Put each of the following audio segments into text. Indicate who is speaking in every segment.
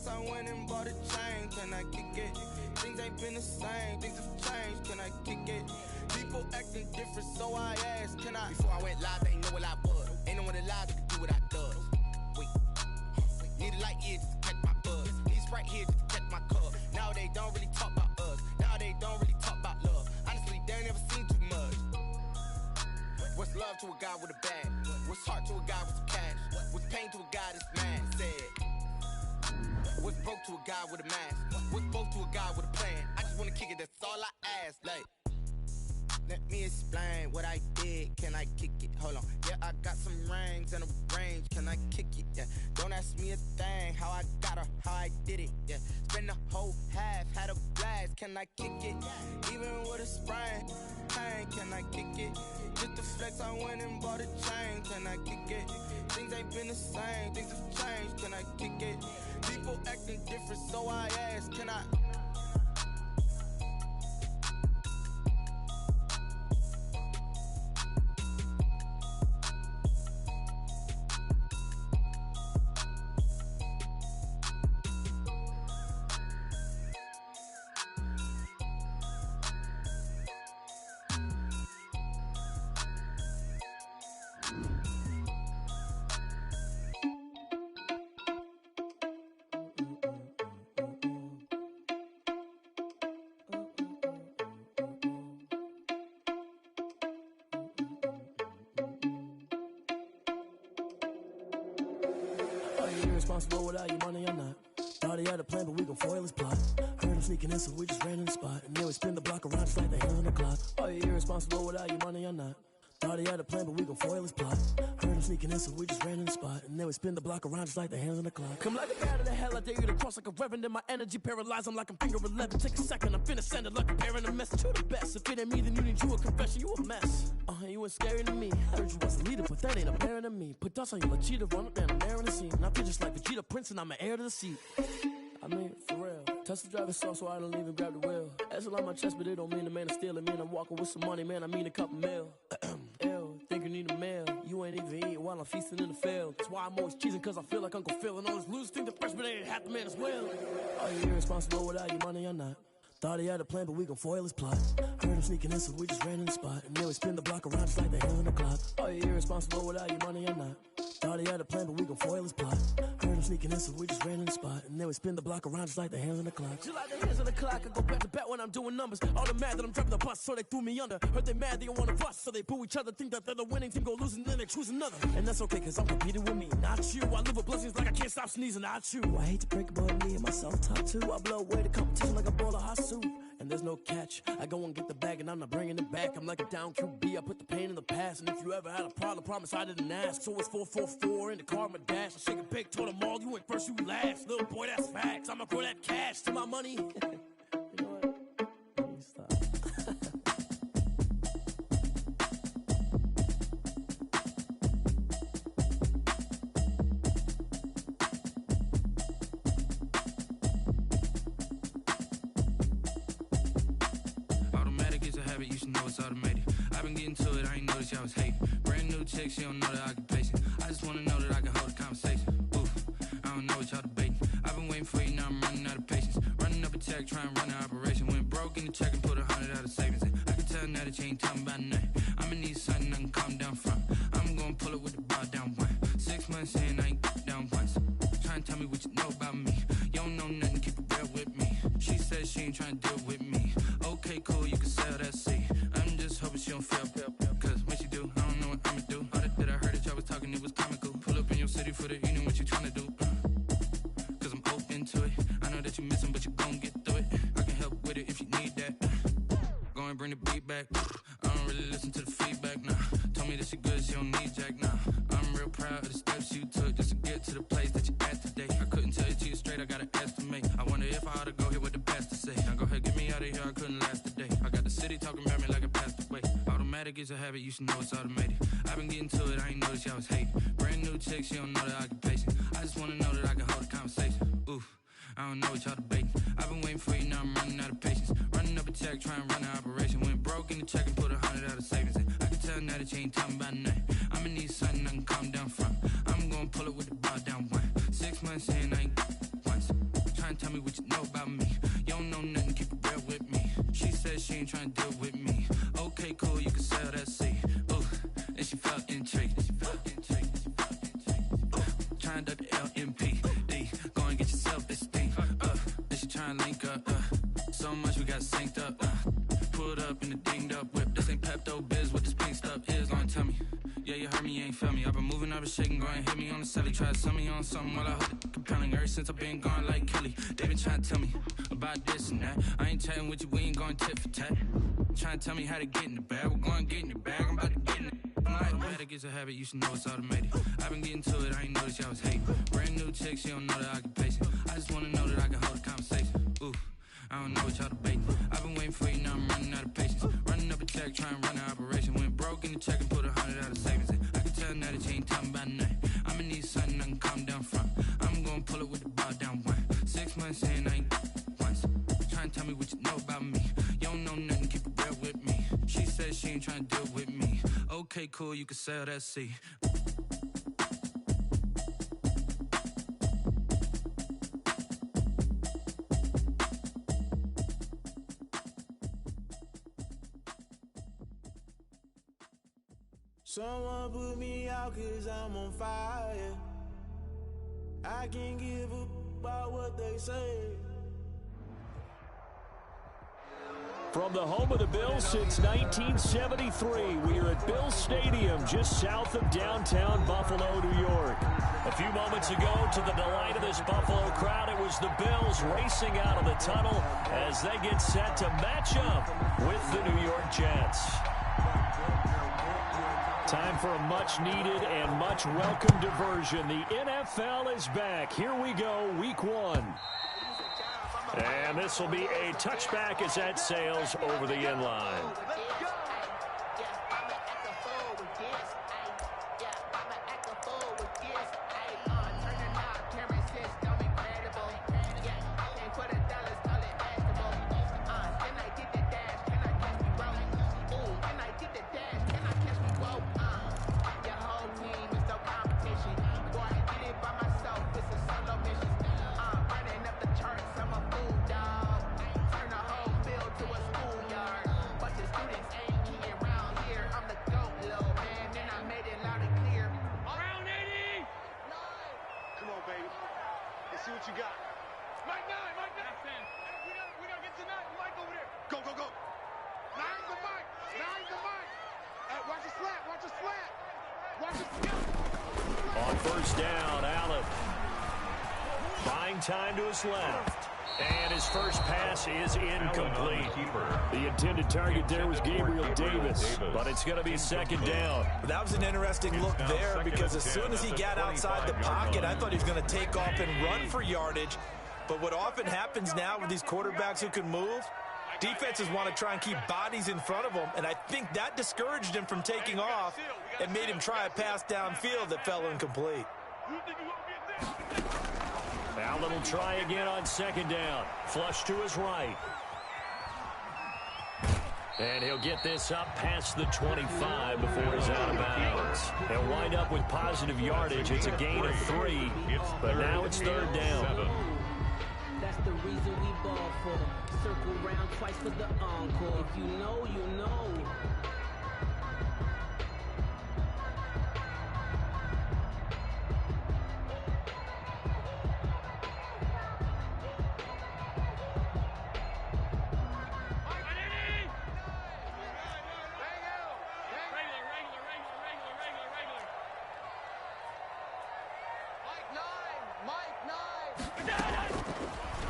Speaker 1: flex, I went and bought a chain. Can I kick it? Things ain't been the same, things have changed. Can I kick it? People acting different, so I asked, can I? Before I went live, they ain't know what I was. Ain't no one alive that could do what I does. Wait, need a light here just to catch my buzz. Need Sprite here just to catch my cup. Now they don't really talk about us. Now they don't really talk about love. Honestly, they ain't never seen too much. What's love to a guy with a bag? What's heart to a guy with some cash? What's pain to a guy that's mad? Said. What's broke to a guy with a mask? What's both to a guy with a plan? I just wanna kick it, that's all I ask. Like, let me explain what I did. Can I kick it? Hold on. Yeah, I got some rings and a range. Can I kick it? Yeah. Don't ask me a thing. How I got her, how I did it. Yeah. Spend the whole half, had a blast. Can I kick it? Even with a sprain. Pain, can I kick it? Just to flex, I went and bought a chain. Can I kick it? Things ain't been the same. Things have changed. Can I kick it? People acting different, so I ask, can I?
Speaker 2: Irresponsible without your money or not. Thought he had a plan, but we gon' foil his plot. Heard him sneaking in, so we just ran in the spot. And then we spin the block around just like the hands on the clock. Are you irresponsible without your money or not? Thought he had a plan, but we gon' foil his plot. Heard him sneaking in, so we just ran in the spot. And then we spin the block around just like the hands on the clock. Come like a bat of the hell, I dare you to cross like a reverend. And my energy paralyzed, I'm like I'm finger 11. Take a second, I'm finna send it like a parent, a message to the best. If it ain't me, then you need you a confession, you a mess. You ain't scary to me. Heard you was a leader, but that ain't apparent to me. Put dust on you, like cheetah, run up and I'm there in the scene. And I feel just like Vegeta Prince, and I'm an heir to the seat. I mean, for real. Touch the driver's soft so I don't even grab the wheel. That's on my chest, but it don't mean the man is stealing. Man, I'm walking with some money, man, I mean a couple mil. Ew, think you need a meal. You ain't even eating while I'm feasting in the field. That's why I'm always cheesing, cause I feel like Uncle Phil. And all those losers think the freshman ain't half the man as well. Are you irresponsible without your money or not? Thought he had a plan, but we gon' foil his plot. Heard him sneaking in, so we just ran in the spot. And then we spin the block around just like the hands on the clock. Are you irresponsible without your money or not? Thought he had a plan, but we gon' foil his plot. Heard him sneaking in, so we just ran in the spot. And then we spin the block around just like the hands on the clock. Just like the hands on the clock, I go back to back when I'm doing numbers. All the mad that I'm driving the bus, so they threw me under. Heard they mad, they don't wanna bust, so they boo each other. Think that they're the winning team, go losing, then they choose another. And that's okay, cause I'm competing with me, not you. I live with blessings like I can't stop sneezing, not you. I hate to break it, but me and myself top two. I blow away the competition like a bowl of hot soup. And there's no catch, I go and get the bag and I'm not bringing it back. I'm like a down QB, I put the pain in the past. And if you ever had a problem, promise I didn't ask. So it's 444 in the car, my dash. I shake a big, told them all, you ain't first, you last. Little boy, that's facts, I'ma throw that cash to my money. You know what? Let me stop.
Speaker 3: You should know it's automated. I've been getting to it, I ain't noticed y'all was hating. Brand new chick, she don't know the occupation. I just wanna know that I can hold a conversation. Oof, I don't know what y'all debating. I've been waiting for you, now I'm running out of patience. Running up a check, trying to run an operation. Went broke in the check and put 100 out of savings in. I can tell now that you ain't talking about nothing. I'ma need something I can calm down from. I'm gonna pull it with the bar down one. 6 months in, I ain't down once. Trying to tell me what you know about me. You don't know nothing, keep it real with me. She said she ain't trying to deal with me. Okay, cool, you can sell that seat. I'm just hoping she don't fail. Cause when she do, I don't know what I'ma do. All that I heard that y'all was talking, it was comical. Pull up in your city for the evening, what you trying to do? Cause I'm open to it. I know that you missing, but you gon' get through it. I can help with it if you need that. Go and bring the beat back. I don't really listen to the feedback, nah. Told me that she good, she don't need Jack, nah. I'm real proud of the steps you took just to get to the place that you at today. I couldn't tell you to you straight, I gotta estimate. I wonder if I ought to go here with the best to say. Now go ahead, get me out of here, I couldn't last today. I got the city talking about me like I passed away. Automatic is a habit, you should know it's automated. I've been getting to it, I ain't noticed y'all was hating. Brand new chick, she don't know the occupation. I just wanna know that I can hold a conversation. Oof, I don't know what y'all debating. I've been waiting for you, now I'm running out of patience. Running up a check, trying to run an operation. Went broke in the check and put 100 out of savings in. I can tell now that you ain't talking about nothing. I'ma need something I can calm down from. I'm gonna pull it with the bar down one. 6 months in, I ain't once. Trying to tell me what you know about me. You don't know nothing, keep it real with me. She said she ain't trying to deal with me. Okay, cool, you can sell that seed. Ooh, and she felt intrigued. Trying to duck the LMPD. Go and get yourself this thing. And she trying to link up. So much we got synced up. Pulled up in the dinged up whip. This ain't Pepto Biz, what this pink stuff is. Long tell me. Yeah, you heard me, you ain't felt me. I've been moving, I've been shaking, go and hit me on the celly. Try to sell me on something while I hold it compelling. Ever since I've been gone like Kelly, they been trying to tell me about this and that. I ain't chatting with you, we ain't going tit for tat. Trying to tell me how to get in the bag. We're going to get in the bag, I'm about to get in it. I'm automatic, it's a habit, you should know it's automated. I've been getting to it, I ain't noticed y'all was hating. Brand new chick, she don't know the occupation. I just wanna know that I can hold a conversation. Ooh, I don't know what y'all debating. I've been waiting for you, now I'm running out of patience. Running up a check, trying to run an operation. Went broke in the check and put 100 out of savings in. I can tell now that you ain't talking about nothing. I'ma need something I can calm down from. I'm gonna pull it with the bar down one. 6 months in, I ain't once. Trying to tell me what you know about me. You don't know nothing, keep it real with me. She said she ain't trying to deal with me. Okay, cool, you can sell that seed.
Speaker 4: Someone put me out 'cause I'm on fire. I can't give up about what they say.
Speaker 5: From the home of the Bills since 1973, we are at Bills Stadium just south of downtown Buffalo, New York. A few moments ago, to the delight of this Buffalo crowd, it was the Bills racing out of the tunnel as they get set to match up with the New York Jets. Time for a much-needed and much-welcome diversion. The NFL is back. Here we go, Week 1. And this will be a touchback as that sails over the end line. On first down, Allen. Buying time to his left. And his first pass is incomplete. The intended target there was Gabriel Davis, but it's going to be second down.
Speaker 6: That was an interesting look there because as soon as he got outside the pocket, I thought he was going to take off and run for yardage. But what often happens now with these quarterbacks who can move, defenses want to try and keep bodies in front of them, and I think that discouraged him from taking off and made him try a pass downfield that fell incomplete.
Speaker 5: Allen will try again on second down. Flush to his right. And he'll get this up past the 25 before he's out of bounds. He'll wind up with positive yardage. It's a gain of 3, but now it's third down.
Speaker 7: That's the reason we ball for. Circle round twice for the encore. If you know, you know.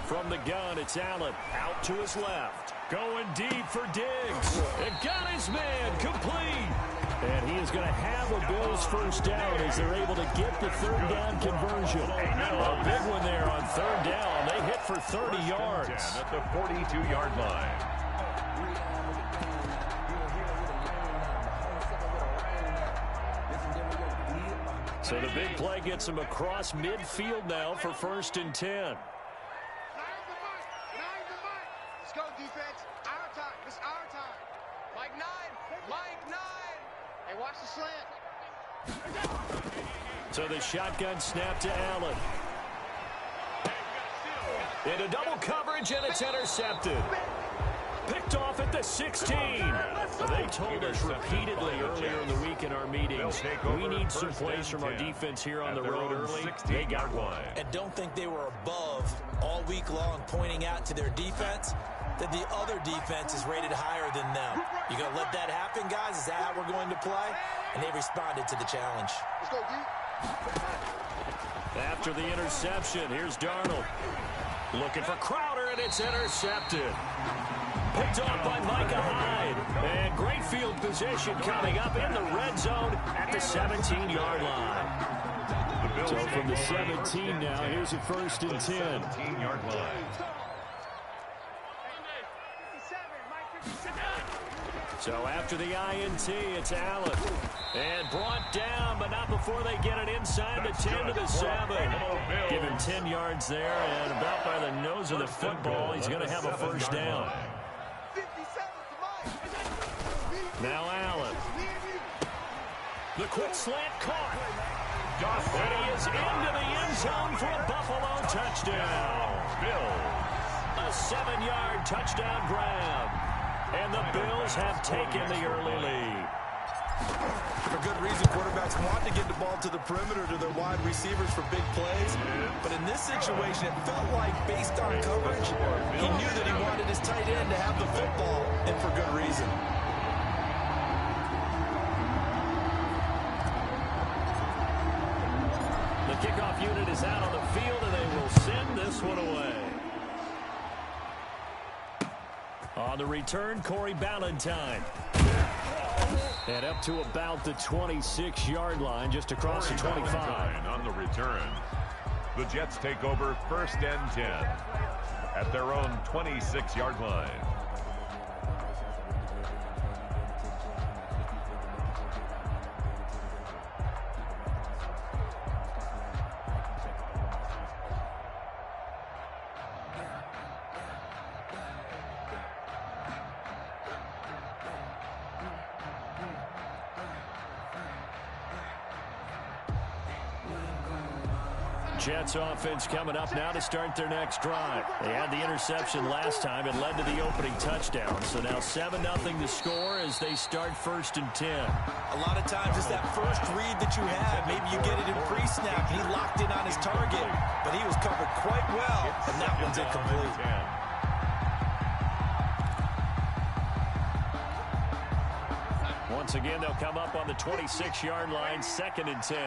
Speaker 5: From the gun, it's Allen. Out to his left. Going deep for Diggs. And got his man complete. And he is going to have a Bills first down as they're able to get the third down conversion. A big one there on third down. They hit for 30 yards.
Speaker 8: At the 42-yard line.
Speaker 5: So the big play gets him across midfield now for 1st and 10. So the shotgun snap to Allen. Into double coverage, and it's intercepted. Picked off at the 16. They told us repeatedly earlier in the week in our meetings, we need some plays from our defense here on the road early. They got one.
Speaker 6: And don't think they were above all week long pointing out to their defense that the other defense is rated higher than them. You going to let that happen, guys? Is that how we're going to play? And they responded to the challenge.
Speaker 9: Let's go, D.
Speaker 5: After the interception, here's Darnold. Looking for Crowder, and it's intercepted. Picked off by Micah Hyde. And great field position coming up in the red zone at the 17-yard line. So from the 17 now, here's a 1st and 10.
Speaker 8: 17-yard line.
Speaker 5: So after the INT, it's Allen. And brought down, but not before they get it inside the 10 to the 7. Give him 10 yards there, and about by the nose of the football, he's going to have a 1st down. Now Allen. The quick slant caught. And he is into the end zone for a Buffalo touchdown. A 7-yard touchdown grab. And the Bills have taken the early lead.
Speaker 6: For good reason, quarterbacks want to get the ball to the perimeter to their wide receivers for big plays. But in this situation, it felt like, based on coverage, he knew that he wanted his tight end to have the football, and for good reason.
Speaker 5: The kickoff unit is out on the field, and they will send this one away. On the return, Corey Ballantyne. And up to about the 26-yard line, just across the 25.
Speaker 8: On the return, the Jets take over 1st and 10 at their own 26-yard line.
Speaker 5: Jets offense coming up now to start their next drive. They had the interception last time and led to the opening touchdown. So now 7-0 to score as they start 1st and 10.
Speaker 6: A lot of times it's that first read that you have. Maybe you get it in pre-snap. He locked in on his target, but he was covered quite well, and that one's incomplete.
Speaker 5: Once again, they'll come up on the 26-yard line, 2nd and 10.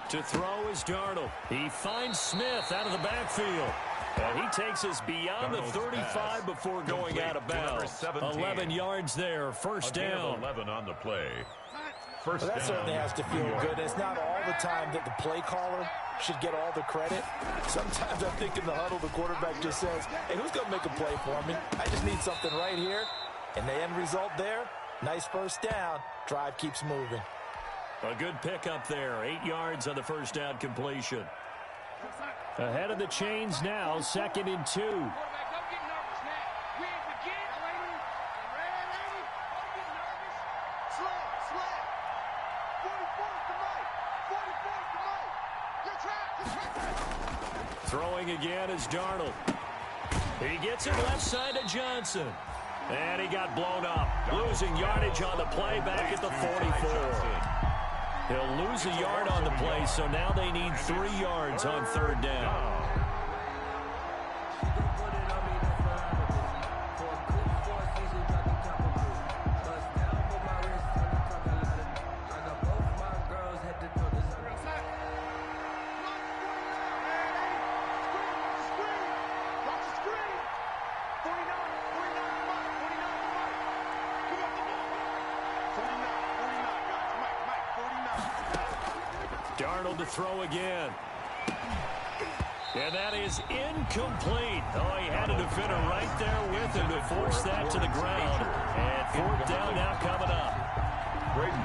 Speaker 5: To throw is Darnold. He finds Smith out of the backfield. And he takes us beyond the 35 before going out of bounds. 11 yards there, 1st down.
Speaker 8: 11 on the play.
Speaker 6: Well, that certainly has to feel good. It's not all the time that the play caller should get all the credit. Sometimes I think in the huddle, the quarterback just says, hey, who's going to make a play for me? I just need something right here. And the end result there, nice 1st down. Drive keeps moving.
Speaker 5: A good pickup there. 8 yards on the 1st down completion. Ahead of the chains now, 2nd and 2. Throwing again is Darnold. He gets it left side to Johnson. And he got blown up. Losing yardage on the play back at the 44. He'll lose a yard on the play, so now they need 3 yards on 3rd down. Darnold to throw again. And that is incomplete. Oh, he had a defender right there with him to force that to the ground. And 4th down now coming up.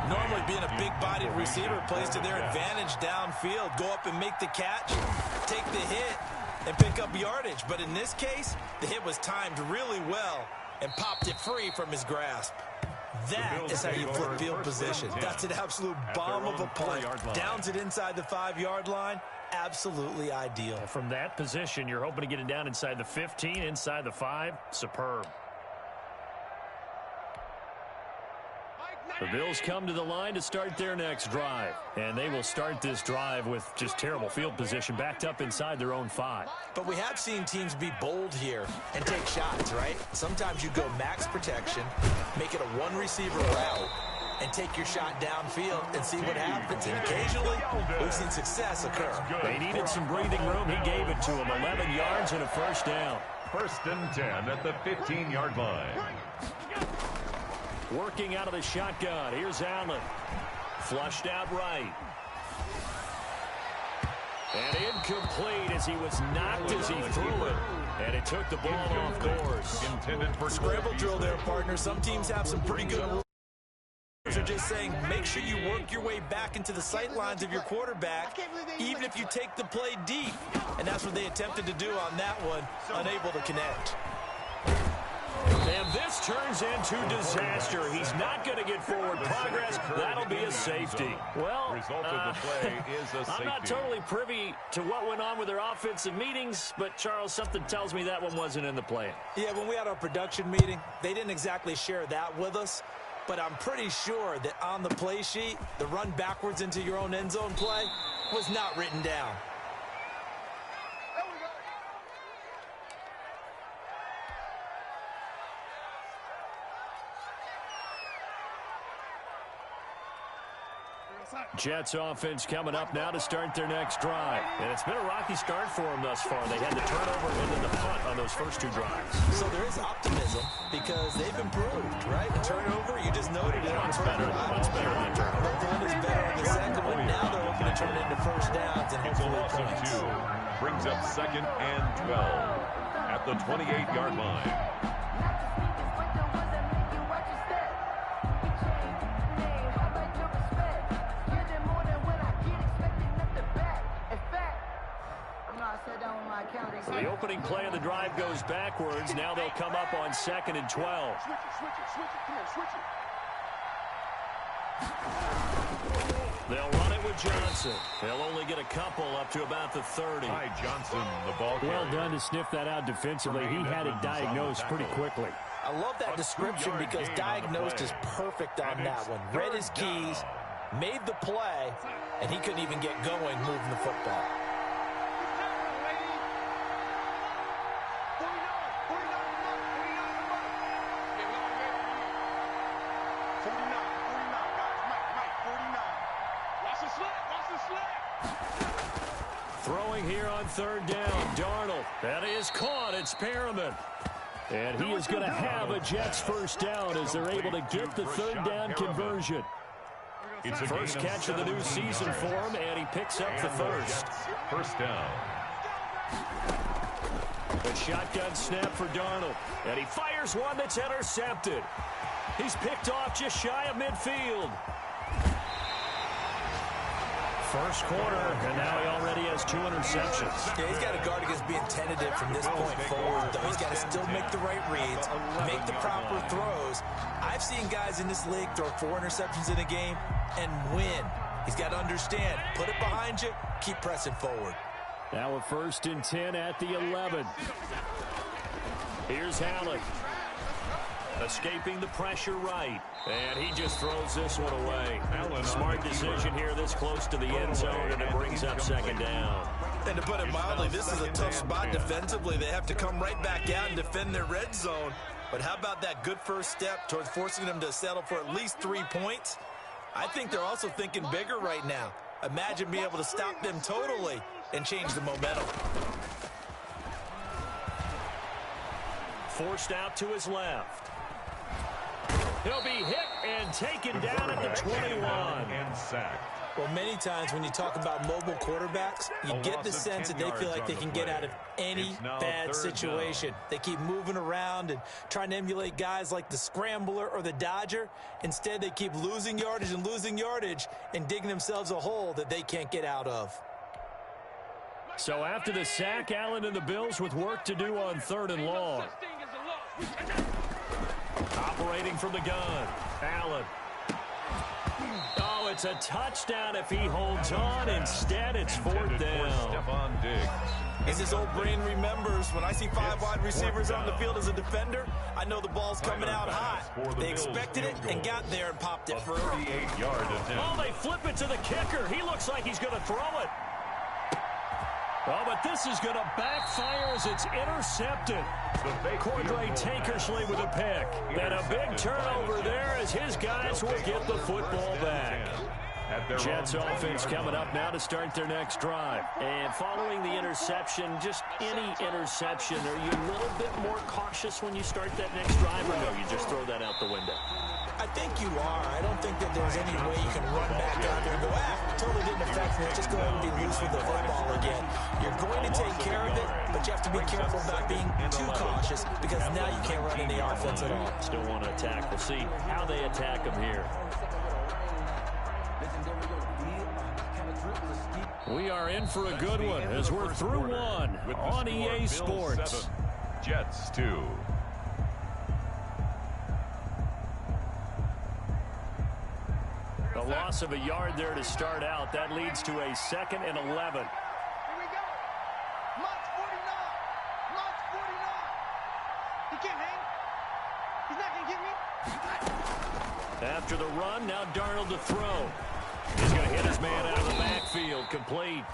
Speaker 6: Normally being a big-bodied receiver plays to their advantage downfield. Go up and make the catch, take the hit, and pick up yardage. But in this case, the hit was timed really well and popped it free from his grasp. That is how you flip field position. That's an absolute bomb of a punt. Downs it inside the 5-yard line. Absolutely ideal.
Speaker 5: From that position, you're hoping to get it down inside the 15, inside the 5. Superb. The Bills come to the line to start their next drive. And they will start this drive with just terrible field position, backed up inside their own 5.
Speaker 6: But we have seen teams be bold here and take shots, right? Sometimes you go max protection, make it a one-receiver route, and take your shot downfield and see what happens. And occasionally, we've seen success occur.
Speaker 5: They needed some breathing room. He gave it to them. 11 yards and a first down.
Speaker 8: 1st and 10 at the 15-yard line.
Speaker 5: Working out of the shotgun. Here's Allen. Flushed out right. And incomplete as he was knocked as he threw it. And it took the ball off course.
Speaker 8: Intended for
Speaker 6: scramble drill there, partner. Some teams have some pretty good rules. Are just saying make sure you work your way back into the sight lines of your quarterback, even if you take the play deep. And that's what they attempted to do on that one, unable to connect.
Speaker 5: And this turns into disaster. He's not going to get forward progress. That'll be a safety. Well,
Speaker 8: result of the play is a safety.
Speaker 5: I'm not totally privy to what went on with their offensive meetings, but, Charles, something tells me that one wasn't in the plan.
Speaker 6: Yeah, when we had our production meeting, they didn't exactly share that with us, but I'm pretty sure that on the play sheet, the run backwards into your own end zone play was not written down.
Speaker 5: Jets offense coming up now to start their next drive. And it's been a rocky start for them thus far. They had the turnover and then the punt on those first 2 drives.
Speaker 6: So there is optimism because they've improved, right? The turnover, you just noted it.
Speaker 5: Much better than turnover.
Speaker 6: The punt is better on the second one. Now they're hoping to turn it into first downs and hopefully points.
Speaker 8: Brings up 2nd and 12 at the 28-yard line.
Speaker 5: So the opening play of the drive goes backwards. Now they'll come up on 2nd and 12. They'll run it with Johnson. They'll only get a couple up to about the 30.
Speaker 8: Ty Johnson, the ball carrier.
Speaker 5: Well done to sniff that out defensively. He had it diagnosed pretty quickly.
Speaker 6: I love that description because diagnosed is perfect on that one. Read his keys, made the play, and he couldn't even get going moving the football.
Speaker 5: Throwing here on 3rd down, Darnold. That is caught. It's Perriman. And he is going to have a Jets first down as they're able to get the 3rd down conversion. It's first catch of the new season for him, and he picks up the first.
Speaker 8: First down.
Speaker 5: A shotgun snap for Darnold. And he fires one that's intercepted. He's picked off just shy of midfield. First quarter, and now he already has 2 interceptions.
Speaker 6: Yeah, he's got to guard against being tentative from this point forward, though. He's got to still make the right reads, make the proper throws. I've seen guys in this league throw 4 interceptions in a game and win. He's got to understand, put it behind you, keep pressing forward.
Speaker 5: Now a 1st and 10 at the 11. Here's Allen. Escaping the pressure right. And he just throws this one away. Smart decision here this close to the end zone, and it brings up 2nd down.
Speaker 6: And to put it mildly, this is a tough spot defensively. They have to come right back out and defend their red zone. But how about that good first step towards forcing them to settle for at least 3 points? I think they're also thinking bigger right now. Imagine being able to stop them totally and change the momentum.
Speaker 5: Forced out to his left. He'll be hit and taken down at the 21.
Speaker 8: And sacked.
Speaker 6: Well, many times when you talk about mobile quarterbacks, you get the sense that they feel like they can get out of any bad situation. They keep moving around and trying to emulate guys like the Scrambler or the Dodger. Instead, they keep losing yardage and digging themselves a hole that they can't get out of.
Speaker 5: So after the sack, Allen and the Bills with work to do on 3rd and long. Operating from the gun, Allen. Oh, it's a touchdown if he holds on. Instead, it's fourth down.
Speaker 6: As his old brain remembers, when I see 5 wide receivers on the field as a defender, I know the ball's coming out hot. They expected it and got there and popped it for
Speaker 8: 38-yard attempt.
Speaker 5: Oh, they flip it to the kicker. He looks like he's going to throw it. Oh, but this is going to backfire as it's intercepted. Cordray Tankersley with a pick. And a big turnover there as his guys will get the football back. Jets offense coming up now to start their next drive. And following the interception, just any interception, are you a little bit more cautious when you start that next drive, or no, you just throw that out the window?
Speaker 6: I think you are. I don't think that there's any way you can run back out there and go, totally didn't affect me. Just go ahead and be loose with the football again. You're going to take care of it, but you have to be careful about being too cautious because now you can't run any offense at all.
Speaker 5: Still want to attack. We'll see how they attack them here. We are in for a good one as we're through one on EA Sports.
Speaker 8: Jets 2.
Speaker 5: A loss of a yard there to start out. That leads to a 2nd and 11.
Speaker 9: Here we go. March 49. March 49. He can't hang. He's not going to get me.
Speaker 5: After the run, now Darnold to throw. He's going to hit his man out of the backfield. Complete.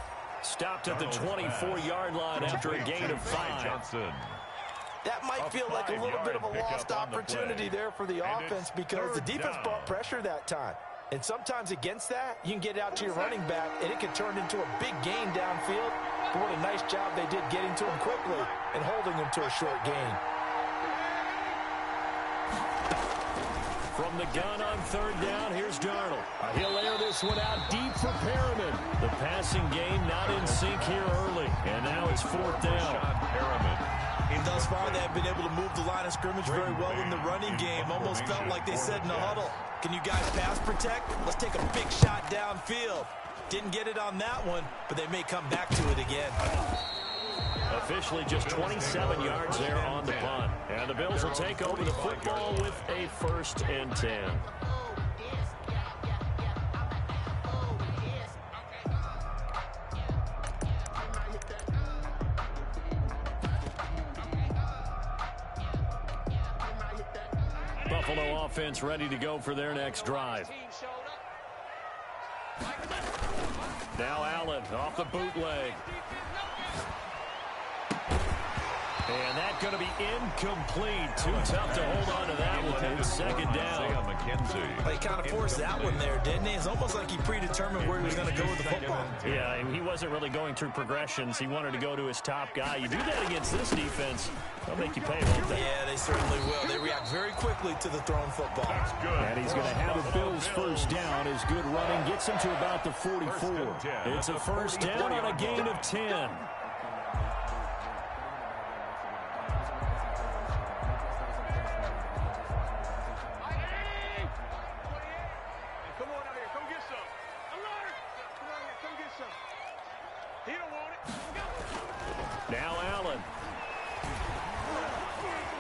Speaker 5: Stopped at the 24-yard line after a gain of 5.
Speaker 6: That might feel like a little bit of a lost opportunity there for the offense because the defense brought pressure that time. And sometimes against that, you can get out to your running back, and it can turn into a big gain downfield. But what a nice job they did getting to him quickly and holding him to a short gain.
Speaker 5: From the gun on 3rd down, here's Darnold. He'll air this one out deep for Perriman. The passing game not in sync here early. And now it's 4th down.
Speaker 6: Thus far, they have been able to move the line of scrimmage very well in the running game. Almost felt like they said in the huddle, can you guys pass protect? Let's take a big shot downfield. Didn't get it on that one, but they may come back to it again.
Speaker 5: Officially just 27 yards there on the punt. And the Bills will take over the football with a 1st and 10. Buffalo offense ready to go for their next drive. Now Allen off the bootleg. And that's going to be incomplete. Too tough to hold on to that one. It's 2nd down.
Speaker 6: Well, he kind of forced that one there, didn't he? It's almost like he predetermined where he was going to go with the football.
Speaker 5: Yeah, he wasn't really going through progressions. He wanted to go to his top guy. You do that against this defense, they'll make you pay, won't they?
Speaker 6: Yeah, they certainly will. They react very quickly to the thrown football.
Speaker 5: And he's going to have the Bills 1st down. His good running gets him to about the 44. It's a 1st down on a gain of 10. Now Allen.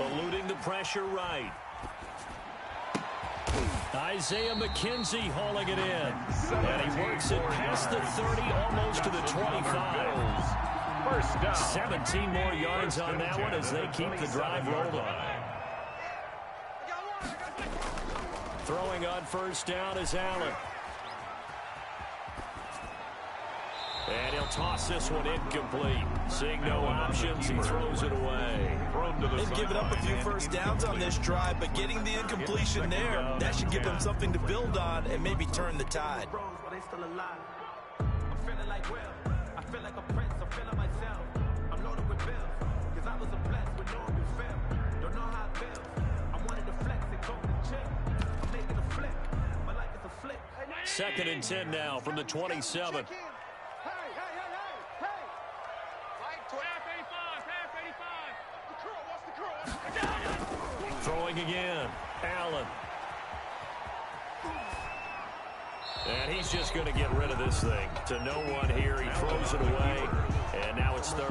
Speaker 5: Eluding the pressure right. Isaiah McKenzie hauling it in. And he works it past the 30, almost to the 25. 17 more yards on that one as they keep the drive rolling. Throwing on 1st down is Allen. And he'll toss this one incomplete. Seeing no options, he throws it away.
Speaker 6: They've given up a few 1st downs on this drive, but getting the incompletion there, that should give them something to build on and maybe turn the tide.
Speaker 5: Second and 10 now from the 27. Throwing again. Allen. And he's just going to get rid of this thing. To no one here. He throws it away. And now it's third.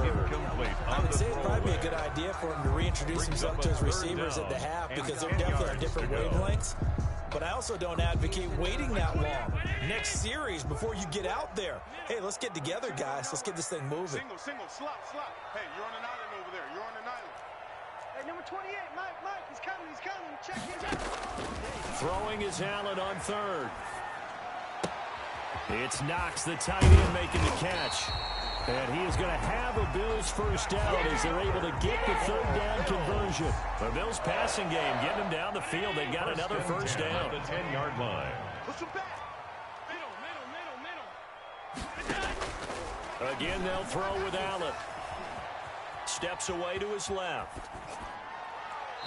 Speaker 6: I would say it'd probably be a good idea for him to reintroduce himself to his receivers at the half because they're definitely on different wavelengths. But I also don't advocate waiting that long. Next series, before you get out there, hey, let's get together, guys. Let's get this thing moving.
Speaker 10: Single, slot. Hey, you're on an island over there. You're on an island.
Speaker 9: Hey, number 28, Mike, he's coming. Check.
Speaker 5: Throwing is Allen on third. It's Knox, the tight end, making the catch. And he is going to have a Bills first down as they're able to get the third down conversion. The Bills passing game, getting them down the field. They've got another first down.
Speaker 8: At the 10-yard line.
Speaker 10: Push him back. Middle.
Speaker 5: Again, they'll throw with Allen. Steps away to his left.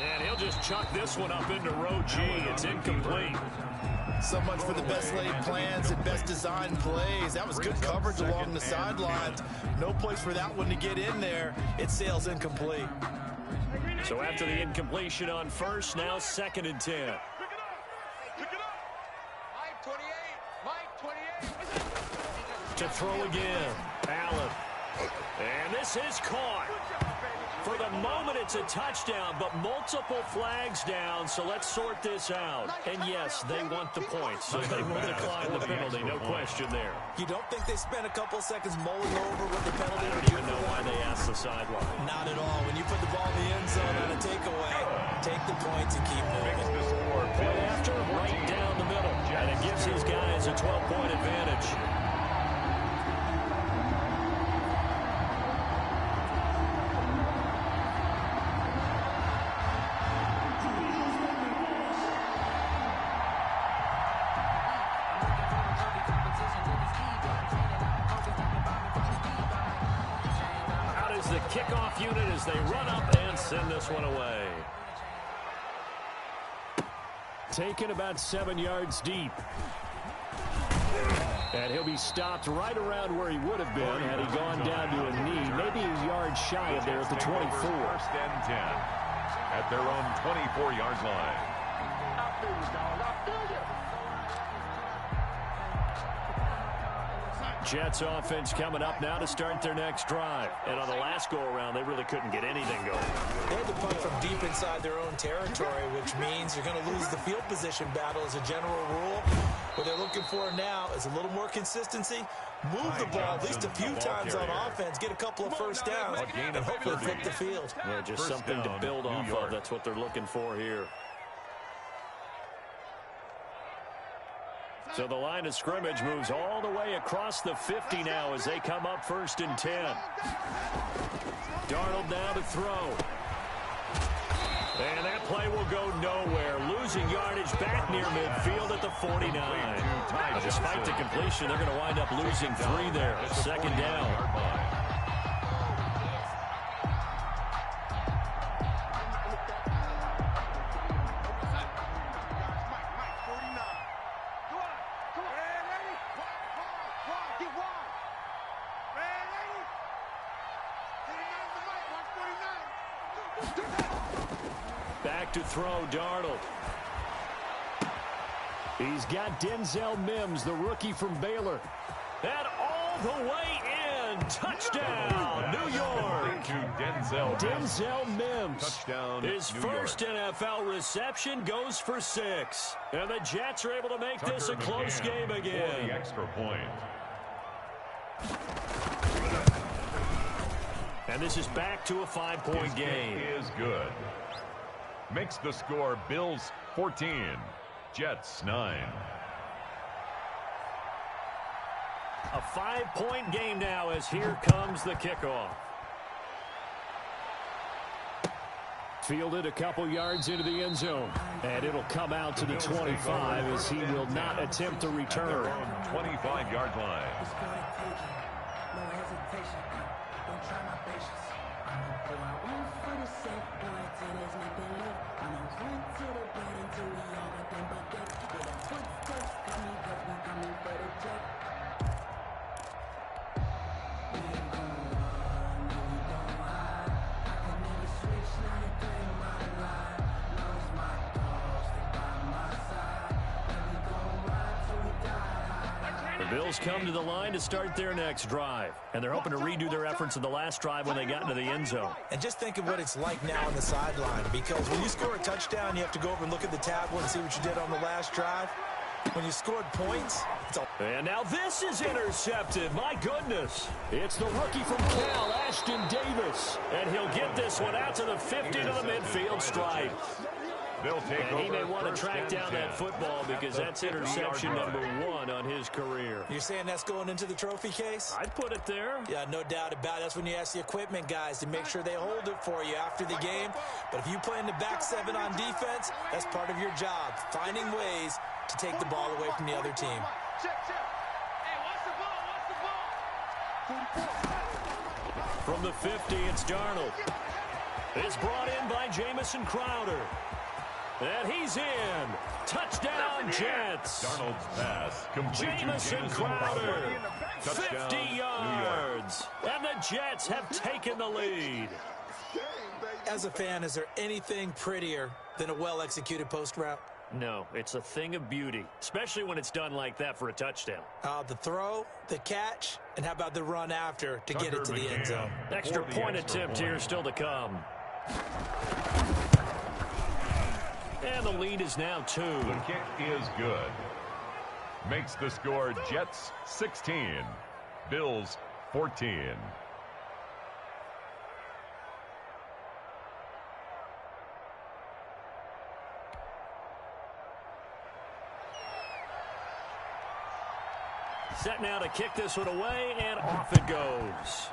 Speaker 5: And he'll just chuck this one up into row G. It's incomplete.
Speaker 6: So much for the best laid plans and best designed plays. That was good coverage along the sidelines. No place for that one to get in there. It sails incomplete.
Speaker 5: So after the incompletion on first, now 2nd and 10.
Speaker 10: Pick it up. Mike 28.
Speaker 5: To throw again. Allen. And this is caught. For the moment, it's a touchdown, but multiple flags down, so let's sort this out. And yes, they want the points, so they will decline the penalty, no question there.
Speaker 6: You don't think they spent a couple seconds mulling over what the penalty
Speaker 5: I
Speaker 6: would
Speaker 5: don't
Speaker 6: do?
Speaker 5: even know why they asked the sideline.
Speaker 6: Not at all. When you put the ball in the end zone on a takeaway, take the points and keep moving.
Speaker 5: Play after, right down the middle, and it gives these guys a 12-point advantage. Kickoff unit as they run up and send this one away. Taken about 7 yards deep. And he'll be stopped right around where he would have been had he gone down to a knee, maybe a yard shy of there at the 24.
Speaker 8: 1st and 10 at their own 24-yard line.
Speaker 5: Jets offense coming up now to start their next drive. And on the last go-around, they really couldn't get anything going.
Speaker 6: They had to punt from deep inside their own territory, which means you're going to lose the field position battle as a general rule. What they're looking for now is a little more consistency. Move the ball at least a few times on offense. Get a couple of first downs and hopefully flip the field.
Speaker 5: Yeah, just something to build off of. That's what they're looking for here. So the line of scrimmage moves all the way across the 50 now as they come up 1st and 10. Darnold now to throw. And that play will go nowhere. Losing yardage back near midfield at the 49. Despite the completion, they're going to wind up losing 3 there. 2nd down. Back to throw, Darnold. He's got Denzel Mims, the rookie from Baylor. And all the way in. Touchdown, New York. Denzel Mims.
Speaker 8: Touchdown,
Speaker 5: his first NFL reception goes for 6. And the Jets are able to make this a close game again.
Speaker 8: For the extra point.
Speaker 5: And this is back to a 5-point game.
Speaker 8: Is good. Makes the score Bills 14, Jets 9.
Speaker 5: A 5-point game now as here comes the kickoff. Fielded a couple yards into the end zone. And it'll come out to the 25 as he will not attempt to return.
Speaker 8: 25-yard line.
Speaker 5: The Bills come to the line to start their next drive, and they're hoping to redo their efforts in the last drive when they got into the end zone.
Speaker 6: And just think of what it's like now on the sideline, because when you score a touchdown, you have to go over and look at the tablet and see what you did on the last drive. When you scored points, it's all...
Speaker 5: And now this is intercepted. My goodness. It's the rookie from Cal, Ashton Davis. And he'll get this one out to the 50 to the midfield stripe. And he may want to track down that football because that's interception number 1 on his career.
Speaker 6: You're saying that's going into the trophy case?
Speaker 5: I'd put it there.
Speaker 6: Yeah, no doubt about it. That's when you ask the equipment guys to make sure they hold it for you after the game. But if you play in the back 7 on defense, that's part of your job, finding ways to take the ball away from the other team.
Speaker 9: Hey, what's the ball?
Speaker 5: From the 50, it's Darnold. It's brought in by Jamison Crowder. And he's in. Touchdown, Jets.
Speaker 8: Darnold's pass complete to
Speaker 5: Jamison Crowder. 50 yards. And the Jets have taken the lead.
Speaker 6: As a fan, is there anything prettier than a well-executed post route?
Speaker 5: No, it's a thing of beauty, especially when it's done like that for a touchdown.
Speaker 6: The throw, the catch, and how about the run after to get it to the end zone?
Speaker 5: Extra point attempt here still to come. And the lead is now 2.
Speaker 8: The kick is good. Makes the score Jets 16, Bills 14.
Speaker 5: Set now to kick this one away, and off it goes.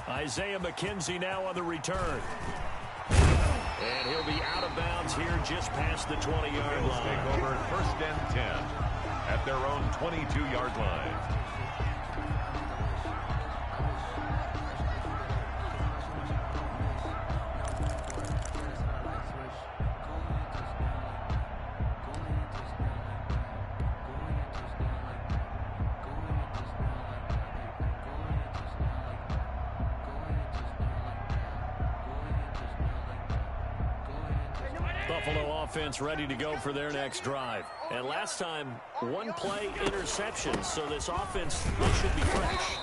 Speaker 5: Isaiah McKenzie now on the return. And he'll be out of bounds here just past the 20-yard line.
Speaker 8: Take over 1st and 10 at their own 22-yard line.
Speaker 5: Buffalo offense ready to go for their next drive. And last time, 1 play interception, so this offense should be fresh.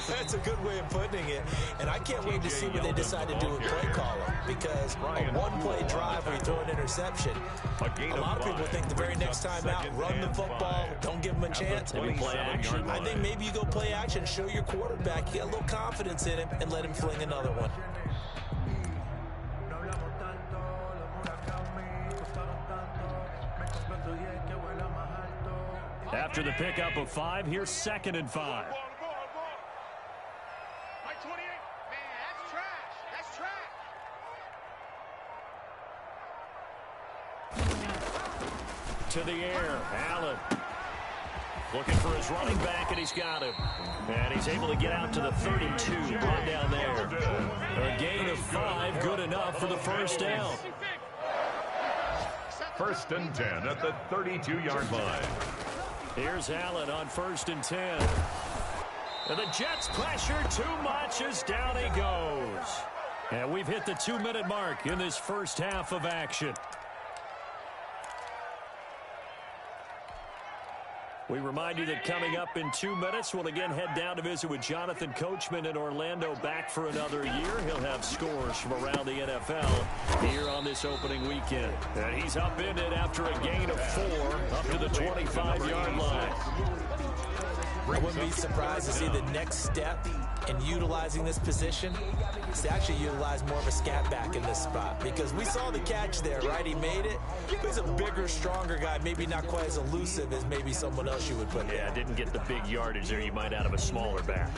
Speaker 6: That's a good way of putting it. And I can't wait to see what they decide to do with play calling, because a 1-play drive where you throw an interception, a lot of people think the very next time out, run the football, don't give them a chance.
Speaker 5: Maybe play action.
Speaker 6: I think maybe you go play action, show your quarterback, get a little confidence in him, and let him fling another one.
Speaker 5: After the pickup of 5, here's 2nd and 5.
Speaker 9: Like 28. Man, that's trash. That's trash.
Speaker 5: To the air, Allen. Looking for his running back, and he's got him. And he's able to get out to the 32. Brought down there. A gain of 5, good enough for the first down.
Speaker 8: 1st and 10 at the 32-yard line.
Speaker 5: Here's Allen on 1st and 10. And the Jets pressure too much as down he goes. And we've hit the 2-minute mark in this first half of action. We remind you that coming up in 2 minutes, we'll again head down to visit with Jonathan Coachman in Orlando, back for another year. He'll have scores from around the NFL here on this opening weekend. And he's upended after a gain of 4 up to the 25-yard line.
Speaker 6: I wouldn't be surprised to see the next step in utilizing this position is to actually utilize more of a scat back in this spot, because we saw the catch there, right? He made it. He's a bigger, stronger guy, maybe not quite as elusive as maybe someone else you would put there.
Speaker 5: Yeah, didn't get the big yardage there you might out of a smaller back.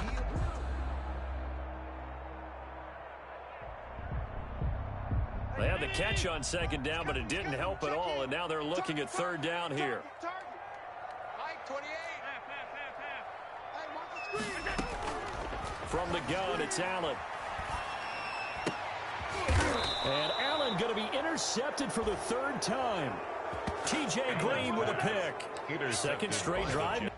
Speaker 5: They had the catch on 2nd down, but it didn't help at all, and now they're looking at 3rd down here.
Speaker 9: Mike, 28.
Speaker 5: From the gun, it's Allen. And Allen going to be intercepted for the 3rd time. T.J. Green with a pick. 2nd straight drive.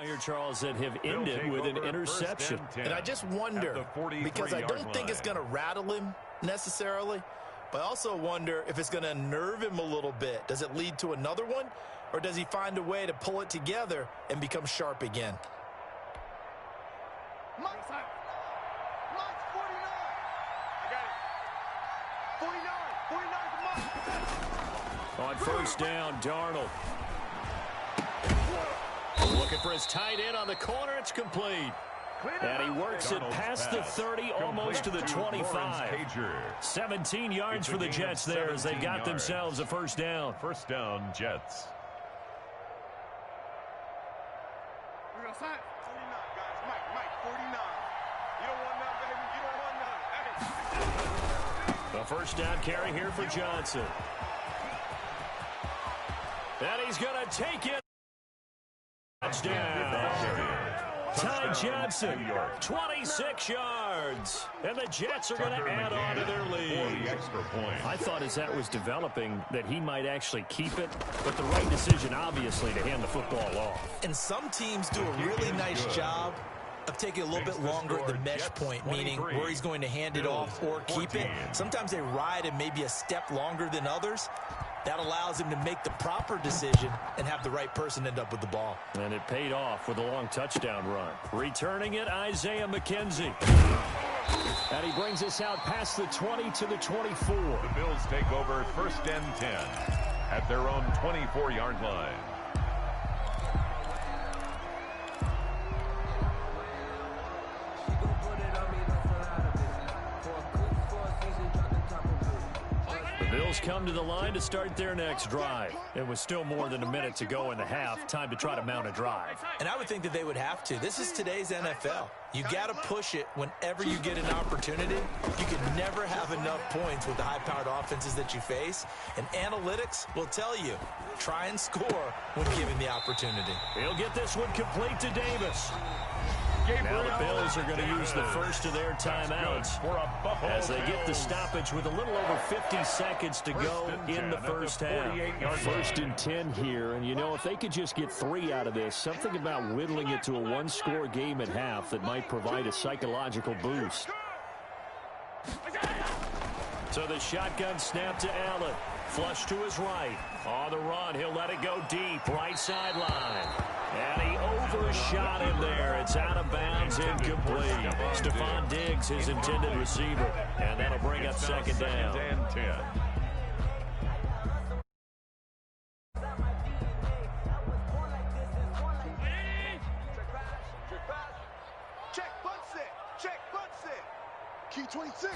Speaker 5: Here, Charles, that have ended with an interception.
Speaker 6: And I just wonder, because I don't think it's going to rattle him necessarily, but I also wonder if it's going to unnerve him a little bit. Does it lead to another one, or does he find a way to pull it together and become sharp again?
Speaker 9: Mike's 49. I got it. 49 for Mike.
Speaker 5: On first down, Darnold. Looking for his tight end on the corner. It's complete. And he works it past the 30, almost to the 25. 17 yards for the Jets there as they got themselves a first down.
Speaker 8: First down, Jets.
Speaker 10: We're going to sign 49, guys. Mike, 49. You don't want none, baby. You don't want none. Hey.
Speaker 5: The first down carry here for Johnson. And he's going to take it. Touchdown. Ty Johnson, 26 yards. And the Jets are going to add on to their lead. I thought as that was developing that he might actually keep it, but the right decision, obviously, to hand the football off.
Speaker 6: And some teams do a really nice job of taking a little bit longer at the mesh point, meaning where he's going to hand it off or keep it. Sometimes they ride it maybe a step longer than others. That allows him to make the proper decision and have the right person end up with the ball.
Speaker 5: And it paid off with a long touchdown run. Returning it, Isaiah McKenzie. And he brings us out past the 20 to the 24.
Speaker 8: The Bills take over first and 10 at their own 24-yard line.
Speaker 5: Bills come to the line to start their next drive. It was still more than a minute to go in the half. Time to try to mount a drive.
Speaker 6: And I would think that they would have to. This is today's NFL. You got to push it whenever you get an opportunity. You can never have enough points with the high-powered offenses that you face. And analytics will tell you, try and score when given the opportunity.
Speaker 5: He'll get this one complete to Davis. Now the Bills are going to use the first of their timeouts as they get the stoppage with a little over 50 seconds to go in the first half.
Speaker 2: First and 10 here, and you know, if they could just get 3 out of this, something about whittling it to a one-score game at half that might provide a psychological boost.
Speaker 5: So the shotgun snap to Allen. Flush to his right. On the run, he'll let it go deep. Right sideline. And he overshot him there. It's out of bounds, incomplete. Stephon Diggs, his intended receiver. And that'll bring up second down.
Speaker 9: Check, butt set. Key 26.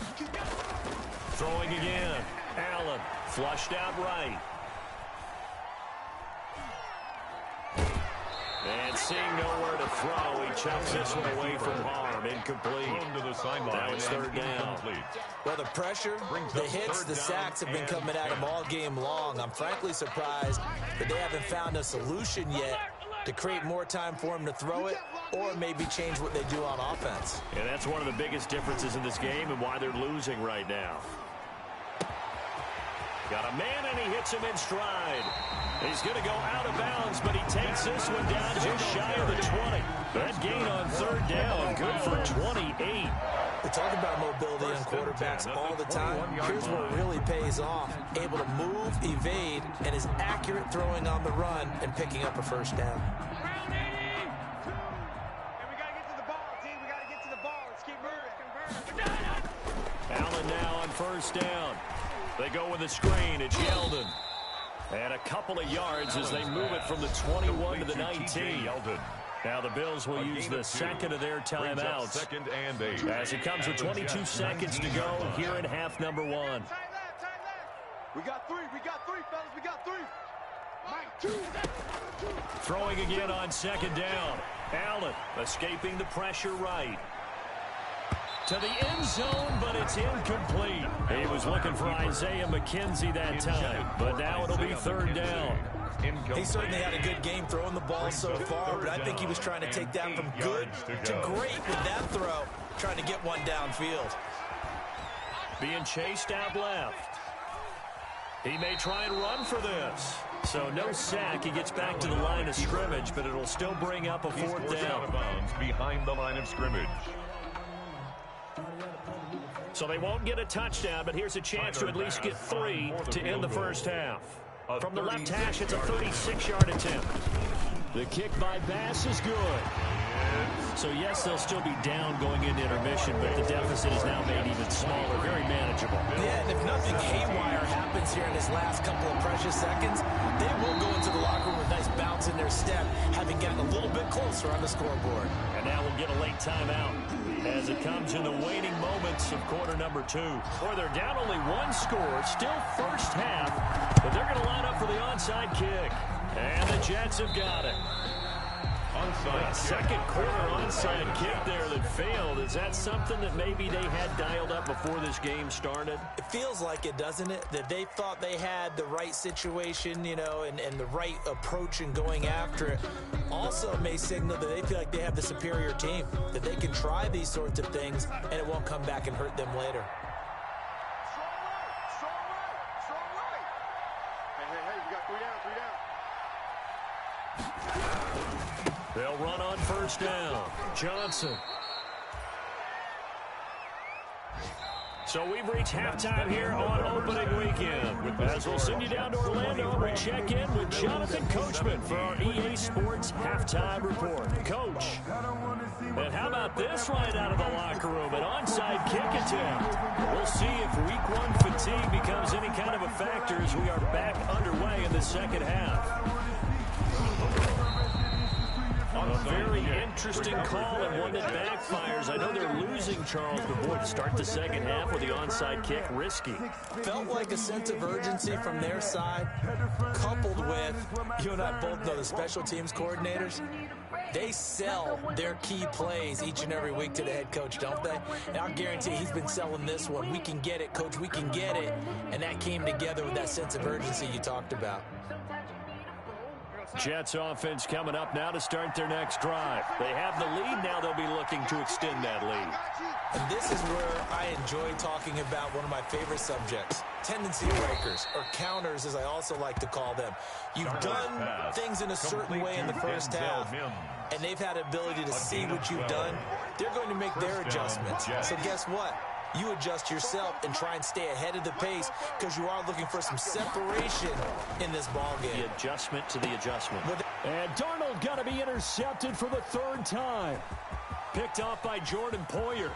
Speaker 5: Throwing again. Allen flushed out right. And seeing nowhere to throw, he chucks this one away from harm. Incomplete. Now it's third down.
Speaker 6: Well, the pressure, the hits, the sacks have been coming at him all game long. I'm frankly surprised that they haven't found a solution yet to create more time for him to throw it or maybe change what they do on offense.
Speaker 5: And that's one of the biggest differences in this game and why they're losing right now. Got a man, and he hits him in stride. He's going to go out of bounds, but he takes this one down just shy of the 20. That gain on third down, good for 28.
Speaker 6: We talk about mobility on quarterbacks all the time. Here's where it really pays off. Able to move, evade, and is accurate throwing on the run and picking up a first down.
Speaker 5: Allen now on first down. They go with a screen. It's Yeldon. And a couple of yards as they move it from the 21 to the 19. Now the Bills will use the second of their timeouts as it comes with 22 seconds to go here in half number 1.
Speaker 9: We got three, fellas, we got three. Mike, two.
Speaker 5: Throwing again on second down. Allen escaping the pressure right. To the end zone, but it's incomplete. He was looking for Isaiah McKenzie that time, but now it'll be third down.
Speaker 6: He certainly had a good game throwing the ball so far, but I think he was trying to take that from good to great with that throw, trying to get one downfield.
Speaker 5: Being chased out left. He may try and run for this. So no sack. He gets back to the line of scrimmage, but it'll still bring up a fourth down.
Speaker 8: Out of bounds behind the line of scrimmage.
Speaker 5: So they won't get a touchdown, but here's a chance to at least get 3 to end the first half. From the left hash, it's a 36-yard attempt. The kick by Bass is good. So, yes, they'll still be down going into intermission, but the deficit is now made even smaller, very manageable.
Speaker 6: Yeah, and if nothing haywire happens here in his last couple of precious seconds, they will go into the locker room with a nice bounce in their step, having gotten a little bit closer on the scoreboard.
Speaker 5: And now we'll get a late timeout as it comes in the waning moments of quarter number 2. Boy, they're down only 1 score, still first half, but they're going to line up for the onside kick. And the Jets have got it. Second quarter onside kick there that failed. Is that something that maybe they had dialed up before this game started?
Speaker 6: It feels like it, doesn't it? That they thought they had the right situation, you know, and the right approach in going after it. Also may signal that they feel like they have the superior team, that they can try these sorts of things and it won't come back and hurt them later.
Speaker 10: Strong right. Hey, we got 3 down.
Speaker 5: They'll run on first down. Johnson. So we've reached halftime here on opening weekend. As we'll send you down to Orlando, we check in with Jonathan Coachman for our EA Sports Halftime Report. Coach, and how about this right out of the locker room? An onside kick attempt. We'll see if week 1 fatigue becomes any kind of a factor as we are back underway in the second half. A very interesting call and one that backfires. I know they're losing, Charles, but boy, to start the second half with the onside kick, risky.
Speaker 6: Felt like a sense of urgency from their side, coupled with, you and I both know the special teams coordinators, they sell their key plays each and every week to the head coach, don't they? And I'll guarantee he's been selling this one. We can get it, coach, we can get it. And that came together with that sense of urgency you talked about.
Speaker 5: Jets offense coming up now to start their next drive. They have the lead. Now they'll be looking to extend that lead.
Speaker 6: And this is where I enjoy talking about one of my favorite subjects, tendency breakers, or counters as I also like to call them. You've done things in a certain way in the first half, and they've had the ability to see what you've done. They're going to make their adjustments. So guess what? You adjust yourself and try and stay ahead of the pace because you are looking for some separation in this ball game.
Speaker 5: The adjustment to the adjustment. And Darnold got to be intercepted for the 3rd time. Picked off by Jordan Poyer.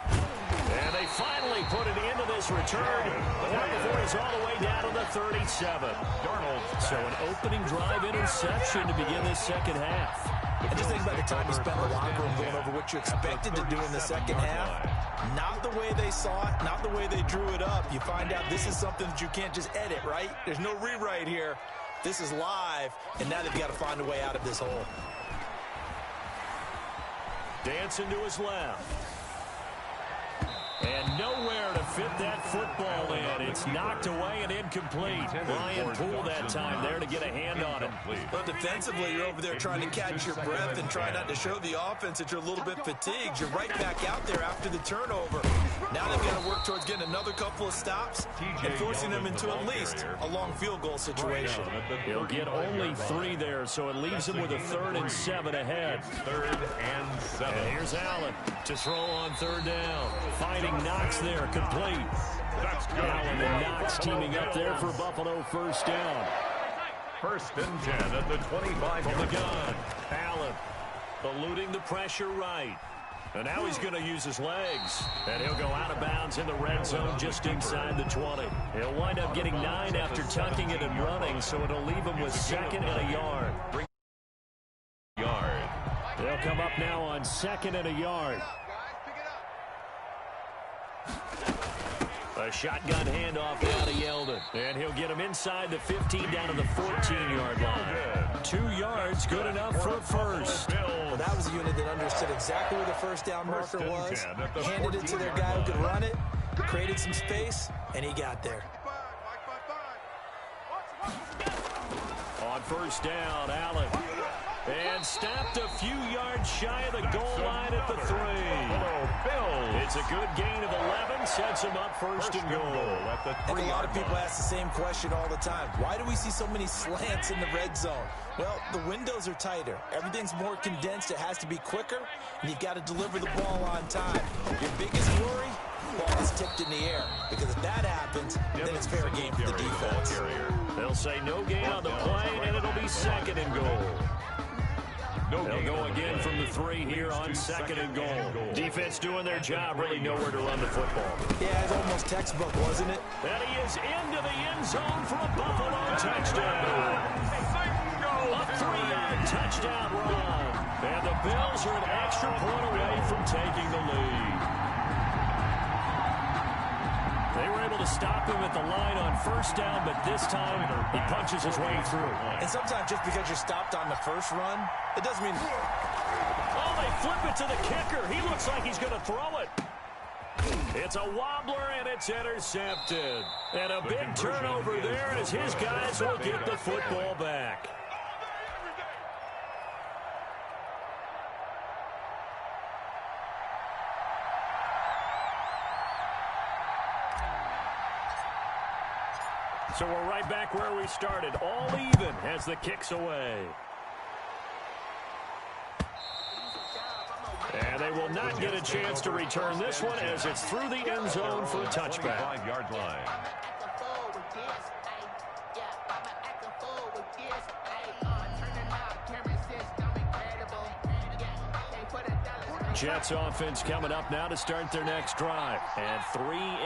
Speaker 5: And they finally put it into this return. Right before he's all the way down to the 37. Darnold. So an opening drive interception to begin this second half.
Speaker 6: And just think about the time you spent in the locker room going over what you expected to do in the second half. Not the way they saw it, not the way they drew it up. You find out this is something that you can't just edit, right? There's no rewrite here. This is live, and now they've got to find a way out of this hole.
Speaker 5: Dancing to his left. And nowhere to fit that football in. It's knocked away and incomplete. Brian Poole that time there to get a hand on it.
Speaker 6: Well, defensively, you're over there trying to catch your breath and try not to show the offense that you're a little bit fatigued. You're right back out there after the turnover. Now they've got to work towards getting another couple of stops and forcing them into at least a long field goal situation.
Speaker 5: He'll get only 3 there, so it leaves him with a 3rd and 7 ahead.
Speaker 8: 3rd and 7.
Speaker 5: And here's Allen to throw on 3rd down. Fighting Knox there, complete. Allen and Knox teaming up there for Buffalo first down.
Speaker 8: 1st and 10 at the 25.
Speaker 5: From the gun, Allen eluding the pressure right. And now he's going to use his legs. And he'll go out of bounds in the red zone just inside the 20. He'll wind up getting 9 after tucking it and running, so it'll leave him with 2nd and a yard. They'll come up now on 2nd and a yard. A shotgun handoff now to Yeldon. And he'll get him inside the 15 down to the 14-yard line. 2 yards, good enough for a first.
Speaker 6: Well, that was a unit that understood exactly where the first down marker was, handed it to their guy who could run it, created some space, and he got there.
Speaker 5: On first down, Allen. And stopped a few yards shy of the goal line at the 3. It's It's a good gain of 11, sets him up first and goal.
Speaker 6: And a lot of people ask the same question all the time. Why do we see so many slants in the red zone? Well, the windows are tighter. Everything's more condensed. It has to be quicker, and you've got to deliver the ball on time. Your biggest worry? Ball is tipped in the air. Because if that happens, then it's fair game for the defense.
Speaker 5: They'll say no gain on the play, and it'll be second and goal. They'll go again from the 3 here on second and goal. Defense doing their job, really nowhere to run the football.
Speaker 6: Yeah, it's almost textbook, wasn't it?
Speaker 5: And he is into the end zone for a Buffalo touchdown. A 3-yard touchdown run. And the Bills are an extra point away from taking the lead. They were able to stop him at the line on first down, but this time he punches his way through.
Speaker 6: And sometimes just because you're stopped on the first run, it doesn't mean...
Speaker 5: Oh, they flip it to the kicker. He looks like he's going to throw it. It's a wobbler, and it's intercepted. And a big turnover there as his guys will get the football back. So we're right back where we started, all even as the kick's away. And they will not get a chance to return this one as it's through the end zone for a touchback.
Speaker 8: 5-yard line.
Speaker 5: Jets offense coming up now to start their next drive. And 3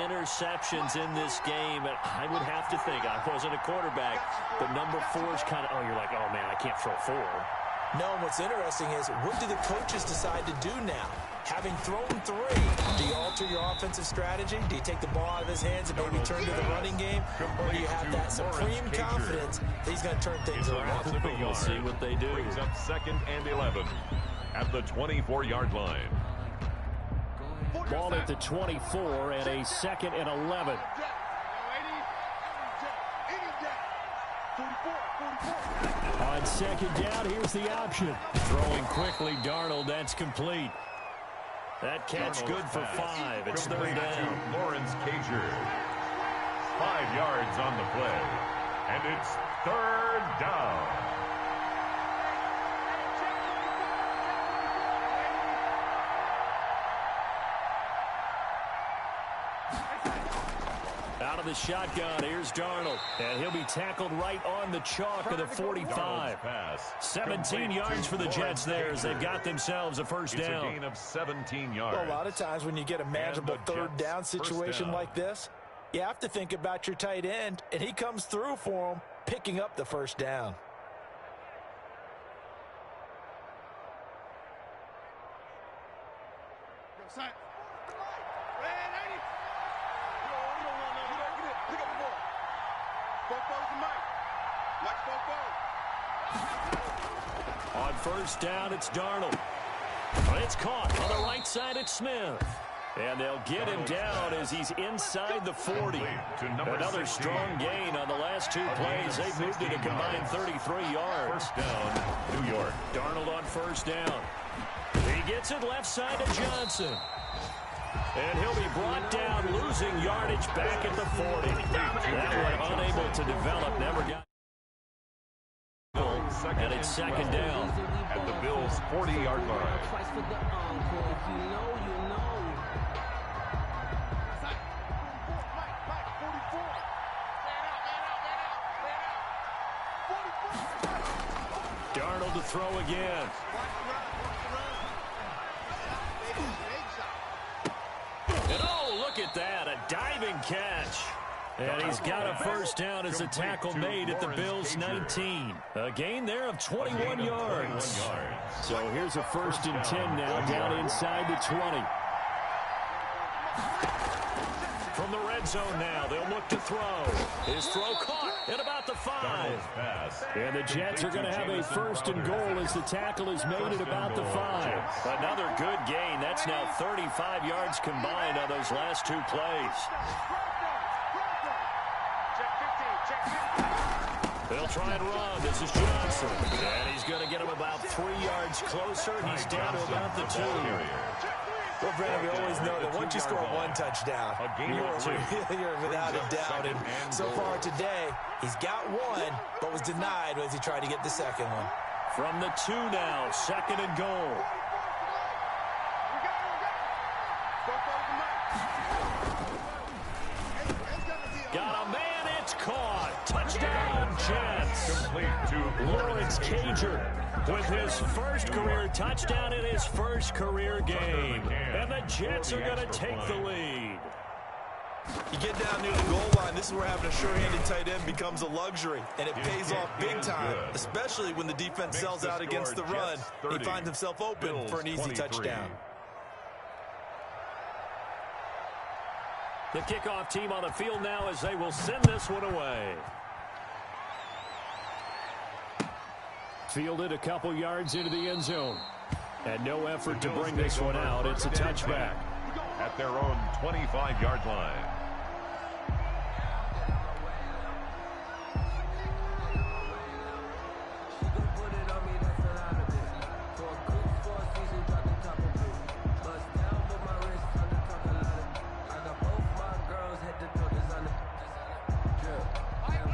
Speaker 5: interceptions in this game. And I would have to think, I wasn't a quarterback, but number 4 is kind of, oh, you're like, oh, man, I can't throw 4.
Speaker 6: No, and what's interesting is, what do the coaches decide to do now? Having thrown 3, do you alter your offensive strategy? Do you take the ball out of his hands and maybe turn to the running game? Or do you have that supreme confidence that he's going to turn things around?
Speaker 5: We'll see what they do.
Speaker 8: Brings up 2nd and 11 at the 24-yard line.
Speaker 5: Ball at the 24 and a 2nd and 11. On 2nd down, here's the option. Throwing quickly, Darnold, that's complete. That catch good for 5. It's 3rd down.
Speaker 8: Lawrence Cager. 5 yards on the play. And it's 3rd down.
Speaker 5: Out of the shotgun, here's Darnold. And he'll be tackled right on the chalk of the 45. 17 yards for the Jets there as they've got themselves a first down.
Speaker 8: It's a gain of 17 yards.
Speaker 6: Well, a lot of times when you get a manageable 3rd down situation like this, you have to think about your tight end, and he comes through for him, picking up the first down.
Speaker 5: On first down, it's Darnold. It's caught. On the right side, it's Smith. And they'll get him down as he's inside the 40. Another strong gain on the last 2 plays. They've moved it a combined 33 yards.
Speaker 8: First down, New York.
Speaker 5: Darnold on first down. He gets it left side to Johnson. And he'll be brought down, losing yardage back at the 40. That one unable to develop, never got. And it's 2nd down.
Speaker 8: At the Bills' 40-yard line.
Speaker 5: Darnold to throw again. And oh, look at that, a diving catch. And he's got a first down as a tackle made at the Bills' 19. A gain there of 21 yards. So here's a 1st and 10 now down inside the 20. From the red zone now, they'll look to throw. His throw caught at about the 5. And the Jets are going to have a 1st and goal as the tackle is made at about the 5. Another good gain. That's now 35 yards combined on those last 2 plays. They'll try and run. This is Johnson. And he's going to get him about 3 yards closer. He's down to about the 2.
Speaker 6: Well, Brandon, we always know that once you score one touchdown, you're without a doubt. And so far today, he's got one, but was denied as he tried to get the second one.
Speaker 5: From the 2 now, 2nd and goal. Got a man, it's caught. Touchdown, Jets.
Speaker 8: Complete to
Speaker 5: Lawrence Cager with his first career touchdown in his first career game. And the Jets are going to take the lead.
Speaker 6: You get down near the goal line, this is where having a sure-handed tight end becomes a luxury, and it pays off big time, especially when the defense sells out against the run. He finds himself open for an easy touchdown.
Speaker 5: The kickoff team on the field now as they will send this one away. Fielded a couple yards into the end zone. And no effort to bring this one out. It's a touchback.
Speaker 8: At their own 25-yard line.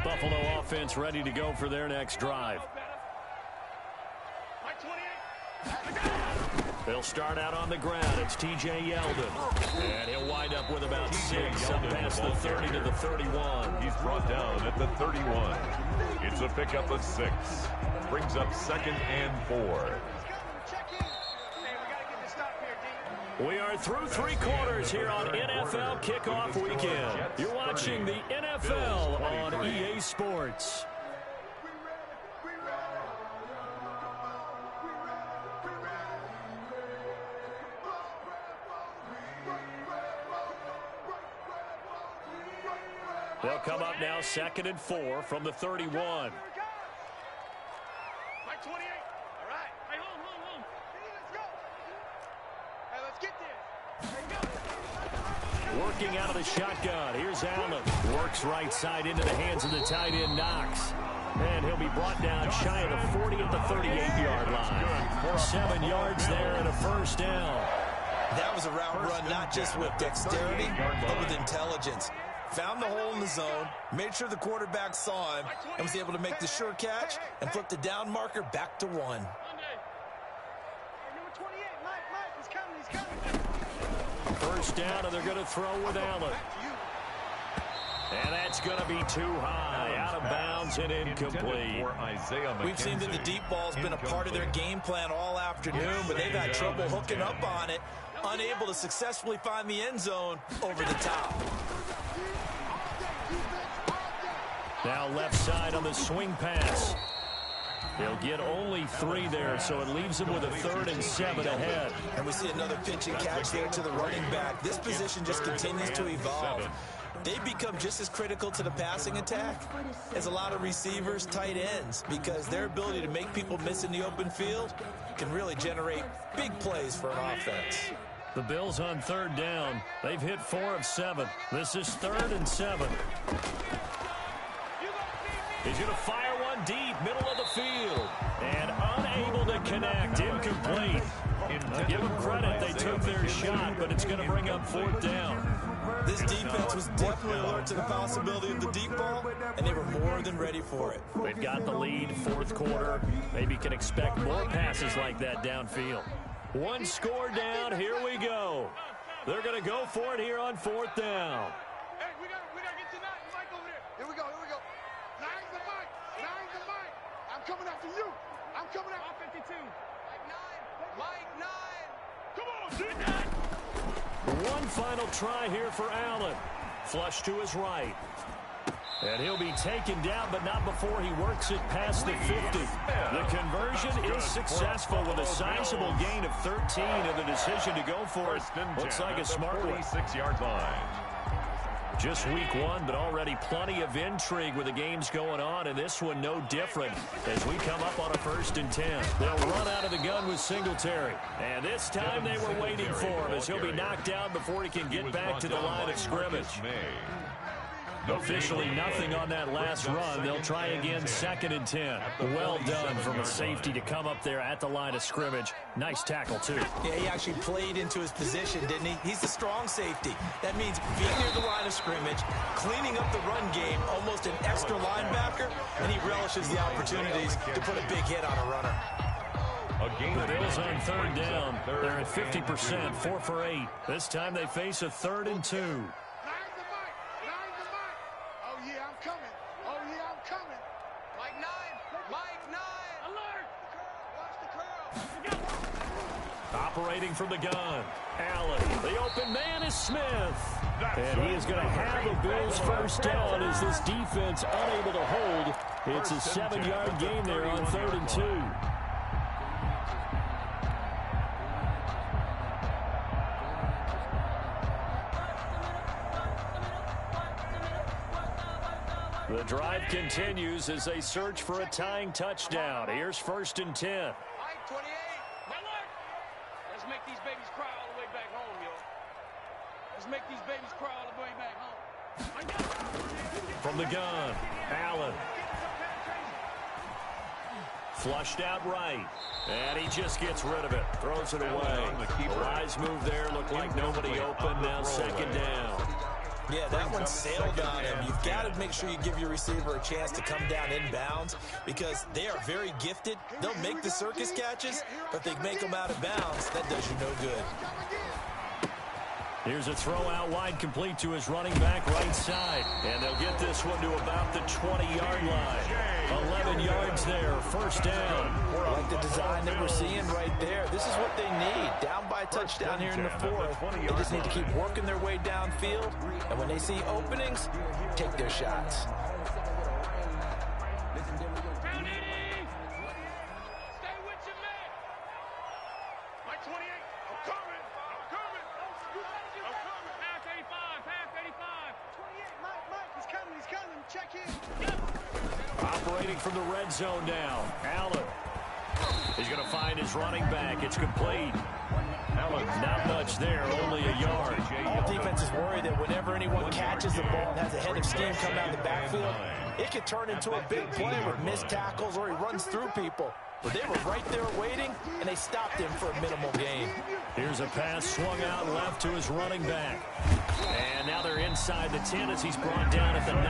Speaker 5: Buffalo offense ready to go for their next drive. They'll start out on the ground. It's T.J. Yeldon. And he'll wind up with about 6 up past the 30 to the 31.
Speaker 8: He's brought down at the 31. It's a pickup of 6. Brings up 2nd and 4.
Speaker 5: We are through 3 quarters here on NFL Kickoff Weekend. You're watching the NFL on EA Sports. They'll come up now 2nd and 4 from the 31. Working out of the shotgun. Here's Allen. Works right side into the hands of the tight end, Knox. And he'll be brought down shy of the 40 at the 38-yard line. 7 yards there and a first down.
Speaker 6: That was a route run not just with dexterity, but with intelligence. Found the hole in the zone, made sure the quarterback saw him, and was able to make the sure catch and flip the down marker back to 1.
Speaker 5: First down, and they're going to throw with Allen. And that's going to be too high, out of bounds and incomplete.
Speaker 6: We've seen that the deep ball's been a part of their game plan all afternoon, but they've had trouble hooking up on it, unable to successfully find the end zone over the top.
Speaker 5: Now left side on the swing pass. He'll get only 3 there, so it leaves him with a 3rd and 7 ahead.
Speaker 6: And we see another pitch and catch there to the running back. This position just continues to evolve. They've become just as critical to the passing attack as a lot of receivers, tight ends, because their ability to make people miss in the open field can really generate big plays for an offense.
Speaker 5: The Bills on 3rd down. They've hit 4 of 7. This is 3rd and 7. He's going to fire one deep, middle of the field. And unable to connect, incomplete. Give them credit, they took their shot, but it's going to bring up 4th down.
Speaker 6: This defense was definitely alert to the possibility of the deep ball, and they were more than ready for it.
Speaker 5: They've got the lead, 4th quarter. Maybe can expect more passes like that downfield. 1 score down, here we go. They're going to go for it here on 4th down.
Speaker 10: Hey, we got to get to Mike over there. Here we go. Nine's the mic. I'm coming after you. I'm coming after 52. Mike 9. Come on, D-9.
Speaker 5: One final try here for Allen. Flush to his right. And he'll be taken down, but not before he works it past the 50. The conversion is successful with a sizable gain of 13, and the decision to go for it looks like a smart one.
Speaker 8: 46-yard line.
Speaker 5: Just week 1, but already plenty of intrigue with the games going on, and this one no different as we come up on a 1st and 10. They'll run out of the gun with Singletary. And this time they were waiting for him as he'll be knocked down before he can get back to the line of scrimmage. Officially nothing on that last run. They'll try again, 2nd and 10. Well done from a safety to come up there at the line of scrimmage. Nice tackle, too.
Speaker 6: Yeah, he actually played into his position, didn't he? He's a strong safety. That means being near the line of scrimmage, cleaning up the run game, almost an extra linebacker, and he relishes the opportunities to put a big hit on a runner.
Speaker 5: The Bills on 3rd down. They're at 50%, 4 for 8. This time they face a 3rd and 2. Operating from the gun, Allen. The open man is Smith. And he is going to have a Bills first down as this defense unable to hold. It's a 7-yard gain there on 3rd and 2. The drive continues as they search for a tying touchdown. Here's 1st and 10.
Speaker 11: Let's make these babies cry all the way back home, yo. Let's make these babies cry all the way back home.
Speaker 5: From the gun, Allen. Flushed out right. And he just gets rid of it. Throws it away. The rise move there. Looked like nobody open. Now 2nd down.
Speaker 6: Yeah, that one sailed on him. You've got to make sure you give your receiver a chance to come down inbounds because they are very gifted. They'll make the circus catches, but they make them out of bounds. That does you no good.
Speaker 5: Here's a throw out wide, complete to his running back right side. And they'll get this one to about the 20-yard line. 11 yards there, 1st down.
Speaker 6: I like the design that we're seeing right there. This is what they need. Down by a touchdown here in the 4th. They just need to keep working their way downfield. And when they see openings, take their shots.
Speaker 5: Operating from the red zone now, Allen. He's going to find his running back. It's complete. Allen, not much there, only a yard.
Speaker 6: All defenses worry that whenever anyone catches the ball and has a head of steam come out of the backfield, it could turn into a big play with missed tackles or he runs through people. But they were right there waiting, and they stopped him for a minimal gain.
Speaker 5: Here's a pass swung out left to his running back. And now they're inside the 10 as he's brought down at the 9.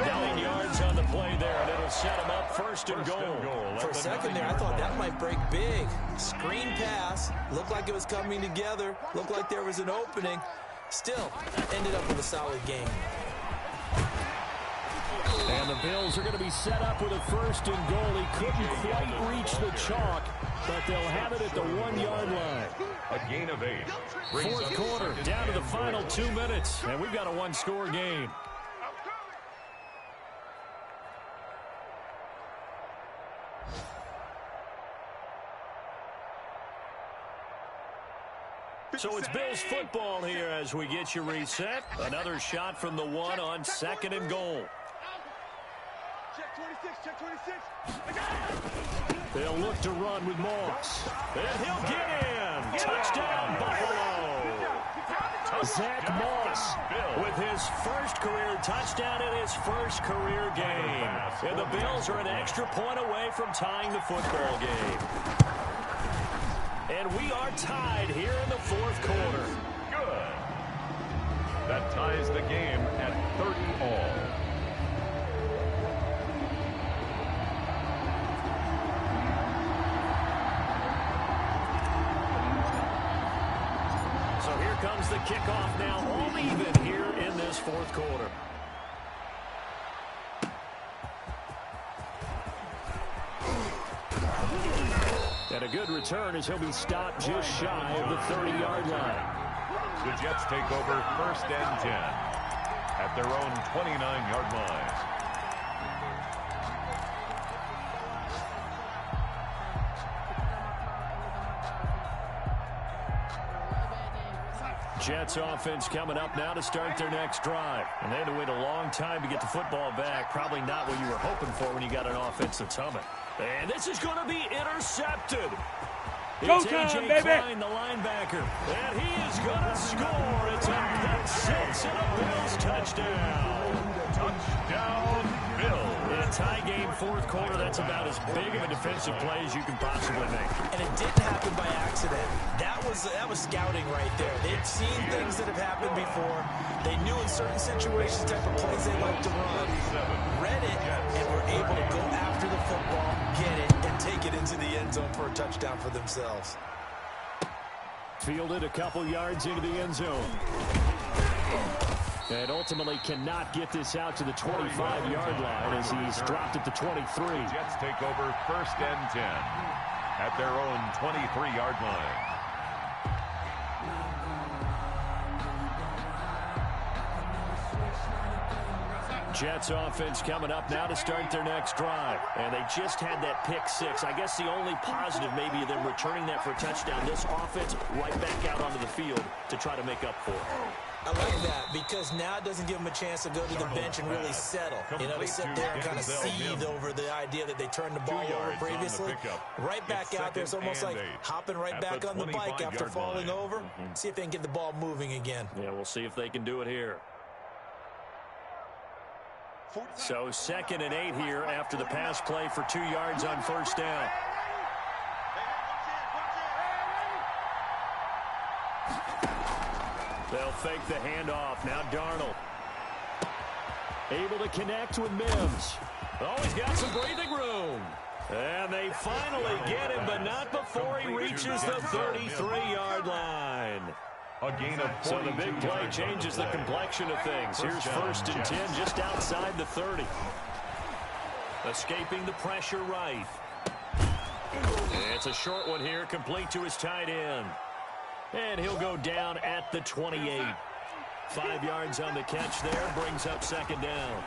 Speaker 5: 9 yards on the play there, and it'll set him up 1st and goal.
Speaker 6: For a second there, I thought that might break big. Screen pass, looked like it was coming together, looked like there was an opening. Still, ended up with a solid game.
Speaker 5: And the Bills are going to be set up with a 1st and goal. He couldn't quite reach the chalk, but they'll have it at the 1-yard line.
Speaker 8: A gain of 8.
Speaker 5: 4th quarter, down to the final 2 minutes, and we've got a 1-score game. So it's Bills football here as we get you reset. Another shot from the 1 on 2nd and goal.
Speaker 10: Check 26, check 26.
Speaker 5: They'll look to run with Moss. And he'll get in. Touchdown, Buffalo. Zach Moss with his 1st career touchdown in his 1st career game. And the Bills are an extra point away from tying the football game. And we are tied here in the 4th quarter.
Speaker 8: Good. That ties the game at 30 all.
Speaker 5: So here comes the kickoff now, all even here in this 4th quarter. And a good return as he'll be stopped just shy of the 30-yard line.
Speaker 8: The Jets take over 1st and 10 at their own 29-yard line.
Speaker 5: Jets offense coming up now to start their next drive. And they had to wait a long time to get the football back. Probably not what you were hoping for when you got an offense that's humming. And this is going to be intercepted. It's A.J. Klein, the linebacker. And he is going to score. It's a pick six and a Bills touchdown.
Speaker 8: Touchdown, Bills.
Speaker 5: In a tie game fourth quarter, that's about as big of a defensive play as you can possibly make.
Speaker 6: And it didn't happen by accident. That was scouting right there. They've seen things that have happened before. They knew in certain situations type of plays they like to run. Read it, and were able to go after the football, get it, and take it into the end zone for a touchdown for themselves.
Speaker 5: Fielded a couple yards into the end zone. And ultimately cannot get this out to the 25-yard line as he's dropped at the 23.
Speaker 8: Jets take over 1st and 10 at their own 23-yard line.
Speaker 5: Jets offense coming up now to start their next drive. And they just had that pick six. I guess the only positive maybe them returning that for a touchdown. This offense right back out onto the field to try to make up for it.
Speaker 6: I like that because now it doesn't give them a chance to go to the bench and really settle. You know, to sit there and kind of seethe over the idea that they turned the ball over previously. Right back out there. It's almost like hopping right back on the bike after falling over. See if they can get the ball moving again.
Speaker 5: Yeah, we'll see if they can do it here. So 2nd and 8 here after the pass play for 2 yards on first down. They'll fake the handoff. Now Darnold. Able to connect with Mims. Oh, he's got some breathing room. And they finally get him, but not before he reaches the 33-yard line.
Speaker 8: A gain of 42.
Speaker 5: So the big play changes the complexion of things. Here's 1st and 10 just outside the 30. Escaping the pressure right. It's a short one here, complete to his tight end. And he'll go down at the 28. 5 yards on the catch there, brings up 2nd down.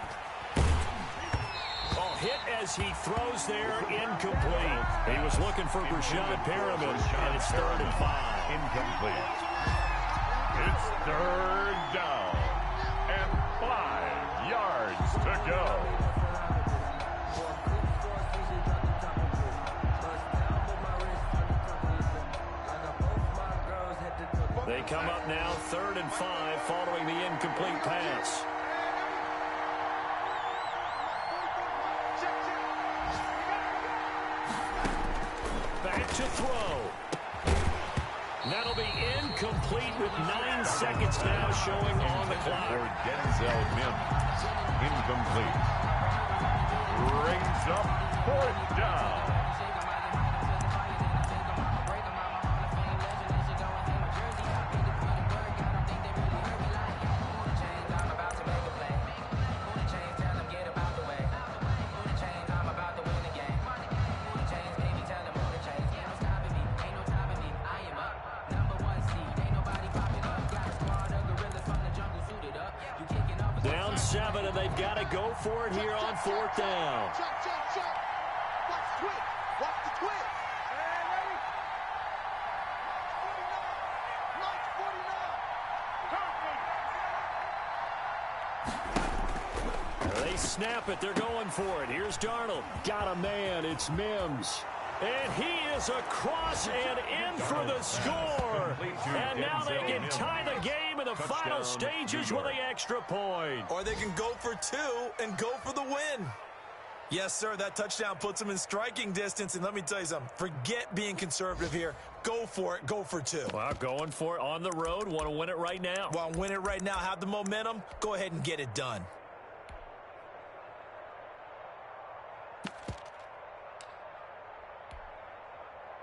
Speaker 5: Oh, hit as he throws there, incomplete. He was looking for Brashad Perriman, and it's 3rd and 5.
Speaker 8: Incomplete. It's 3rd down and 5 yards to go.
Speaker 5: They come up now 3rd and 5 following the incomplete pass. Back to throw. That'll be incomplete with 9 seconds now showing on the clock.
Speaker 8: For Denzel Mims. Incomplete. Brings up 4th down.
Speaker 5: Down 7, and they've got to go for it here on 4th down.
Speaker 10: Watch the twist. Watch the twist.
Speaker 5: They snap it. They're going for it. Here's Darnold. Got a man. It's Mims. And he is across and in for the score. And now they can tie the game in the final stages with the extra point.
Speaker 6: Or they can go for 2 and go for the win. Yes, sir, that touchdown puts them in striking distance. And let me tell you something. Forget being conservative here. Go for it. Go for 2.
Speaker 5: Well, going for it on the road. Want to win it right now.
Speaker 6: Want to win it right now. Have the momentum. Go ahead and get it done.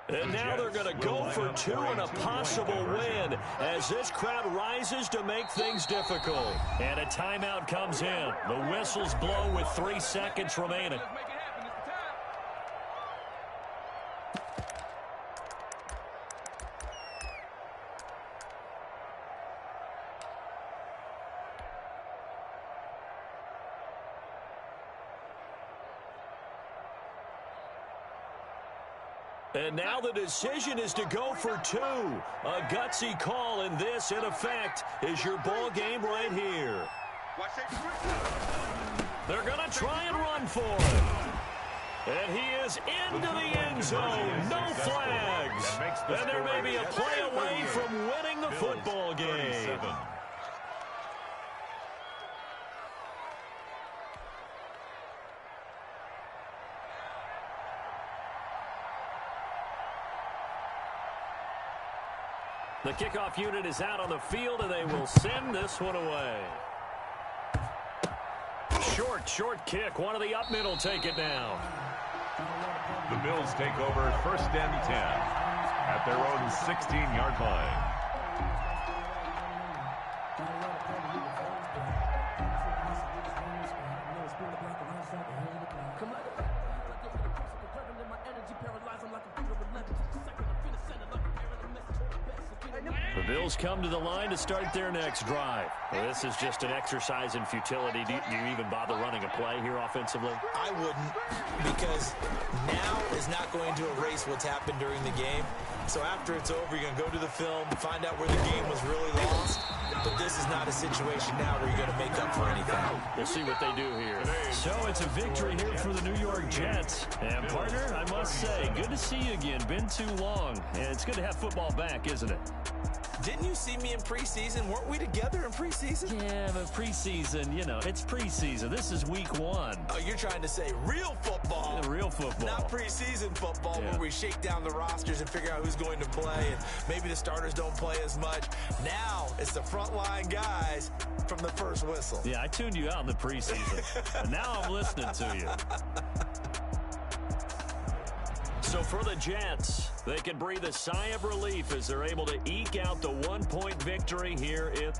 Speaker 5: And now they're going to go for 2 and a possible win as this crowd rises to make things difficult. And a timeout comes in. The whistles blow with 3 seconds remaining. And now the decision is to go for 2. A gutsy call, and this, in effect, is your ball game right here. They're going to try and run for it. And he is into the end zone. No flags. And there may be a play away from winning the football game. The kickoff unit is out on the field, and they will send this one away. Short kick. One of the up middle take it down.
Speaker 8: The Bills take over 1st and 10 at their own 16-yard line.
Speaker 5: The Bills come to the line to start their next drive. Well, this is just an exercise in futility. Do you even bother running a play here offensively?
Speaker 6: I wouldn't, because now is not going to erase what's happened during the game. So after it's over, you're going to go to the film, find out where the game was really lost. But this is not a situation now where you're going to make up for anything.
Speaker 5: We'll see what they do here. So it's a victory here for the New York Jets. And partner, I must say, good to see you again. Been too long. And it's good to have football back, isn't it?
Speaker 6: Didn't you see me in preseason? Weren't we together in preseason?
Speaker 5: Yeah, but preseason, you know, it's preseason. This is week 1.
Speaker 6: Oh, you're trying to say real football.
Speaker 5: Yeah, real football.
Speaker 6: Not preseason football where we shake down the rosters and figure out who's going to play, and maybe the starters don't play as much. Now it's the frontline guys from the first whistle.
Speaker 5: Yeah, I tuned you out in the preseason. And now I'm listening to you. So for the Jets, they can breathe a sigh of relief as they're able to eke out the 1-point victory here in...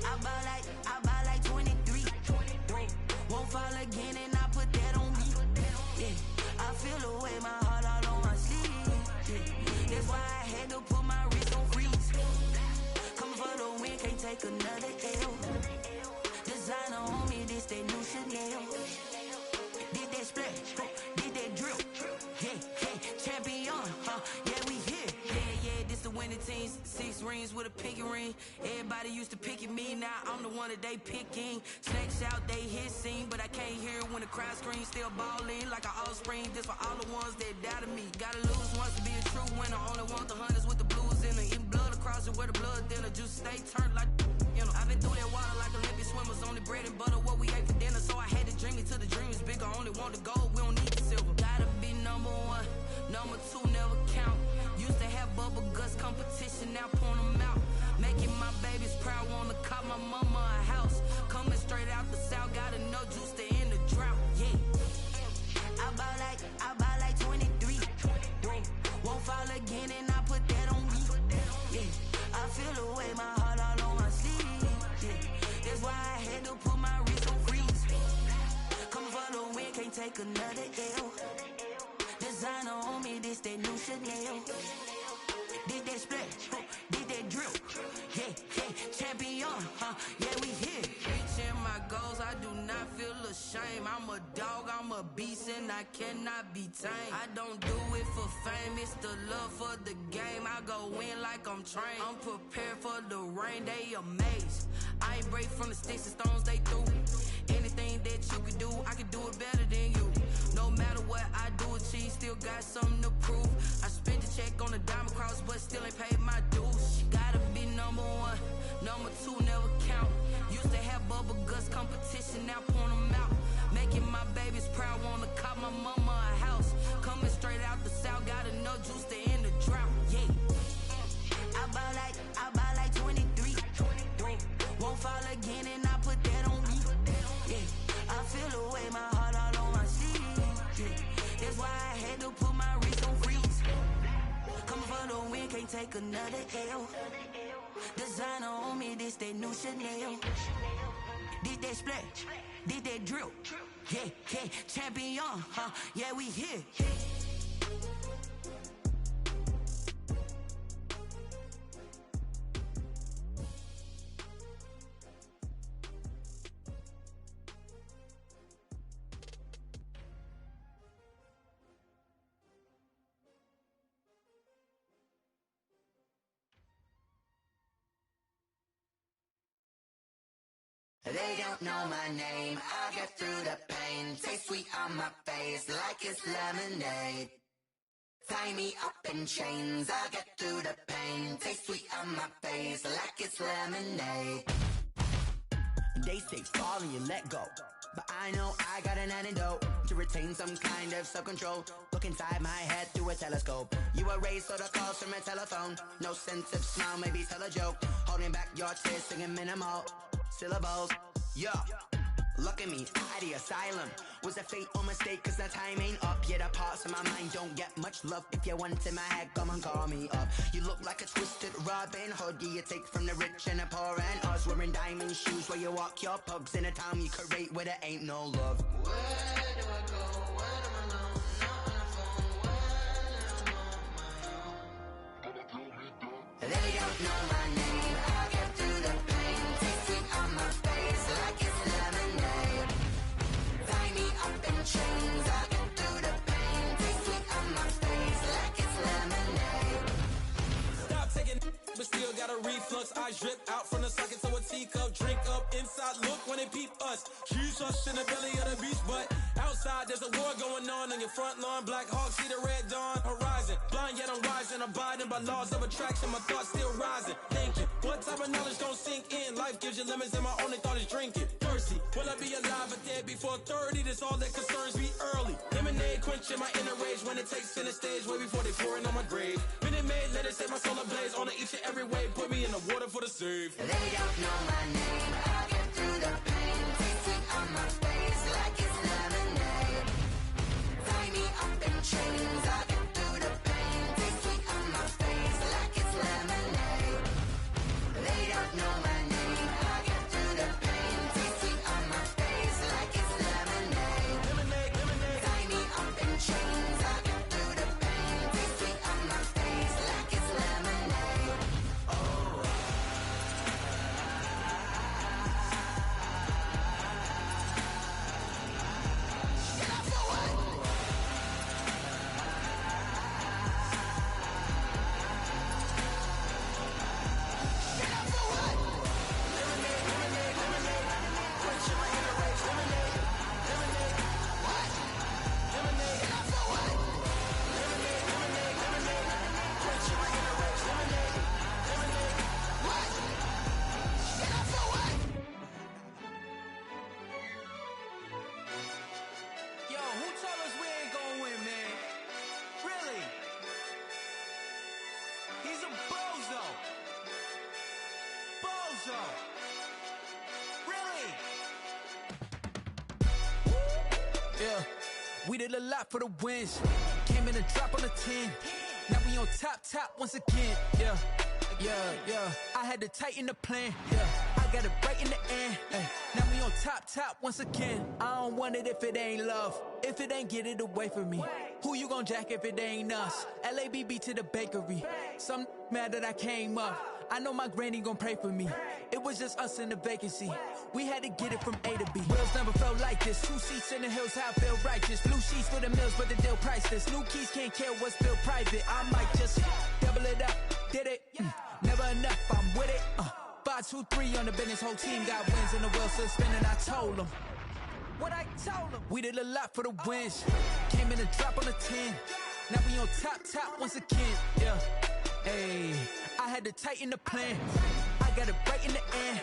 Speaker 12: I buy like 23. Won't fall again and I put that on me. Yeah, I feel the way, my heart all on my sleeve. Yeah, that's why I had to put my wrist on freeze. Coming for the win, can't take another L. Designer on me, this that new Chanel. Did that splash, did that drill. Yeah, champion, yeah, we here. Yeah, this the winning teams. 6 rings with a pinky ring. Everybody used to picking me, now I'm the one that they picking. Snakes out, they hissing, but I can't hear when the crowd screams. Still balling like an offspring. This for all the ones that doubted me. Gotta lose once to be a true winner. Only want the hunters with the blues in it. Eating blood across it where the blood thinner. Juice stay turned like, you know. I've been through that water like Olympic swimmers. Only bread and butter what we ate for dinner. So I had to dream it till the dream is bigger. Only want the gold, we don't need the silver. Gotta be number 1, number 2 never count. Used to have bubble guts competition, now point them out. Making my babies proud, wanna cop my mama a house. Coming straight out the south, got enough juice to end the drought. Yeah, I buy like 23. Won't fall again and I put that on me. Yeah, I feel the way, my heart all on my sleeve. Yeah, that's why I had to put my wrist on freeze. Coming for the win, can't take another L. Designer on me, this that new Chanel. Did that splash, did that drill. Yeah, champion, yeah, we here. Reaching my goals, I do not feel ashamed. I'm a dog, I'm a beast, and I cannot be tamed. I don't do it for fame, it's the love for the game. I go in like I'm trained. I'm prepared for the rain, they amazed. I ain't break from the sticks and stones they threw. Anything that you can do, I can do it better than you. No matter what I do, achieve, still got something to prove. I spent the check on the diamond cross, but still ain't paid my dues. Gotta be number 1, number 2 never count. Used to have bubble guts competition, now point them out. Making my babies proud, wanna cop my mama a house. Coming straight out the south, got enough juice to end the drought. Yeah, I buy like 23. Won't fall again and I put that on me. Yeah, I feel the way, my heart all on my sleeve. Yeah, that's why I had to put my wrist on freeze. Coming for the win, can't take another L. Designer on me, this that new Chanel. Did that splash, did that drill. Yeah, champion, yeah, we here. They don't know my name. I get through the pain. Taste sweet on my face like it's lemonade. Tie me up in chains. I get through the pain. Taste sweet on my face like it's lemonade. They say fall and you let go, but I know I got an antidote to retain some kind of self-control. Look inside my head through a telescope. You erase all the calls from a telephone. No sense of smile, maybe tell a joke. Holding back your tears, singing minimal syllables. Yeah, look at me, at the asylum. Was a fate or mistake, cause the time ain't up. Yeah, the parts of my mind don't get much love. If you want in my head, come and call me up. You look like a twisted Robin Hood. Yeah, you take from the rich and the poor and us. Wearing diamond shoes where you walk your pugs. In a town you create where there ain't no love. Where do I go? When I'm alone? Not on the phone. When I'm on my own. They don't know my name. I get through the pain. Taste sweet on my face like it's lemonade. Tie me up in chains. I get through the pain. Taste sweet on my face like it's lemonade.
Speaker 13: Stop taking but still got a reflux. Eyes drip out from the socket to a teacup. Drink up inside, look when they peep us. Jesus in the belly of the beast, but outside there's a war going on your front lawn. Black Hawk, see the red dawn horizon. Blind yet I'm rising, abiding by laws of attraction. My thoughts still rising, thinking what type of knowledge don't sink in? Life gives you lemons and my only thought is drinking. Thirsty, will I be alive or dead before 30? That's all that concerns me early. Lemonade quenching my inner rage when it takes center stage way before they pour it on my grave. Minute Maid, let it set my soul ablaze on each and every way. Put me in the water for the save.
Speaker 12: They don't know my name. I get through the pain. Taste sweet on my face like it's lemonade. Tie me up in chains. I get through the pain. Taste sweet on my face like it's lemonade. They don't know my name. I get through the pain. Taste sweet on my face like it's lemonade.
Speaker 13: Lemonade, lemonade.
Speaker 12: Tie me up in chains. I get through the pain. Taste sweet on my face like it's lemonade. Oh.
Speaker 13: Yo, who told us we ain't gonna win, man? Really? He's a bozo. Bozo. Really? Yeah, we did a lot for the wins. Came in a drop on the 10. Now we on top once again. Yeah. I had to tighten the plan. Yeah, I got it right in the end. Ay. Now we on top once again. I don't want it if it ain't love. If it ain't, get it away from me. Who you gon' jack if it ain't us? LABB to the bakery. Some mad that I came up. I know my granny gon' pray for me. It was just us in the vacancy. We had to get it from A to B. Wheels never felt like this. 2 seats in the hills, how I feel righteous. Blue sheets for the mills, but the deal priceless. New keys can't care what's built private. I might just double it up. Did it? Never enough, I'm with it. 5, 2, 3 on the business. Whole team got wins and the wheels still spinning. I told them what I told them. We did a lot for the wins. Came in a drop on the 10. Now we on top once again. Yeah. Hey, I had to tighten the plan. I got it right in the end.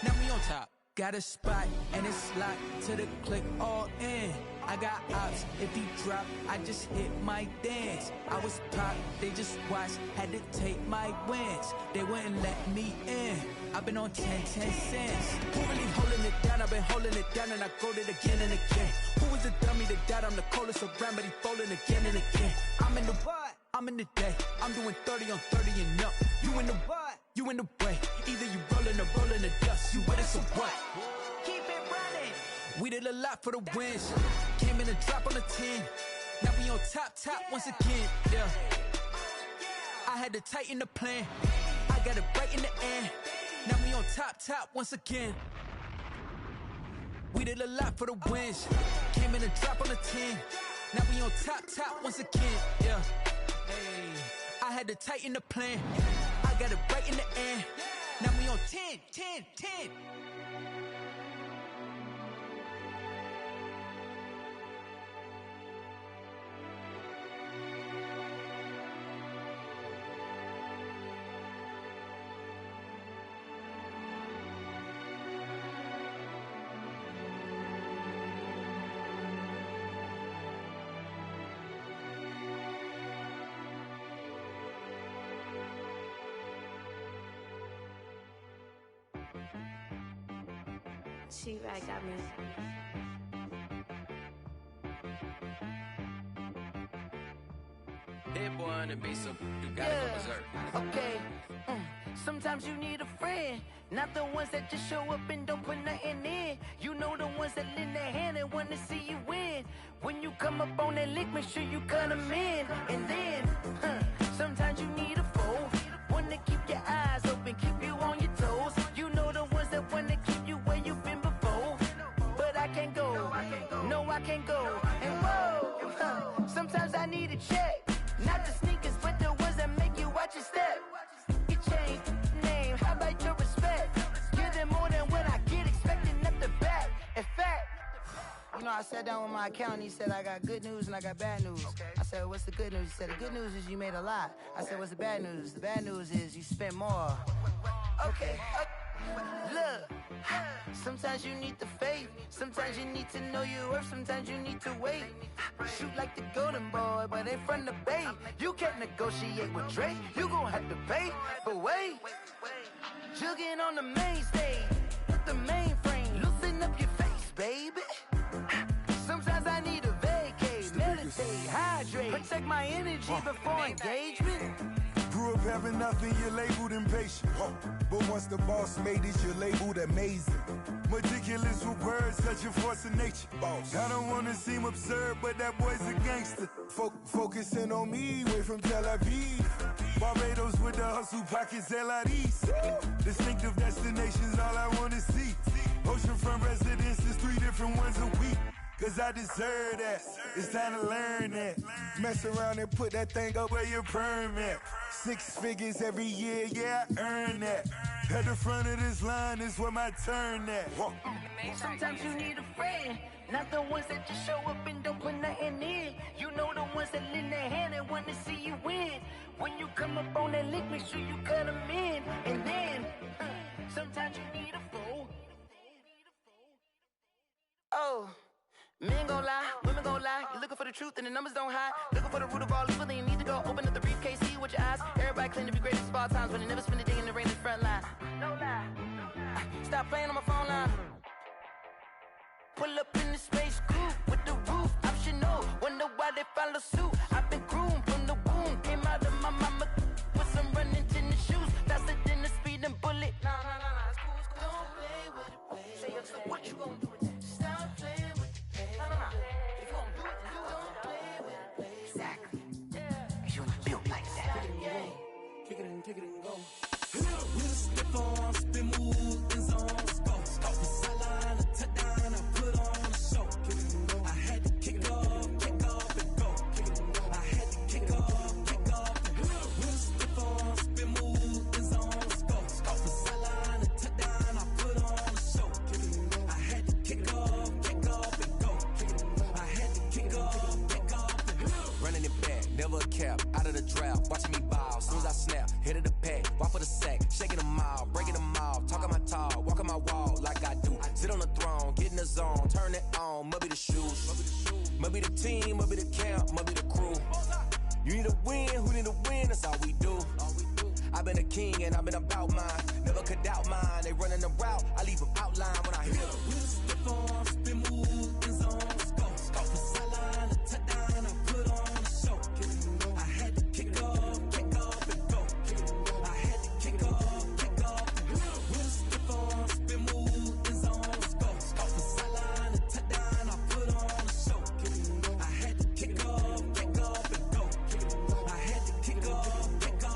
Speaker 13: Now we on top. Got a spot and it's locked to the click all in. I got ops, if he drop, I just hit my dance. I was pop, they just watched, had to take my wins. They wouldn't let me in. I've been on 10 cents. Who really holding it down? I've been holding it down and I go it again and again. Who was the dummy that died? I'm the coldest around, but he folding again and again. I'm in the what? I'm in the day. I'm doing 30 on 30 and up. You in the what? You in the way. Either you rolling or rolling the dust. You with us or what? Keep it running. We did a lot for the wins. Came in a drop on the 10. Now we on top once again. Yeah. I had to tighten the plan. I got it right in the end. Now we on top once again. We did a lot for the wins. Came in a drop on the 10. Now we on top once again. Yeah. Hey, I had to tighten the plan. I got it right in the end. Now we on 10.
Speaker 14: She-Rag got me.
Speaker 15: Hit one and be some, you gotta go berserk.
Speaker 7: Okay. Sometimes you need a friend, not the ones that just show up and don't put nothing in. You know the ones that lend their hand and want to see you win. When you come up on that lick, make sure you cut them in. And then, sometimes you need a foe, one to keep your eyes open, keep you on your toes. You know the ones that want to keep you where you've been before. But I can't go, no I can't go. And whoa, sometimes I need a check, not the sneakers, but the ones that make you watch your step. You change name, how about your respect? Give them more than what I get, expecting up the back. In fact, you know, I sat down with my accountant, he said I got good news and I got bad news. I said, what's the good news? He said, the good news is you made a lot. I said, what's the bad news? The bad news is you spent more. Okay, look, sometimes you need the faith, sometimes you need to know your worth, sometimes you need to wait. Shoot like the golden boy, but ain't from the bay. You can't negotiate with Drake, you gon' have to pay. But wait, jugging on the main stage, the mainframe, loosen up your face, baby. Sometimes I need a vacate, meditate, hydrate, protect my energy before engagement.
Speaker 16: Grew up having nothing, you're labeled impatient. But once the boss made it, you're labeled amazing. Meticulous with words, such a force of nature. I don't wanna seem absurd, but that boy's a gangster. Focusing on me, way from Tel Aviv. Barbados with the hustle pockets, LIDs. Distinctive destinations, all I wanna see. Oceanfront residences, 3 different ones a week. Cause I deserve that, it's time to learn that. Mess around and put that thing up where your permit. 6 figures every year, yeah, I earn that. At the front of this line is where my turn at.
Speaker 7: Sometimes you need a friend, not the ones that just show up and don't put nothing in. You know the ones that lend their hand and want to see you win. When you come up on that lick, make sure you cut them in. And then, sometimes you need a fool. Oh. Men gon' lie, women gon' lie. You're looking for the truth and the numbers don't hide. Looking for the root of all evil, then you need to go open up the briefcase, see with your eyes. Everybody claim to be greatest of all times, but they never spend a day in the rain in the front line. No lie. Stop playing on my phone line. Pull up in the space coupe with the roof optional. Wonder why they follow suit. I've been groomed from the womb. Came out of my mama with some running tennis shoes. Faster than the speeding bullet. Nah, it's cool, it's cool. Don't play with it, play. Say what you gon' do with that? Stop playing with it. If you gon' do it, then don't play with it. Exactly. You built like that.
Speaker 2: Kick it and go.
Speaker 17: With a stiff arm, spin move, in zone, go. The sideline, a touchdown, I put on a show. I had to kick off and go. I had to kick off and go. With a stiff arm, spin move, in zone, go. The sideline, a touchdown, I put on a show. I had to kick off and go. I had to kick off and go.
Speaker 15: Running it back, never a cap, out of the drought, watching me ball. Soon as I snap, hit of the pack, walk for the sack, shaking them all, breaking them all, talking my talk, walking my wall like I do. Sit on the throne, get in the zone, turn it on, must be the shoes, must be the team, must be the camp, must be the crew. You need a win, who need a win, that's all we do. I've been a king and I've been about mine, never could doubt mine. They running the route, I leave them outline when I hit them.
Speaker 17: With a stiff arm, spin move, in zone, go. The sideline, a touchdown, I put on a show. I had to kick off and go. I had to kick off and go. With a stiff arm, spin move, in zone, go. The sideline, a touchdown, I put on a show. I had to kick off and go. I had to kick off and go.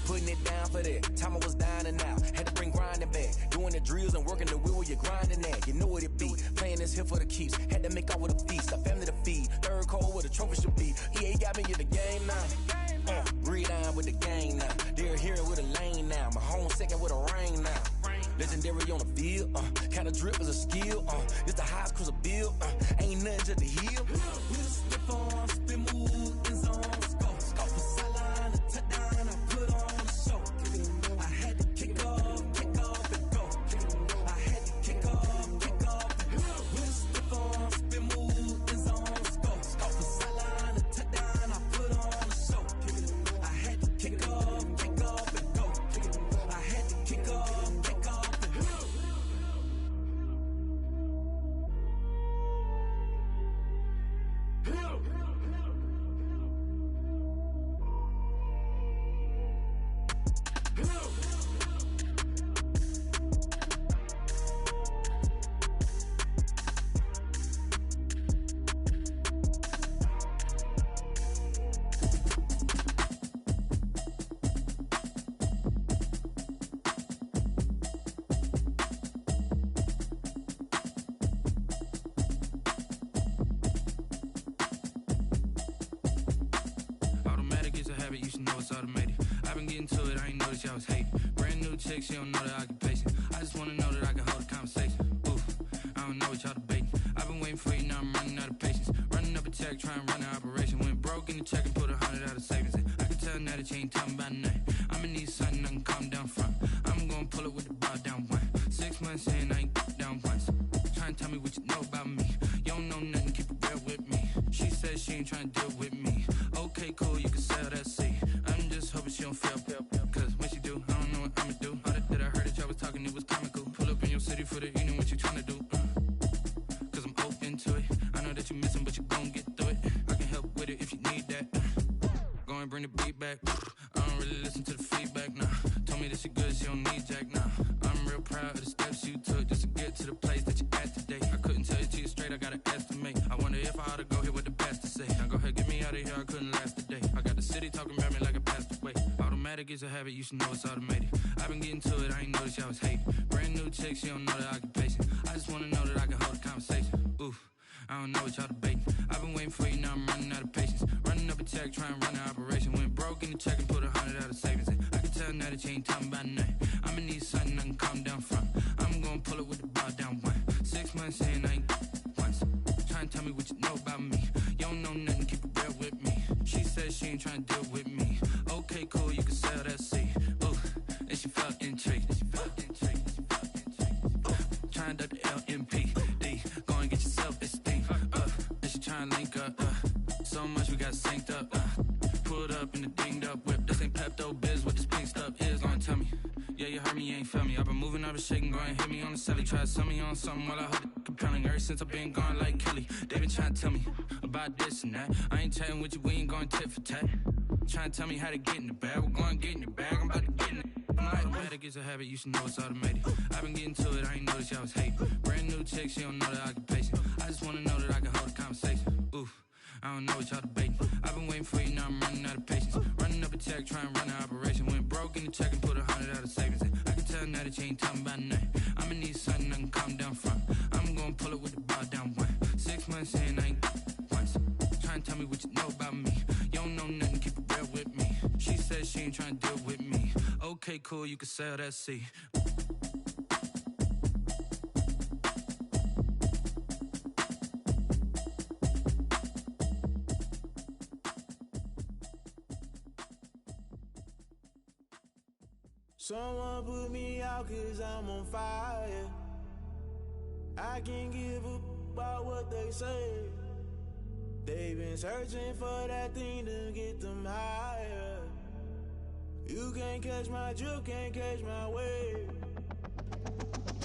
Speaker 15: Putting it down for that, time I was down and out. Had to bring grinding back, doing the drills and working the wheel where you're grinding at. You know what it be, playing this here for the keeps. Had to make off with a feast, a family to feed. Third cold where the trophy should be. EA got me in the game now. Breed on with the game now. They're here with a lane now. My home second with a rain now. Legendary on the field, kinda drip is a skill. It's the highest cruiser bill, ain't nothing just to heal.
Speaker 17: With a stiff arm, spin move, in zone, go. The sideline, a touchdown, I put on a show. I had to kick off and go. I had to kick off and go. With a stiff arm, spin move, in zone, go. The sideline, a touchdown, I put on a show. I had to kick off and go. I had to kick off and go.
Speaker 3: getting to it, I ain't noticed y'all was hating. Brand new chick, she don't know the occupation. I just wanna know that I can hold a conversation. Oof, I don't know what y'all debating. I've been waiting for you, now I'm running out of patience. Running up a check, trying to run an operation. Went broke in the check and put 100 out of savings in. I can tell now that you ain't talking about nothing. I'ma need something I can calm down from. I'm gonna pull it with the bar down one. 6 months in, I ain't down once. Trying to tell me what you know about me. You don't know nothing, keep it real with me. She said she ain't trying to deal with me. Okay, cool, you can sell that seat. I'm just hoping she don't fail. Cause when she do, I don't know what I'ma do. All that I heard that y'all was talking, it was comical. Pull up in your city for the evening, what you trying to do? Cause I'm open to it. I know that you missing, but you gon' get through it. I can help with it if you need that. Go and bring the beat back. I don't really listen to the feedback, nah. Told me that she good, she don't need jack, nah. I'm real proud of the steps you took just to get to the place that you at today. I couldn't tell you to you straight, I gotta estimate. I wonder if I ought to go here with the pastor say. Now go ahead, get me out of here, I couldn't last a day. I got the city talking about me like I passed away. Automatic is a habit, you should know it's automated. I've been getting to it, I ain't noticed y'all was hating. Brand new chick, she don't know the occupation. I just wanna know that I can hold a conversation. Oof, I don't know what y'all debating. I've been waiting for you, now I'm running out of patience. Running up a check, trying to run an operation. Went broke in the check and put 100 out of savings in. I can tell now that you ain't talking about nothing. I'ma need something I can calm down from. I'm gonna pull it with the bar down one. 6 months in, I ain't once. Trying to tell me what you know about me. You don't know nothing, keep it real with me. She said she ain't trying to deal with me. Okay, cool, you can sell that seat. Ooh, and she felt intrigued. Trying to the LMPD. Go and get your self-esteem. And she trying to link up. So much we got synced up. Pulled up in the dinged up whip. This ain't Pepto-Biz, what this pink stuff is. Gonna tell me. Yeah, you heard me, you ain't felt me. I've been moving, I've been shaking, go and hit me on the celly. Try to sell me on something while I hold it compelling. Ever since I've been gone like Kelly, they been trying to tell me about this and that. I ain't chatting with you, we ain't going tit for tat. Trying to tell me how to get in the bag, we're going to get in the bag, I'm about to get in it. Automatic is a habit, you should know it's automated. I've been getting to it, I ain't noticed y'all was hating. Brand new chick, she don't know the occupation. I just wanna know that I can hold a conversation. Oof, I don't know what y'all debating. I've been waiting for you, now I'm running out of patience. Running up a check, trying to run an operation. Went broke in the check and put 100 out of savings in. I can tell now that you ain't talking about nothing. I'ma need something I can calm down from. I'm gonna pull it with the bar down one. 6 months in, I ain't once. Trying to tell me what you know about me. You don't know nothing, keep it real with me. She said she ain't trying to deal with me. Okay, cool, you can sell that seat.
Speaker 4: Someone put me out cause I'm on fire. I can't give up about what they say. They've been searching for that thing to get them higher. You can't catch my drift, can't catch my wave.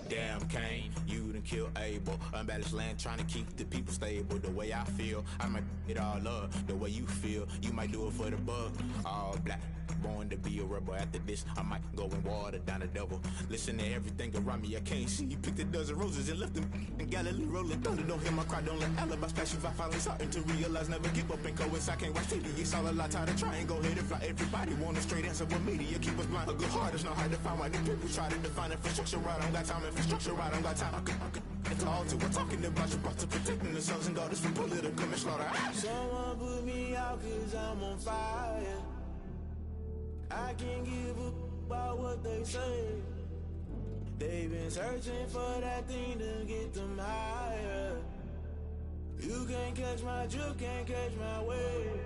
Speaker 14: Damn Kane, you done killed Abel. Unbalanced land trying to keep the people stable. The way I feel, I might it all up. The way you feel, you might do it for the buck. All black, born to be a rebel. After this, I might go and water down the devil. Listen to everything around me, I can't see. Picked a dozen roses and left them in Galilee rolling thunder. Don't hear my cry, don't let alibis pass you. I finally starting to realize, never give up and coincide. I can't watch TV, it's all a lot. Tired of trying, go ahead and fly. Everybody want a straight answer with media. Keep us blind, a good heart is not hard to find. Why the people try to define infrastructure right? I don't got time, infrastructure right, I don't got time. I could call to. We're talking about you, about to protecting the sons and daughters from political and slaughter.
Speaker 4: Someone put me out cause I'm on fire. I can't give up about what they say. They've been searching for that thing to get them higher. You can't catch my drift, can't catch my wave.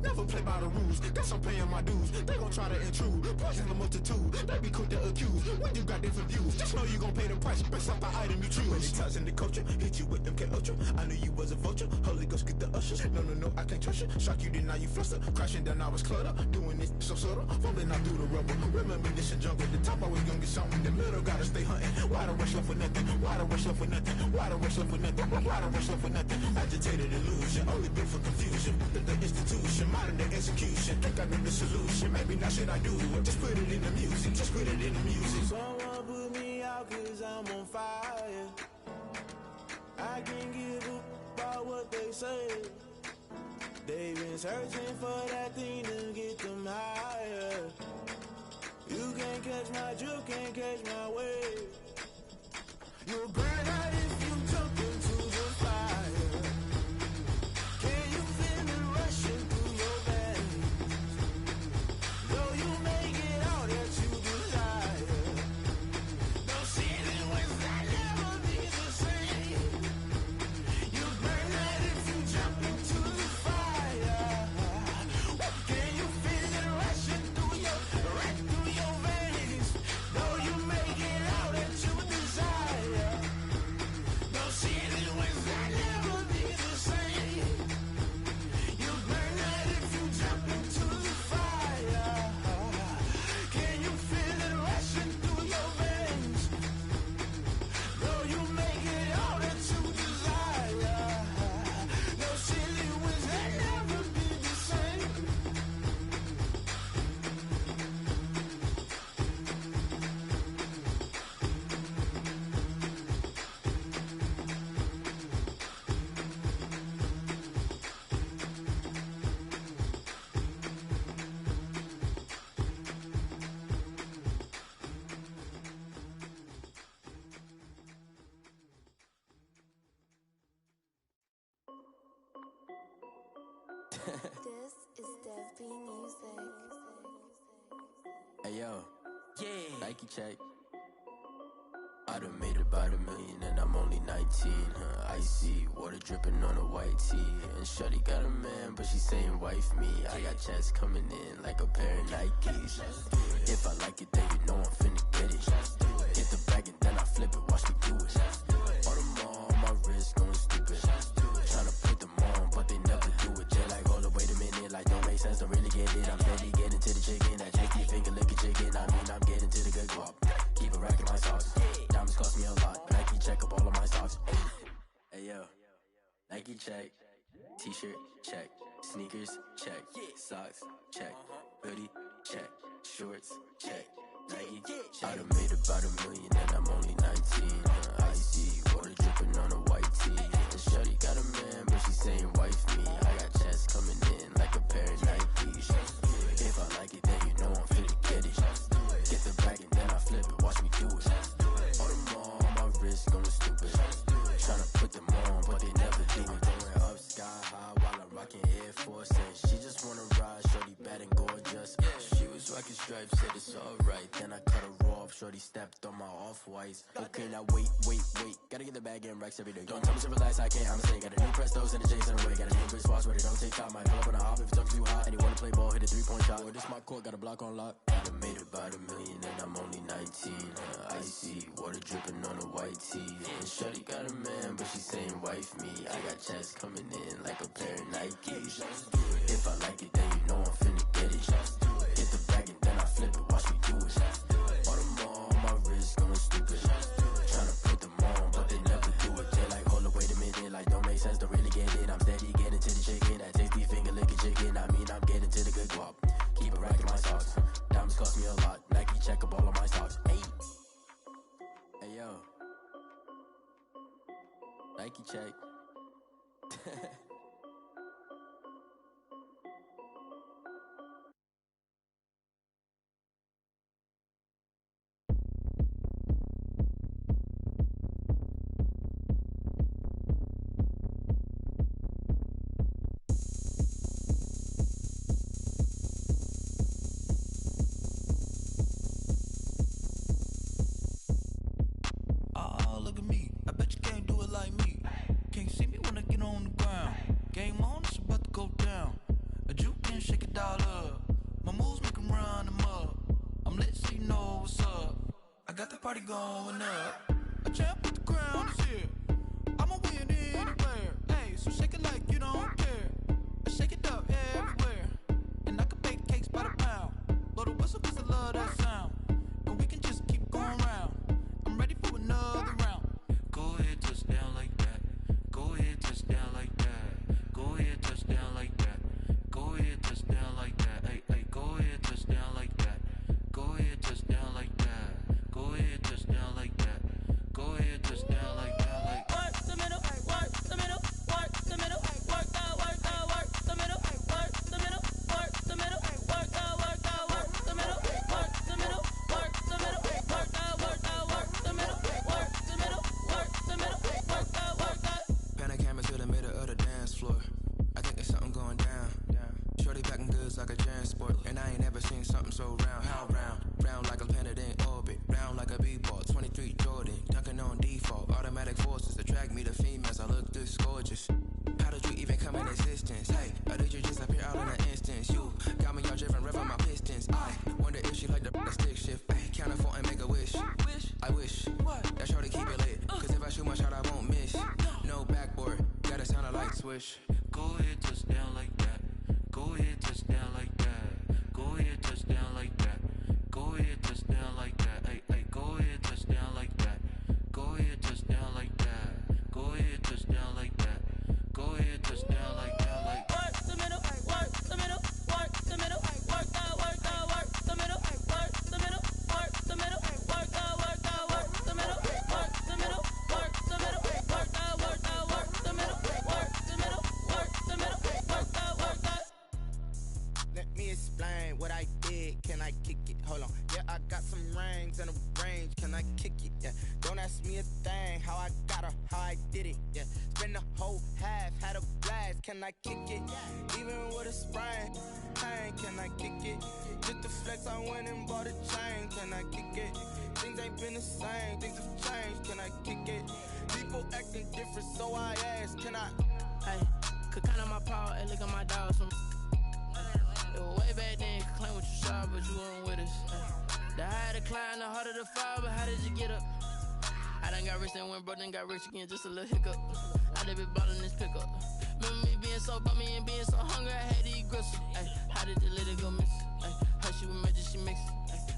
Speaker 14: Never play by the rules, guess I'm paying my dues. They gon' try to intrude, poison the multitude. They be quick to accuse, when you got different views. Just know you gon' pay the price, based off the item you choose. Many times in the culture, hit you with them K Ultra. I knew you was a vulture, Holy Ghost get the ushers. No, I can't trust you. Shock you, then now you fluster. Crashing down, I was cluttered. Doing this so subtle, falling out through the rubble. Remember this in jungle, the top always gonna get something. The middle gotta stay hunting. Why the rush left for nothing? Why the rush left for nothing? Why the rush left for nothing? Why the rush left for nothing? Agitated illusion, only built for confusion. The institution, modern day execution. Think I know the solution. Maybe not should I do it? Just put it in the music. Just put it in the music.
Speaker 4: Someone put me out cause I'm on fire. I can't give up about what they say. They've been searching for that thing to get them higher. You can't catch my drift, can't catch my wave. You'll burn out if you jump into the fire.
Speaker 18: This is Dev B Music.
Speaker 2: Hey yo, yeah. Nike check. I done made about $1 million and I'm only 19. Icy water dripping on a white tee. And shorty got a man, but she saying wife me. I got checks coming in like a pair of Nikes. If I like it, then you know I'm finna get it. Get the bag and then I flip it. Watch me do it. All them on my wrist going stupid. Tryna put them on, but they never do it. Jay like, hold up, wait a minute. Like, don't make sense, don't really get it. I'm steady getting to the chicken. That janky finger licking chicken. I mean, I'm getting to the good guap. Keep a rack in my socks. Diamonds cost me a lot. Nike check up all of my socks. Hey yo, Nike check. T-shirt check. Sneakers check. Socks check. Hoodie check. Shorts check. Nike check. I done made about $1 million and I'm only 19. Icy water dripping on a white tee. And shorty got a man, but she saying wife me. I got checks coming in like a pair of Nikes. If I like it, then you know I'm finna get it. Get the bag and then I flip it. Watch me do it. All them on my wrist going stupid. Tryna put them on, but they never do it. Going up sky high while I'm rocking Air Force. And she just wanna ride, shorty bad and gorgeous. She was rocking stripes, said it's alright. Then I cut her off, shorty stepped on my off-whites. Okay, now wait. Gotta get the bag and racks every day. Don't tell me to relax, I can't, I'm saying. Got a new Prestos and a Jason away. Got a new Chris Fox where they don't take time. Might pull up on a hop if it's up too hot. And he wanna play ball, hit a 3-point shot. Or this my court, got a block on lock. I done made about $1 million and I'm only 19. Icy water dripping on a white tee. And shorty got a man, but she saying wife me. I got checks coming in like a pair of Nikes. If I like it, then you know I'm finna get it. Get the bag and then I flip it. Watch me do it. All them on my wrist going stupid. Tryna put them on, but they never do it. They like, hold up, wait a minute. Like, don't make sense, don't really get it. I'm steady getting to the chicken. That tasty finger licking chicken. I mean, I'm getting to the good guap. Keep a rack in my socks. Diamonds cost me a lot. Nike check up all of my socks. Hey yo, Nike check.
Speaker 17: Oh, look at me. I bet you can't do it like me. Can't see me when I get on the ground. Game on, it's about to go down. A juke and shake it all up. My moves make them run them up. I'm lit so you know what's up. I got the party going up. A champ with the crown is here. I'ma win anywhere. Hey, so shake it like you don't care. I shake it up everywhere. And I can bake cakes by the pound. Blow the whistle cause I love that sound. And we can just keep going round. I'm ready for another round. Go ahead, touch down like that. Go ahead, touch down like that. Go ahead, touch down like that. Go ahead, touch down like that. Hey, go ahead, touch down like that. Go ahead, touch down like that. Go ahead, touch down like that. Go ahead, touch down like that. Like work the middle, work the middle, work the middle, work out, work the middle, work the middle, work the middle, work out, work the middle, work the middle, work the middle, work out, work the middle, work the middle, work the middle, work out. Pan a camera to the middle of the dance floor. I think there's something going down. Shorty packing goods like a transport, and I ain't never seen something so round. How round? Round like a planet in orbit, round like a b-ball. 23 Jordan, dunking on default. Automatic forces attract me to females. I look this gorgeous. How did you even come in existence? Hey, or did you just appear out in an instance? You got me all driven, revving my pistons. I wonder if she like the stick shift. Ay, count a 4 and make a wish. I wish that shorty keep it lit. Cause if I shoot my shot, I won't miss. No backboard, gotta sound a light switch. Go ahead, touch down like that. Go ahead, touch down like that. Go ahead, touch down like that. Go ahead, touch down like that. Hey, go ahead, touch down like that. Go ahead, touch down like that. Go ahead, touch down like that. Go ahead, touch down like that. Like work the middle, work the middle, work the middle, work out, work the middle, work the middle, work the middle, work out, work the middle, work the middle, work the middle, work out, work the middle, work the middle, work the middle, work out.
Speaker 1: Let me explain what I did. Can I kick it? Hold on. Yeah, I got some rings and a range. Can I kick it? Yeah. Don't ask me a thing. How I got her, how I did it. Yeah. Spend the whole half, had a blast. blast, can I kick it? Even with a sprain, pain, can I kick it? Just the flex, I went and bought a chain, can I kick it? Things ain't been the same, things have changed, can I kick it? People acting different, so I ask, can I?
Speaker 19: Hey, could count on my power, hey, look at my dogs from way back then, could claim what you saw, but you weren't with us. The higher the climb, the harder the fall, but how did you get up? I done got rich and went broke, then got rich again, just a little hiccup. I done been ballin' this pickup. Remember me being so bummy and being so hungry, I had to eat gristle. Ay, how did the lady go miss? Ay, how she was magic, she mixed.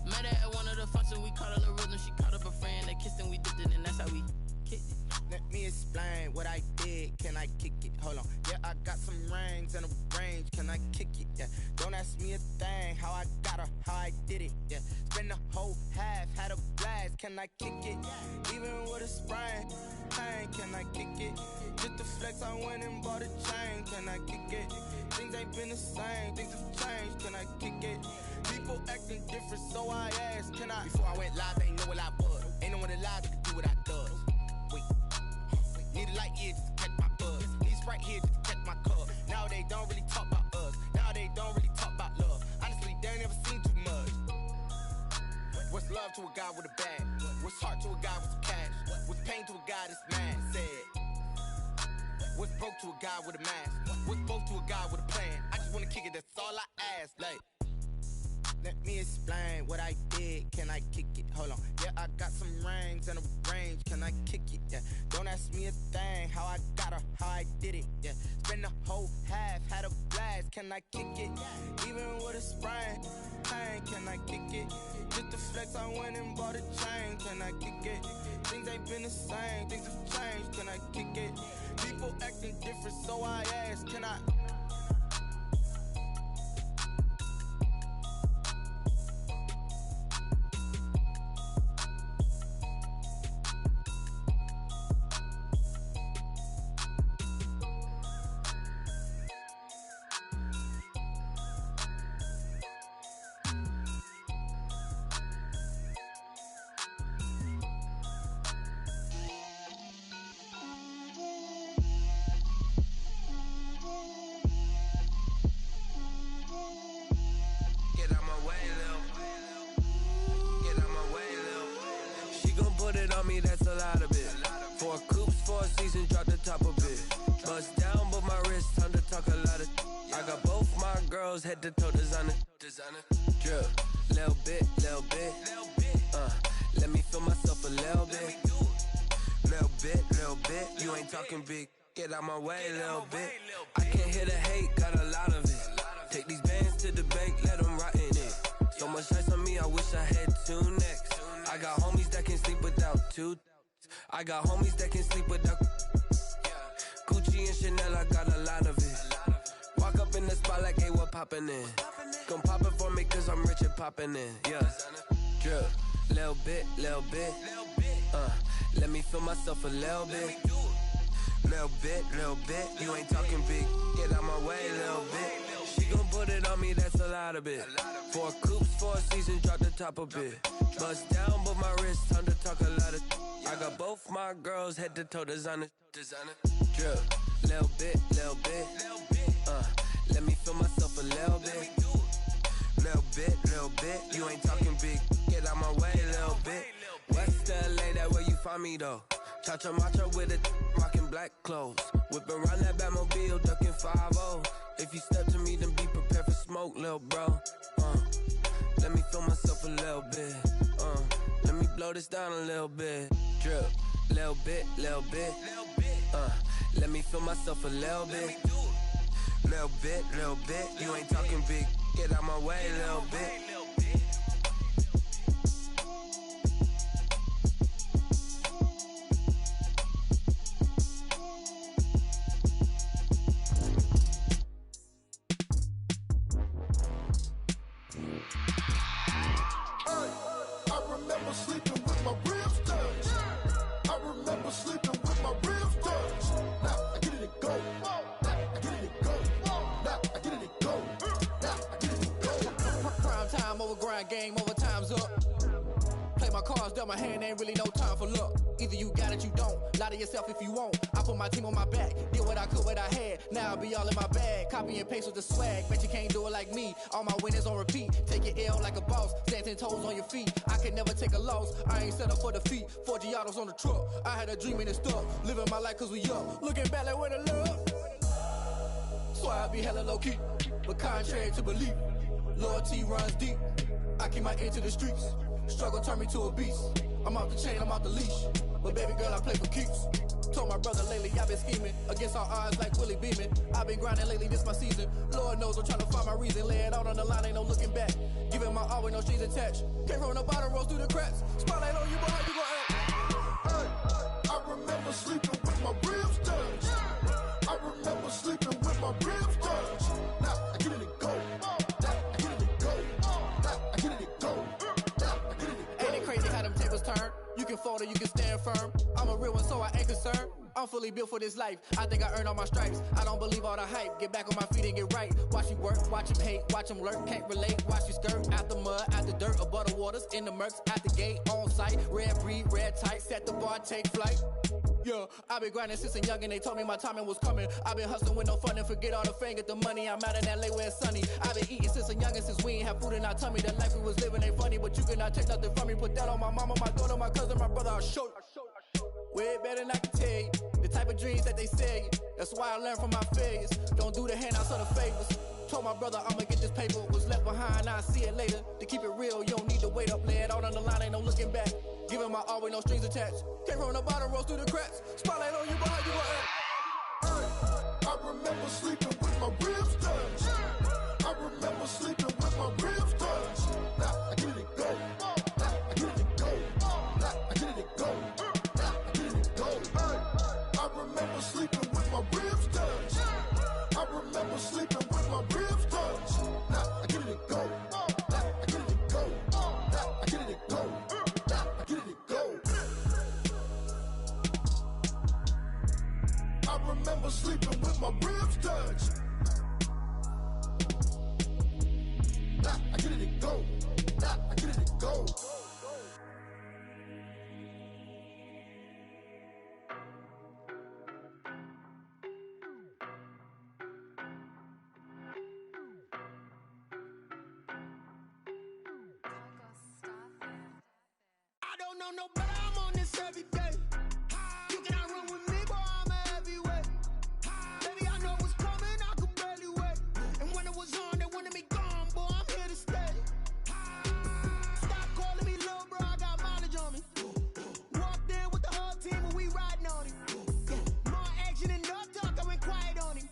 Speaker 19: Met her at one of the functions, we caught a little rhythm, she caught up a friend, they kissed and we dipped it, and that's how we kicked it.
Speaker 1: Let me explain what I did, can I kick it? Hold on, yeah, I got some rings and a range, can I kick it? Yeah, don't ask me a thing, how I got her, how I did it. Yeah, spend the whole half, had a blast, can I kick it? Even with a sprain, pain, can I kick it? Just the flex, I went and bought a chain, can I kick it? Things ain't been the same, things have changed, can I kick it? People acting different, so I ask, can I? Before I went live, they know what I was. Ain't no one alive that could do what I does. Wait, need a light here just to catch my buzz. Need Sprite here just to catch my cup. Now they don't really talk about us. Now they don't really talk about love. Honestly, they ain't never seen too much. What's love to a guy with a bag? What's heart to a guy with some cash? What's pain to a guy that's mad? Said. What's broke to a guy with a mask? What's both to a guy with a plan? I just wanna kick it, that's all I ask. Like, let me explain what I did, can I kick it? Hold on, yeah, I got some rings and a range, can I kick it? Yeah, don't ask me a thing, how I got her, how I did it. Yeah, spend the whole half, had a blast, can I kick it? Even with a sprain, pain, can I kick it? Just the flex, I went and bought a chain, can I kick it? Things ain't been the same, things have changed, can I kick it? People acting different, so I ask, can I?
Speaker 20: That's a lot of it. 4 coops, 4 seasons, drop the top of it. Bust down, but my wrist, time to talk a lot of. I got both my girls head to toe designer. Drip, little bit. Let me feel myself a little bit. Little bit. You ain't talking big. Get out my way, little bit. I can't hear the hate, got a lot of it. Take these bands to the bank, let them rot in it. So much ice on me, I wish I had 2 necks. I got homies that can sleep without 2. I got homies that can sleep without Gucci and Chanel, I got a lot of it. Walk up in the spot like, hey, what poppin' in? Gon' pop it for me cause I'm rich and poppin' in. Yeah, drip, little bit. Let me feel myself a little bit. Little bit. You ain't talking big. Get out my way, little bit. She gon' put it on me, that's a lot of it. 4 coops, 4 seasons, drop the top a bit. Bust down, but my wrist, time to talk a lot of. I got both my girls head to toe designer. Drip, little bit. Let me feel myself a little bit. Little bit. You ain't talking big. Get out my way, little bit. West LA, that where you find me though. Chacha macha with a rockin' black clothes. Whip around that Batmobile, ducking 5-0. If you step to me, then be prepared for smoke, lil' bro. Let me feel myself a little bit. Let me blow this down a little bit. Drip, little bit. Let me feel myself a little bit. Little bit. You ain't talking big. Get out my way, little bit.
Speaker 21: Sleeping with my ribs touched. I remember sleeping with my ribs touched. Now I get it to go.
Speaker 19: Prime time over grind game, over time's up. Play my cards, dealt my hand, ain't really no time for luck.
Speaker 9: Either you got it, you don't. Lie to yourself if you won't. I put my team on my back. Did what I could, what I had. Now I'll be all in my bag. Copy and paste with the swag. Bet you can't do it like me. All my winners on repeat. Take your L like a boss. Stand 10 toes on your feet. I can never take a loss. I ain't set up for defeat. 4 Giottos on the truck. I had a dream and it stuck. Living my life cause we up. Looking back like where the love. So I be hella low key. But contrary to belief. Loyalty runs deep. I keep my ear to the streets. Struggle turned me to a beast. I'm off the chain, I'm off the leash. But baby girl, I play for keeps. Told my brother lately, I've been scheming. Against all odds like Willie Beeman. I've been grinding lately, this my season. Lord knows I'm trying to find my reason. Lay it out on the line, ain't no looking back. Giving my all with no strings attached. Came from the bottom, rose through the cracks. Spotlight on you, boy, how you gon' act?
Speaker 21: Hey, I remember sleeping with my ribs touched. I remember sleeping with my ribs touched. Now I get it and go. Now I get it and go. Now I get it and go. Now I get it and go.
Speaker 9: Ain't it crazy how them tables turn? You can fold or you can stand firm. I'm a real one, so I ain't concerned. I'm fully built for this life. I think I earned all my stripes. I don't believe all the hype. Get back on my feet and get right. Watch you work, watch him hate, watch him lurk. Can't relate, watch you skirt. Out the mud, out the dirt, above the waters, in the murks, at the gate, on site. Red breed, red tight, set the bar, take flight. Yeah, I been grinding since a youngin', they told me my timing was coming. I been hustling with no fun and forget all the fame, get the money. I'm out in LA where it's sunny. I been eating since a youngin', since we ain't have food in our tummy. The life we was living ain't funny, but you cannot take nothing from me. Put that on my mama, my daughter, my cousin, my brother, I'll show you. Way better than I can tell you. The type of dreams that they sell you. That's why I learned from my failures. Don't do the handouts or the favors. Told my brother I'ma get this paper. Was left behind, I'll see it later. To keep it real, you don't need to wait up. Lay it out on the line, ain't no looking back. Giving my all with no strings attached. Came from the bottom, rose through the cracks. Spotlight on you, but how you gon' act?
Speaker 21: Hey, I remember sleeping with my ribs touched. I remember sleeping with my ribs touched. Now I get it and go. Now I get it and go. Now I get it and go. Now I get it and go. Hey, I remember sleeping with my ribs touched. I remember sleeping with my ribs touched. Now I get it and go. Now I get it and go. Now I get it and go. Now I get it and go. I remember sleeping with my ribs touched. Now I get it and go. Now I get it and go.
Speaker 17: I don't know no better, I'm on this every day. You cannot run with me, boy, I'm a heavyweight. Baby, I know what's coming, I could barely wait. And when it was on, they wanted me gone, boy, I'm here to stay. Stop calling me little bro, I got mileage on me. Walked in with the whole team and we riding on him. More action and no talk, I went quiet on him.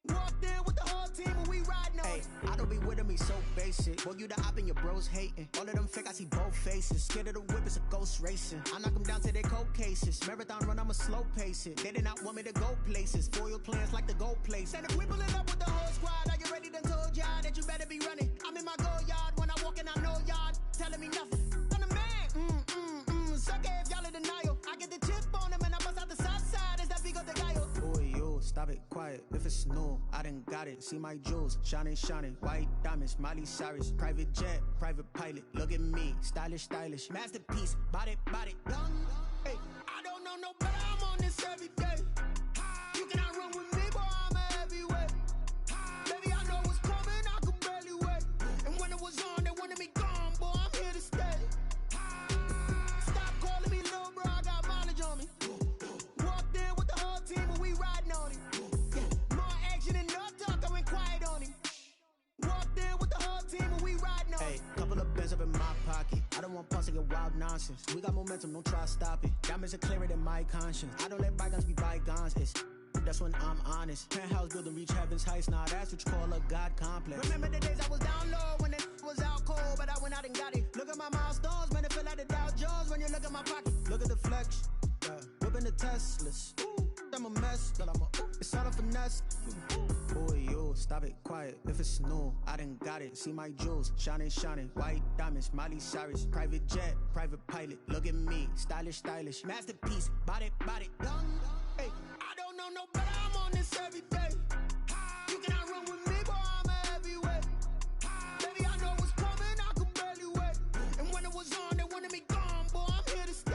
Speaker 17: Walked in with the whole team and we riding on him.
Speaker 22: I don't be with me so basic. Boy, you the op and your bros hating. All of them fake, I see both faces. Scared of the whip, it's a ghost racing. I knock them down to their cold cases. Marathon run, I'ma slow pace it. They did not want me to go places. Foil plans like the gold place.
Speaker 17: And if we pulling up with the whole squad, are you ready? Done told y'all that you better be running. I'm in my go yard when I walk in, I know y'all telling me nothing. I'm the man. Suck it if y'all in denial. I get the chip on him and I bust out the south side. Is that Vigo de Gallo?
Speaker 22: Boy, you stop it, quiet. If it's new, I done got it. See my jewels, shining, shining. White diamonds, Miley Cyrus. Private jet, private pilot. Look at me, stylish, stylish. Masterpiece, body, body, young.
Speaker 17: Hey, I don't know no better, I'm on this every day. You cannot run with me, boy, I'm a heavyweight. Baby, I know what's coming, I could barely wait. And when it was on, they wanted me gone, boy, I'm here to stay. Stop calling me little bro, I got mileage on me. Walked in with the whole team and we riding on him. More action and no talk, I went quiet on him. Walked in with the whole team and we riding on him.
Speaker 22: Hey, couple of bands up in my pocket. I don't want pause to get wild nonsense. We got momentum, don't try to stop it. Diamonds are clearer than my conscience. I don't let bygones be bygones. That's when I'm honest. Penthouse building, reach heaven's heights. Nah, that's what you call a God complex.
Speaker 17: Remember the days I was down low when it was out cold, but I went out and got it. Look at my milestones, man, it feel like the Dow Jones when you look at my pocket.
Speaker 22: Look at the flex, whipping the Teslas. I'm a mess, but it's all a finesse. Boy, you stop it, quiet. If it's new, I done got it. See my jewels, shining, shining. White diamonds, Miley Cyrus. Private jet, private pilot. Look at me, stylish, stylish. Masterpiece, body, body, young.
Speaker 17: Hey, I don't know no better, I'm on this every day. You cannot run with me, boy, I'm a heavyweight. Baby, I know what's coming, I could barely wait. And when it was on, they wanted me gone, boy, I'm here to stay.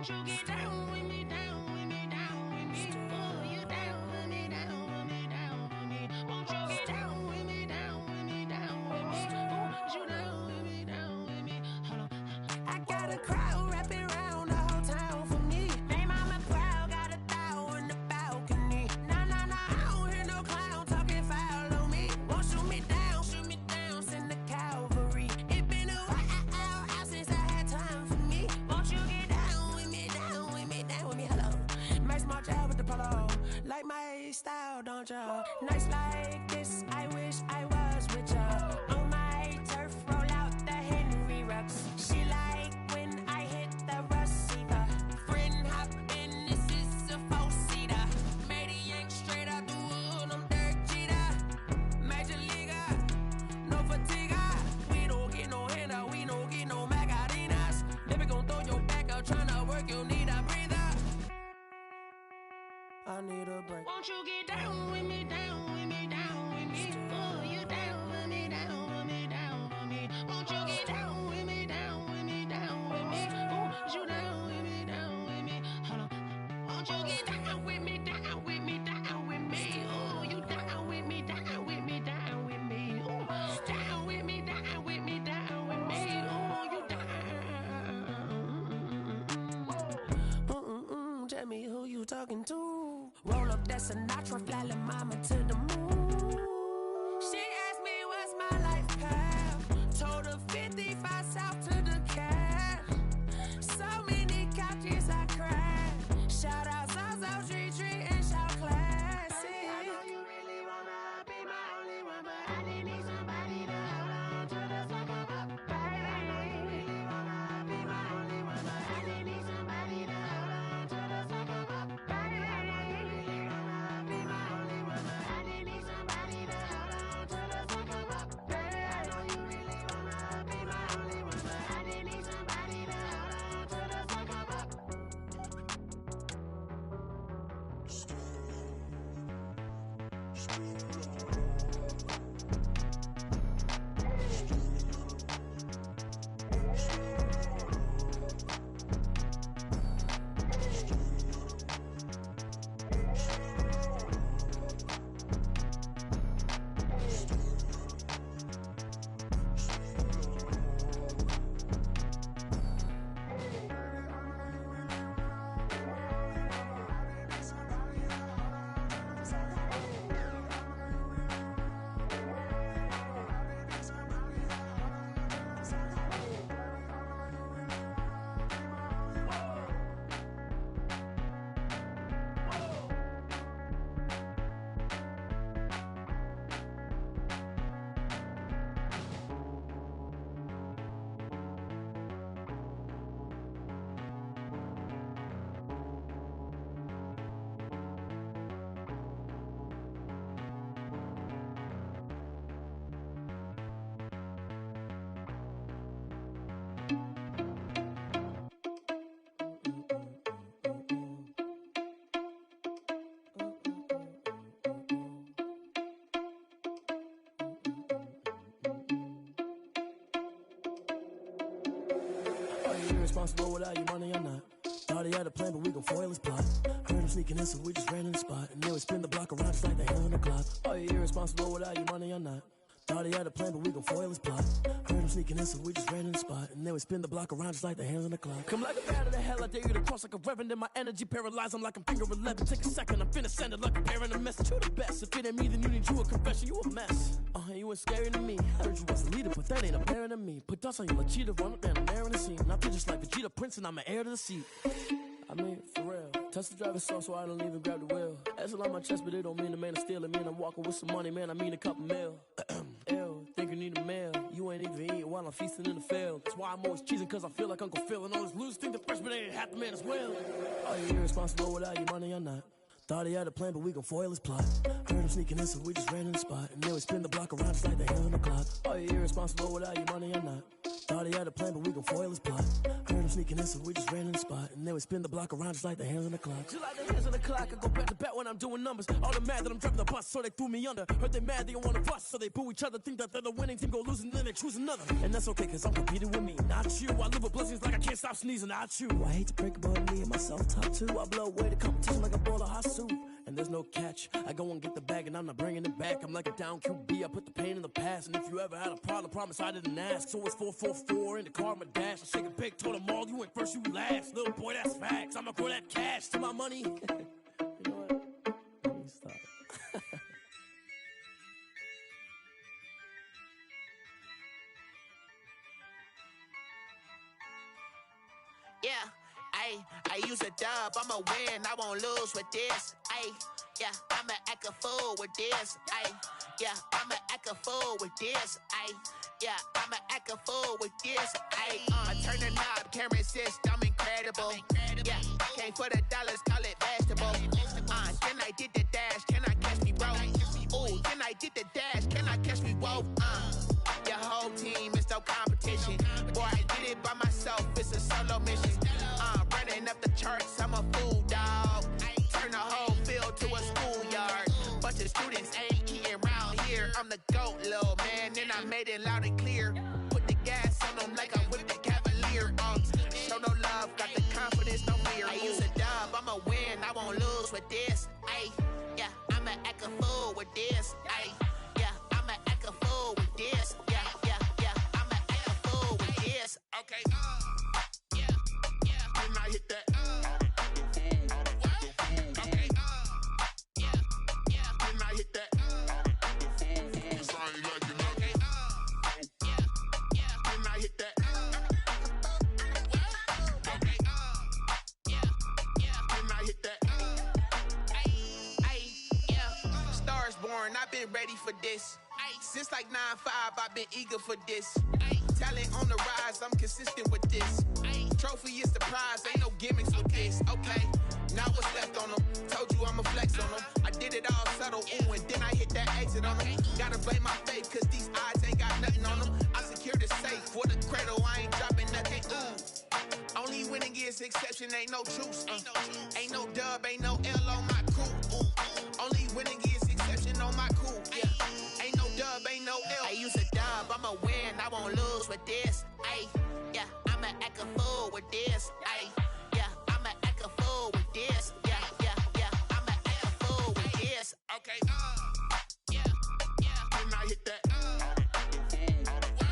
Speaker 10: Won't you get down with me, down with me, down with me? Oh, you down with me, down with me, down with me. Won't you get down with me, down with me, down with me? Oh, you down with me, down with me? Hold on. I got a crowd wrapping around the whole town for me. They mama proud, got a thou in the balcony. Nah, nah, nah, I don't hear no clown talking foul on me. Won't shoot me down, send the cavalry. It been a while since I had time for me. Won't you get down with me, down with me, down with me? Hello. Max my job with the polo. Like my style, don't ya? Nights like this, I wish I was with ya. On my turf, roll out the Henry Rux. She like when I hit the receiver. Friend hop in, this is a four-seater. Made a yank straight out the wood, I'm Derek Jeter. Major leaguer, no fatigue. We don't get no handout, we don't get no Macarinas. Never gon' throw your back out, tryna work, you need a breather. I need a break. Won't you get down with me, down with me, down with me? Oh, you down with me, down with me, down with me? Won't you get down with me, down with me, down with me? Oh, you down with me, down with me? Hold on. Won't you get down with me, down with me, down with me? Oh, you down with me, down with me, down with me? Oh, down with me, down with me, down with me? Oh, you down. Tell me who you talking to. Roll up that Sinatra, fly la mama to the moon. She asked me what's my life path. Told her 55 south to the cab. So many couches I cried. Shout out South Street and shout classic. I know you really wanna be my only one, but I didn't need somebody to hold on to the sucker up. Baby, I know you really wanna be my only one, but I didn't need somebody to hold on to the sucker up. Baby, I know you really wanna be my only one, but I didn't need somebody to hold on to the sucker up. Baby, I know you really wanna be my only one, but I didn't need somebody to hold on to the sucker up.
Speaker 2: Are you irresponsible without your money or not? Thought he had a plan, but we gon' foil his plot. Heard him sneaking in, so we just ran in the spot. And then we spin the block around just like the hell on the clock. Are you irresponsible without your money or not? Thought he had a plan, but we gon' foil his plot. Heard him sneaking in, so we just ran in the spot. And then we spin the block around just like the hands on the clock. Come like a bat of the hell, I dare you to cross like a reverend. In my energy paralyzed, I'm like I'm finger 11. Take a second, I'm finna send it like a bearing a message. You the best, if it ain't me, then you need you a confession. You a mess, you ain't scary to me. Heard you was a leader, but that ain't apparent to me. Put dust on you like cheetah, run up and I'm there in the scene. I feel just like Vegeta Prince and I'm an heir to the seat. I mean, for real. Touch the driver's sauce so I don't even grab the wheel. That's on my chest, but it don't mean the man is stealing. Man, I'm walking with some money, man, I mean a couple mil. Ew, think you need a meal. You ain't even eating while I'm feasting in the field. That's why I'm always cheesing, cause I feel like Uncle Phil. And all those losers think the freshman ain't half the man as well. Are you irresponsible without your money or not? Thought he had a plan, but we gon' foil his plot. Heard him sneaking in, so we just ran in the spot. And then we spin the block around just like the hell on the clock. Are you irresponsible without your money or not? Thought he had a plan, but we gon' foil his plot. Heard him sneaking in, so we just ran in the spot. And then we spin the block around just like the hands on the clock. Just like the hands on the clock, I go back to back when I'm doing numbers. All the mad that I'm driving the bus, so they threw me under. Heard they mad, they don't wanna bust, so they boo each other. Think that they're the winning team, go losing, then they choose another. And that's okay, cause I'm competing with me, not you. I live with blessings like I can't stop sneezing, not you. I hate to break it, but me and myself top two. I blow away the competition like a bowl of hot soup. And there's no catch. I go and get the bag and I'm not bringing it back. I'm like a down QB, I put the pain in the past. And if you ever had a problem, promise I didn't ask. So it's 444 in the car, my dash. I shake a big, told them all, you went first, you last. Little boy, that's facts. I'ma grow that cash to my money. You know what? Let me stop.
Speaker 8: Yeah, I use a dub, I'ma win, I won't lose with this. Yeah, I'ma act a fool with this. Yeah, I'ma act a fool with this. Yeah, I'ma act a fool with this. I turn the knob, can't resist, I'm incredible. Yeah, came for the dollars, call it vegetable. Then I did the dash, can I catch me, bro? Ooh, then I did the dash, can I catch me, whoa? Your whole team is no competition. Boy, I did it by myself, it's a solo mission. Running up the charts, I'm a fool, dog. Turn the whole field to a schoolyard. Bunch of students ain't eating round here. I'm the GOAT, little man, and I made it loud and clear. Put the gas on them like I whipped the Cavalier. Show no love, got the confidence, no fear. I use a dub, I'ma win, I won't lose with this. Yeah, I'ma act a fool with this. Yeah, I'ma act a fool with this. Yeah, I'ma act a fool with this. Okay, Can I hit that? Okay, Can I hit that? Cause I ain't like it. Okay, Can I hit that? Okay, Can I hit that? Stars born, I've been ready for this. Since like 9-5, I've been eager for this. Talent on the rise, I'm consistent with this. Trophy is the prize, ain't no gimmicks with this. Okay, now what's left on them? Told you I'ma flex on them. I did it all subtle, ooh, and then I hit that exit on them. Gotta blame my faith, cause these odds ain't got nothing on them. I secured the safe for the cradle, I ain't dropping nothing, ooh. Only winning is exception, ain't no truce. Ain't no dub, ain't no L on my crew, ooh. Only winning is exception on my crew, yeah. Ain't no dub, ain't no L. I use a dub, I'ma win, I won't lose with this. Yeah, I'ma act a fool with this. Yeah, I'ma act a fool with this. Yeah, I'ma act a fool with this. Okay, Can I hit that?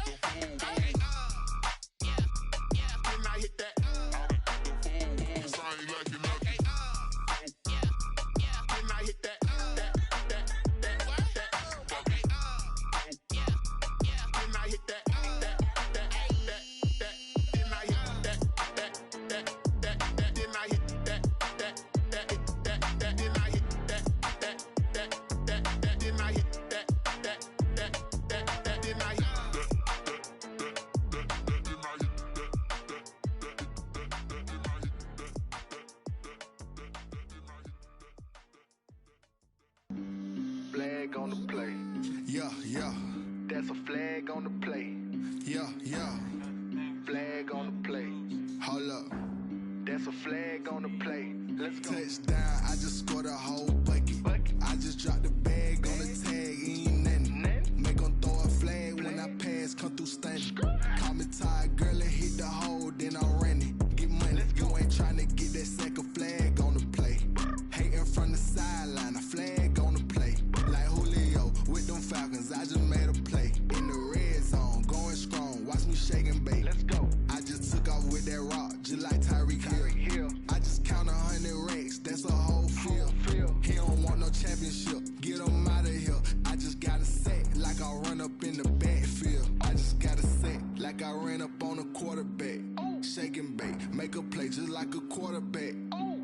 Speaker 8: Okay, Can I hit that? Cause I ain't like it. Okay, Can I hit that? Okay, Can I hit that?
Speaker 21: Flag on the play. Yeah. That's a flag on the play. Yeah. Flag on the play. Hold up. That's a flag on the play. Let's go. Touchdown, I just scored a whole bucket. I just dropped the bag on the tag, ain't nothing. Make 'em throw a flag when I pass, come through stunning. Call me tired, girl, and hit the hole, then I'm running. Get money, you ain't tryna get that second flag on the play. Hating from the sideline, a flag on the play. Like Julio with them Falcons, I just made a play. In the red zone, going strong, watch me shake and bake. Let's go. I just took off with that rock, just like Tyreek Hill. I just count 100 racks, that's a whole field. He don't want no championship, get him out of here. I just got a set, like I run up in the backfield. I just got a set, like I ran up on a quarterback. Shake and bake, make a play just like a quarterback.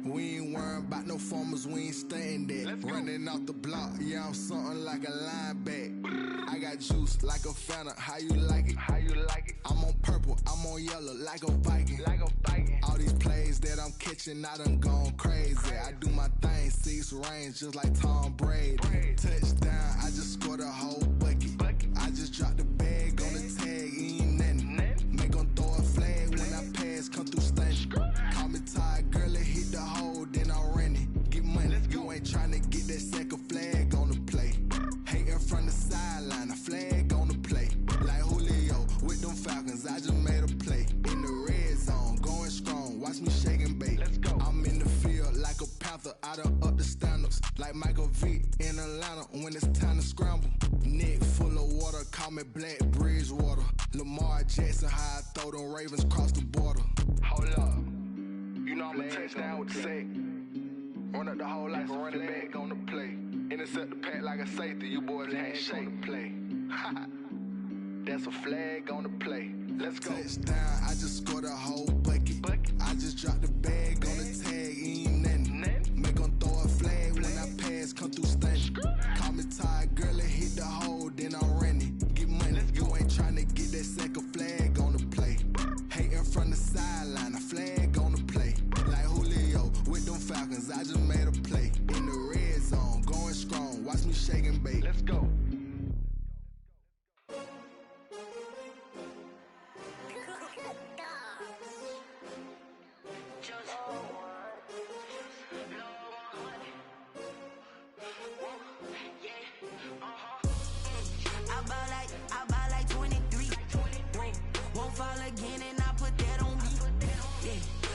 Speaker 21: We ain't worrying about no formers, we ain't staying there. Running off the block, yeah, I'm something like a linebacker. I got juice like a Fanta, how you like it? I'm on purple, I'm on yellow like a Viking. All these plays that I'm catching, I done gone crazy. I do my thing, 6 range just like Tom Brady. Touchdown, I just scored a whole bucket. I just dropped the bag on the tag, ain't nothing. Make
Speaker 1: In Atlanta when it's time to scramble. Neck full of water, call me Black Bridgewater. Lamar Jackson, how I throw them Ravens across the border. Hold up. You know I'm a touchdown with the sack. Run up the whole like a running back on the play. Intercept the pack like a safety, you boys ain't shake the play. That's a flag on the play. Let's go. Touchdown, I just scored a whole bucket. I just dropped the bag on the tag, ain't nothing. Make them throw a flag when I pass, come through stunning. Call me tired, girl, and hit the hole, then I'm running. Get money, you ain't tryna get that second flag on the play. Hating from the sideline, a flag on the play. Like Julio with them Falcons, I just made a play. In the red zone, going strong, watch me shake and bake. Let's go.
Speaker 12: I buy like 23. Won't fall again and I put that on me. Yeah,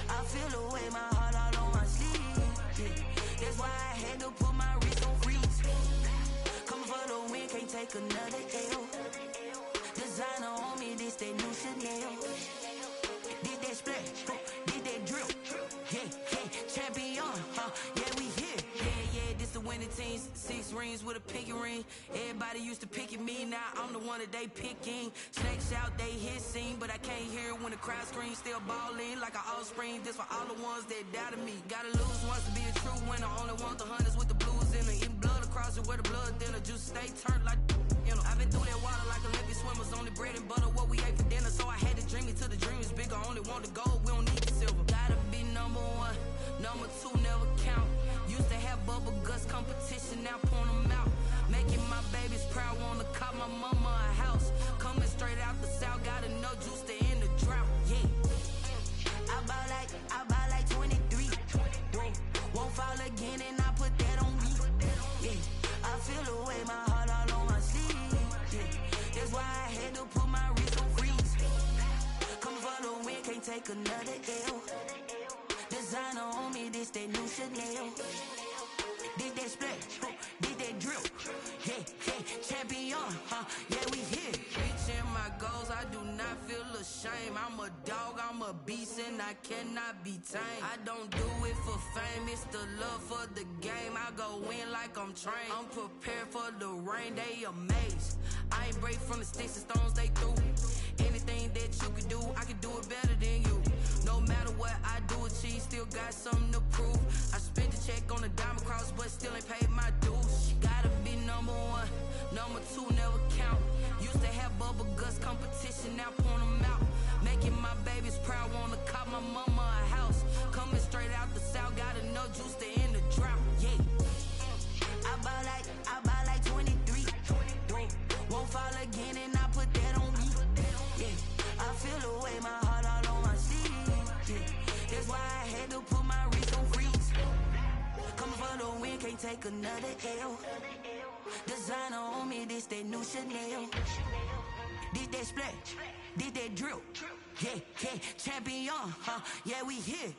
Speaker 12: I feel the way, my heart all on my sleeve. Yeah, that's why I had to put my wrist on freeze. Coming for the win, can't take another L. Designer on me, this that new Chanel. Did that splash, did that drill. Yeah, champion, yeah, we here. Yeah, this the winning teams. 6 rings with a pinky ring. Everybody used to pick at me, now I'm the one that they picking. Snakes out, they hissing, but I can't hear when the crowd screams. Still balling like an offspring. This for all the ones that doubted me. Gotta lose once to be a true winner. Only want the hunters with the blues in it. Eating blood across it where the blood thinner. Juice stay turned like you know. I've been through that water like Olympic swimmers. Only bread and butter what we ate for dinner. So I had to dream it till the dream is bigger. Only want the gold, we don't need the silver. Gotta be number 1, number 2 never count. Used to have bubble guts competition, now point them out. Making my babies proud, wanna cop my mama a house. Coming straight out the south, gotta know juice to end the drought. Yeah, I buy like 23. Won't fall again and I put that on me. Yeah, I feel the way, my heart all on my sleeve. Yeah, that's why I had to put my wrist on freeze. Coming for the win, can't take another L. Designer on me, this that new Chanel. Did that splash, did that drill. Yeah, champion, yeah, we here. Reaching my goals, I do not feel ashamed. I'm a dog, I'm a beast, and I cannot be tamed. I don't do it for fame, it's the love for the game. I go in like I'm trained. I'm prepared for the rain, they amazed. I ain't break from the sticks and stones they threw. Anything that you can do, I can do it better than you. No matter what I do, achieve, still got something to prove. I spent the check on the diamond cross, but still ain't paid my dues. Gotta be number 1, number 2 never count. Used to have bubble guts competition, now point them out. Making my babies proud, wanna cop my mama a house. Coming straight out the south, gotta know juice to end the drought. Yeah, I buy like 23. Won't fall again and I put that on me. Yeah, I feel the way, my heart all on my sleeve. Yeah, that's why I had to put my wrist on freeze. Coming for the win, can't take another L. Designer on me, this that new Chanel. Did that splash, did that drill. Yeah, champion, yeah, we here.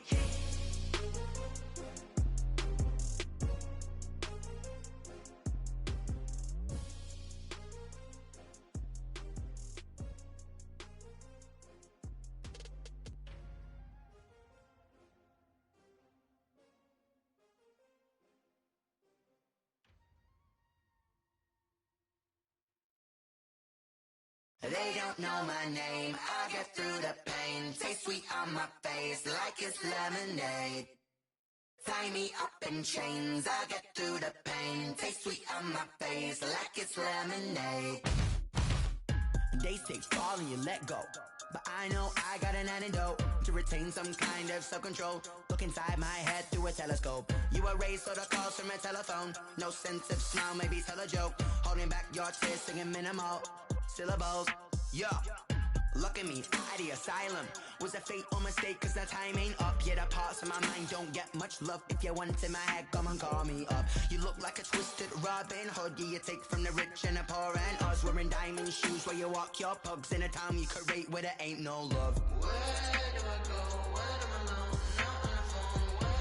Speaker 6: They don't know my name, I get through the pain. Taste sweet on my face like it's lemonade. Tie me up in chains, I get through the pain. Taste sweet on my face like it's lemonade.
Speaker 22: They say fall and you let go, but I know I got an antidote to retain some kind of self-control. Look inside my head through a telescope. You erase all the calls from a telephone. No sense of smile, maybe tell a joke. Holding back your tears, singing minimal syllables. Yeah, look at me, at the asylum. Was a fate or mistake, cause the time ain't up. Yet the parts of my mind don't get much love. If you want in my head, come and call me up. You look like a twisted Robin Hood. Yeah, you take from the rich and the poor and us. Wearing diamond shoes where you walk your pugs in a town you could rate where there ain't no love.
Speaker 6: Where do I go? When I'm alone? Not on the phone. When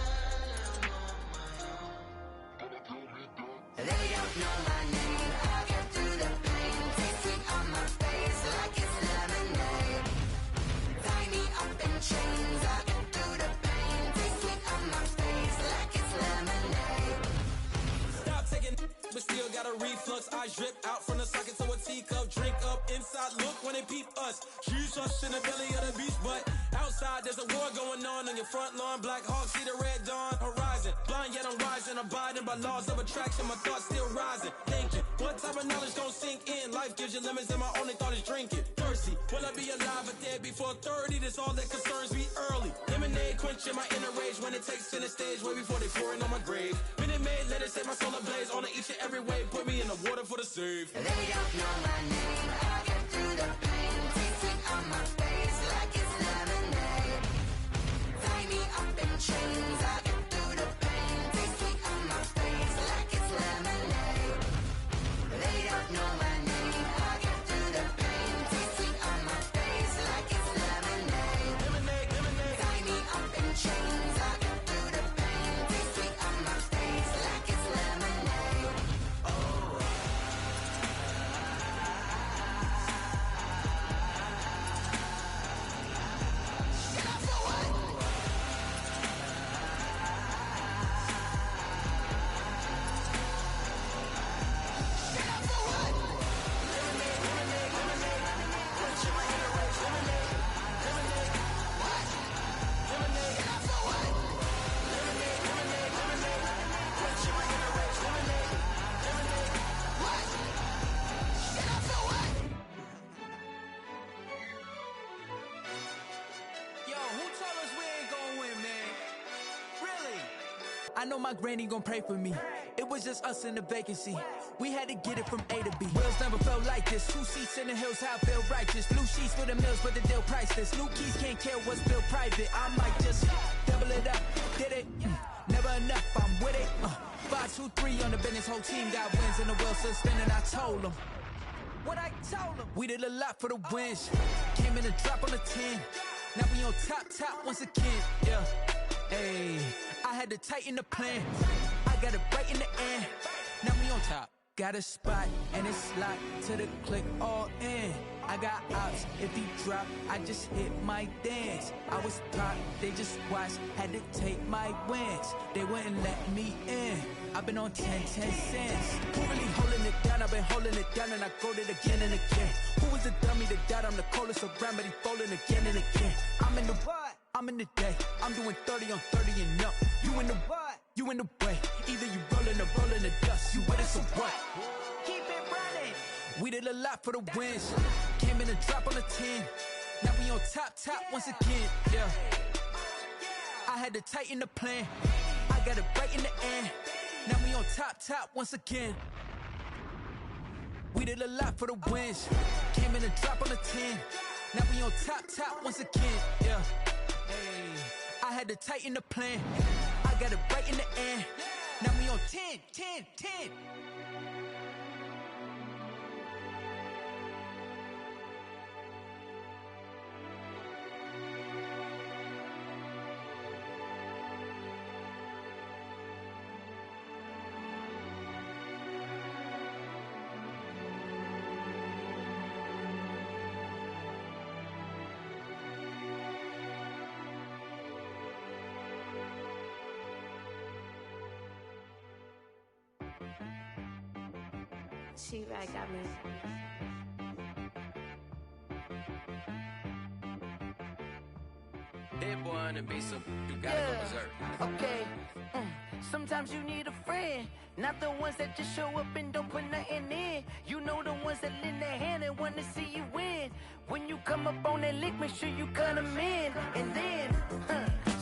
Speaker 6: I'm on my own. They don't know my name. I'll get through the pain. Taste sweet on my face like it's lemonade. Tie me up in chains. I'll get through the pain. Taste sweet on my face like it's lemonade.
Speaker 17: Stop taking, but still got a reflux. I drip out from the socket to a teacup. Drink up inside, look when they peep us. She's us in the belly of the beach, but outside there's a war going on your front lawn. Black Hawk, see the red dawn horizon. Blind yet I'm rising, abiding by laws of attraction. My thoughts still rising, thinking what type of knowledge don't sink in. Life gives you limits and my only thought is drinking. Thirsty, will I be alive or dead before 30? That's all that concerns me early. Lemonade quenching my inner rage when it takes center stage way before they pour it on my grave. Minute Maid, let it set my soul ablaze on each and every way. Put me in the water for the save.
Speaker 6: They don't know my name. I'll get through the pain. Taste sweet on my face like it's lemonade. Tie me up in chains. I'll get through the pain. Taste sweet on my face like it's lemonade. They don't know my name. I'll get through the pain. Taste sweet on my face like it's lemonade.
Speaker 17: Lemonade, lemonade.
Speaker 6: Tie me up in chains. I'll get through the pain. Taste sweet on my face like it's lemonade.
Speaker 13: Yo, who told us we ain't gonna win, man? Really? I know my granny gon' pray for me. It was just us in the vacancy. We had to get it from A to B. Wheels never felt like this. 2 seats in the hills, how I feel righteous. Blue sheets for the mills, but the deal priceless. New keys can't care what's built private. I might just double it up. Did it? Never enough, I'm with it. 5, 2, 3 on the business. Whole team got wins and the wheels still spinning. I told them what I told them. We did a lot for the wins. Came in a drop on the 10. Now we on top once again. Yeah. Hey, I had to tighten the plan. I got it right in the end. Now we on top. Got a spot and it's locked to the click all in. I got ops, if he drop, I just hit my dance. I was taught, they just watched, had to take my wins. They wouldn't let me in. I've been on 10 cents. Who really holding it down? I've been holding it down and I go it again and again. Who was the dummy that died? I'm the coldest around, but he folding again and again. I'm in the what? I'm in the day. I'm doing 30 on 30 and up. You in the what? You in the way. Either you rolling or rolling the dust. You with us or what? Keep it running. We did a lot for the wins. Came in a drop on the 10. Now we on top once again. Yeah. I had to tighten the plan. I got it right in the end. Now we on top once again. We did a lot for the wins. Came in a drop on the 10. Now we on top once again. Yeah. Hey, I had to tighten the plan. I got it right in the end. Now we on 10.
Speaker 18: She right got me.
Speaker 3: That boy on the beat, so you gotta go berserk.
Speaker 7: Okay. Sometimes you need a friend, not the ones that just show up and don't put nothing in. You know the ones that lend their hand and want to see you win. When you come up on that lick, make sure you cut them in. And then,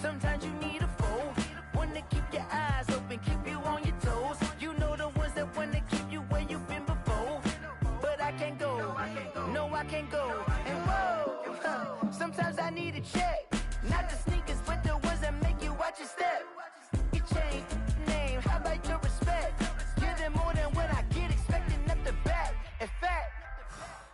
Speaker 7: sometimes you need a foe, one to keep your eyes open, keep you on your toes. You know the ones that want to keep you where you've been before. But I can't go, no I can't go. And whoa, sometimes I need a check. Not the sneakers, but the ones that make you watch your step. Your chain, name, how about your respect? Give them more than what I get, expecting up the back. In fact,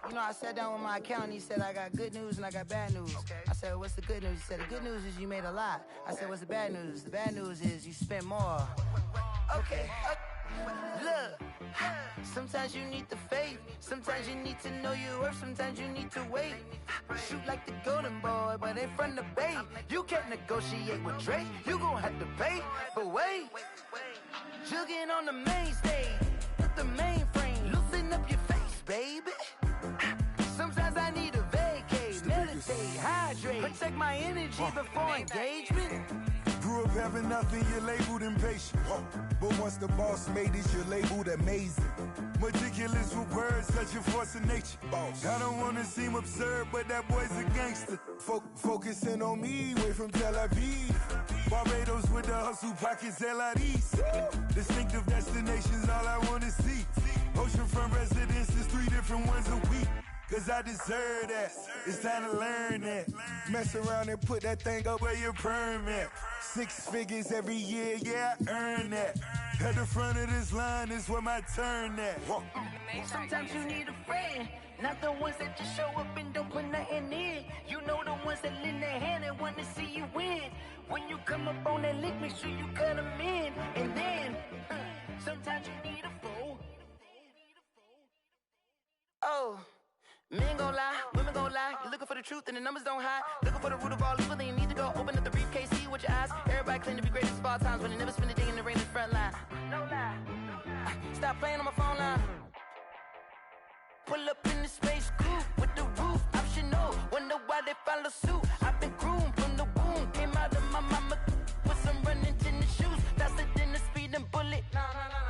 Speaker 7: you know, I sat down with my accountant, he said I got good news and I got bad news. I said, what's the good news? He said, the good news is you made a lot. I said, what's the bad news? The bad news is you spent more. Okay, look, Sometimes you need the faith. Sometimes you need to know your worth. Sometimes you need to wait. Shoot like the golden boy, but in front of the bay. You can't negotiate with Drake. You gon' have to pay. But wait, jugging on the main stage. With the mainframe. Loosen up your face, baby. Sometimes I need a vacate. Meditate, hydrate. Protect my energy before engagement.
Speaker 16: Grew up having nothing, you're labeled impatient. But once the boss made it, you're labeled amazing. Meticulous with words, such a force of nature. I don't wanna seem absurd, but that boy's a gangster. Focusing on me, way from Tel Aviv. Barbados with the hustle pockets, LIDs. Distinctive destinations, all I wanna see. Oceanfront residences, 3 different ones a week. Cause I deserve that, it's time to learn that. Mess around and put that thing up where your permit. 6 figures every year, yeah, I earn that. At the front of this line is where my turn at.
Speaker 7: Sometimes you need a friend, not the ones that just show up and don't put nothing in. You know the ones that lend their hand and want to see you win. When you come up on that lick, make sure you cut them in. And then, sometimes you need a fool. Oh. Men gon' lie, women gon' lie. You're looking for the truth and the numbers don't hide. Looking for the root of all evil, then you need to go open up the briefcase, see with your eyes. Everybody claim to be greatest of all times, but they never spend a day in the rain in the front line. No lie. Stop playing on my phone line. Pull up in the space coupe with the roof optional. Wonder why they follow suit. I've been groomed from the womb. Came out of my mama with some running tennis shoes. Faster than the speeding bullet. Nah,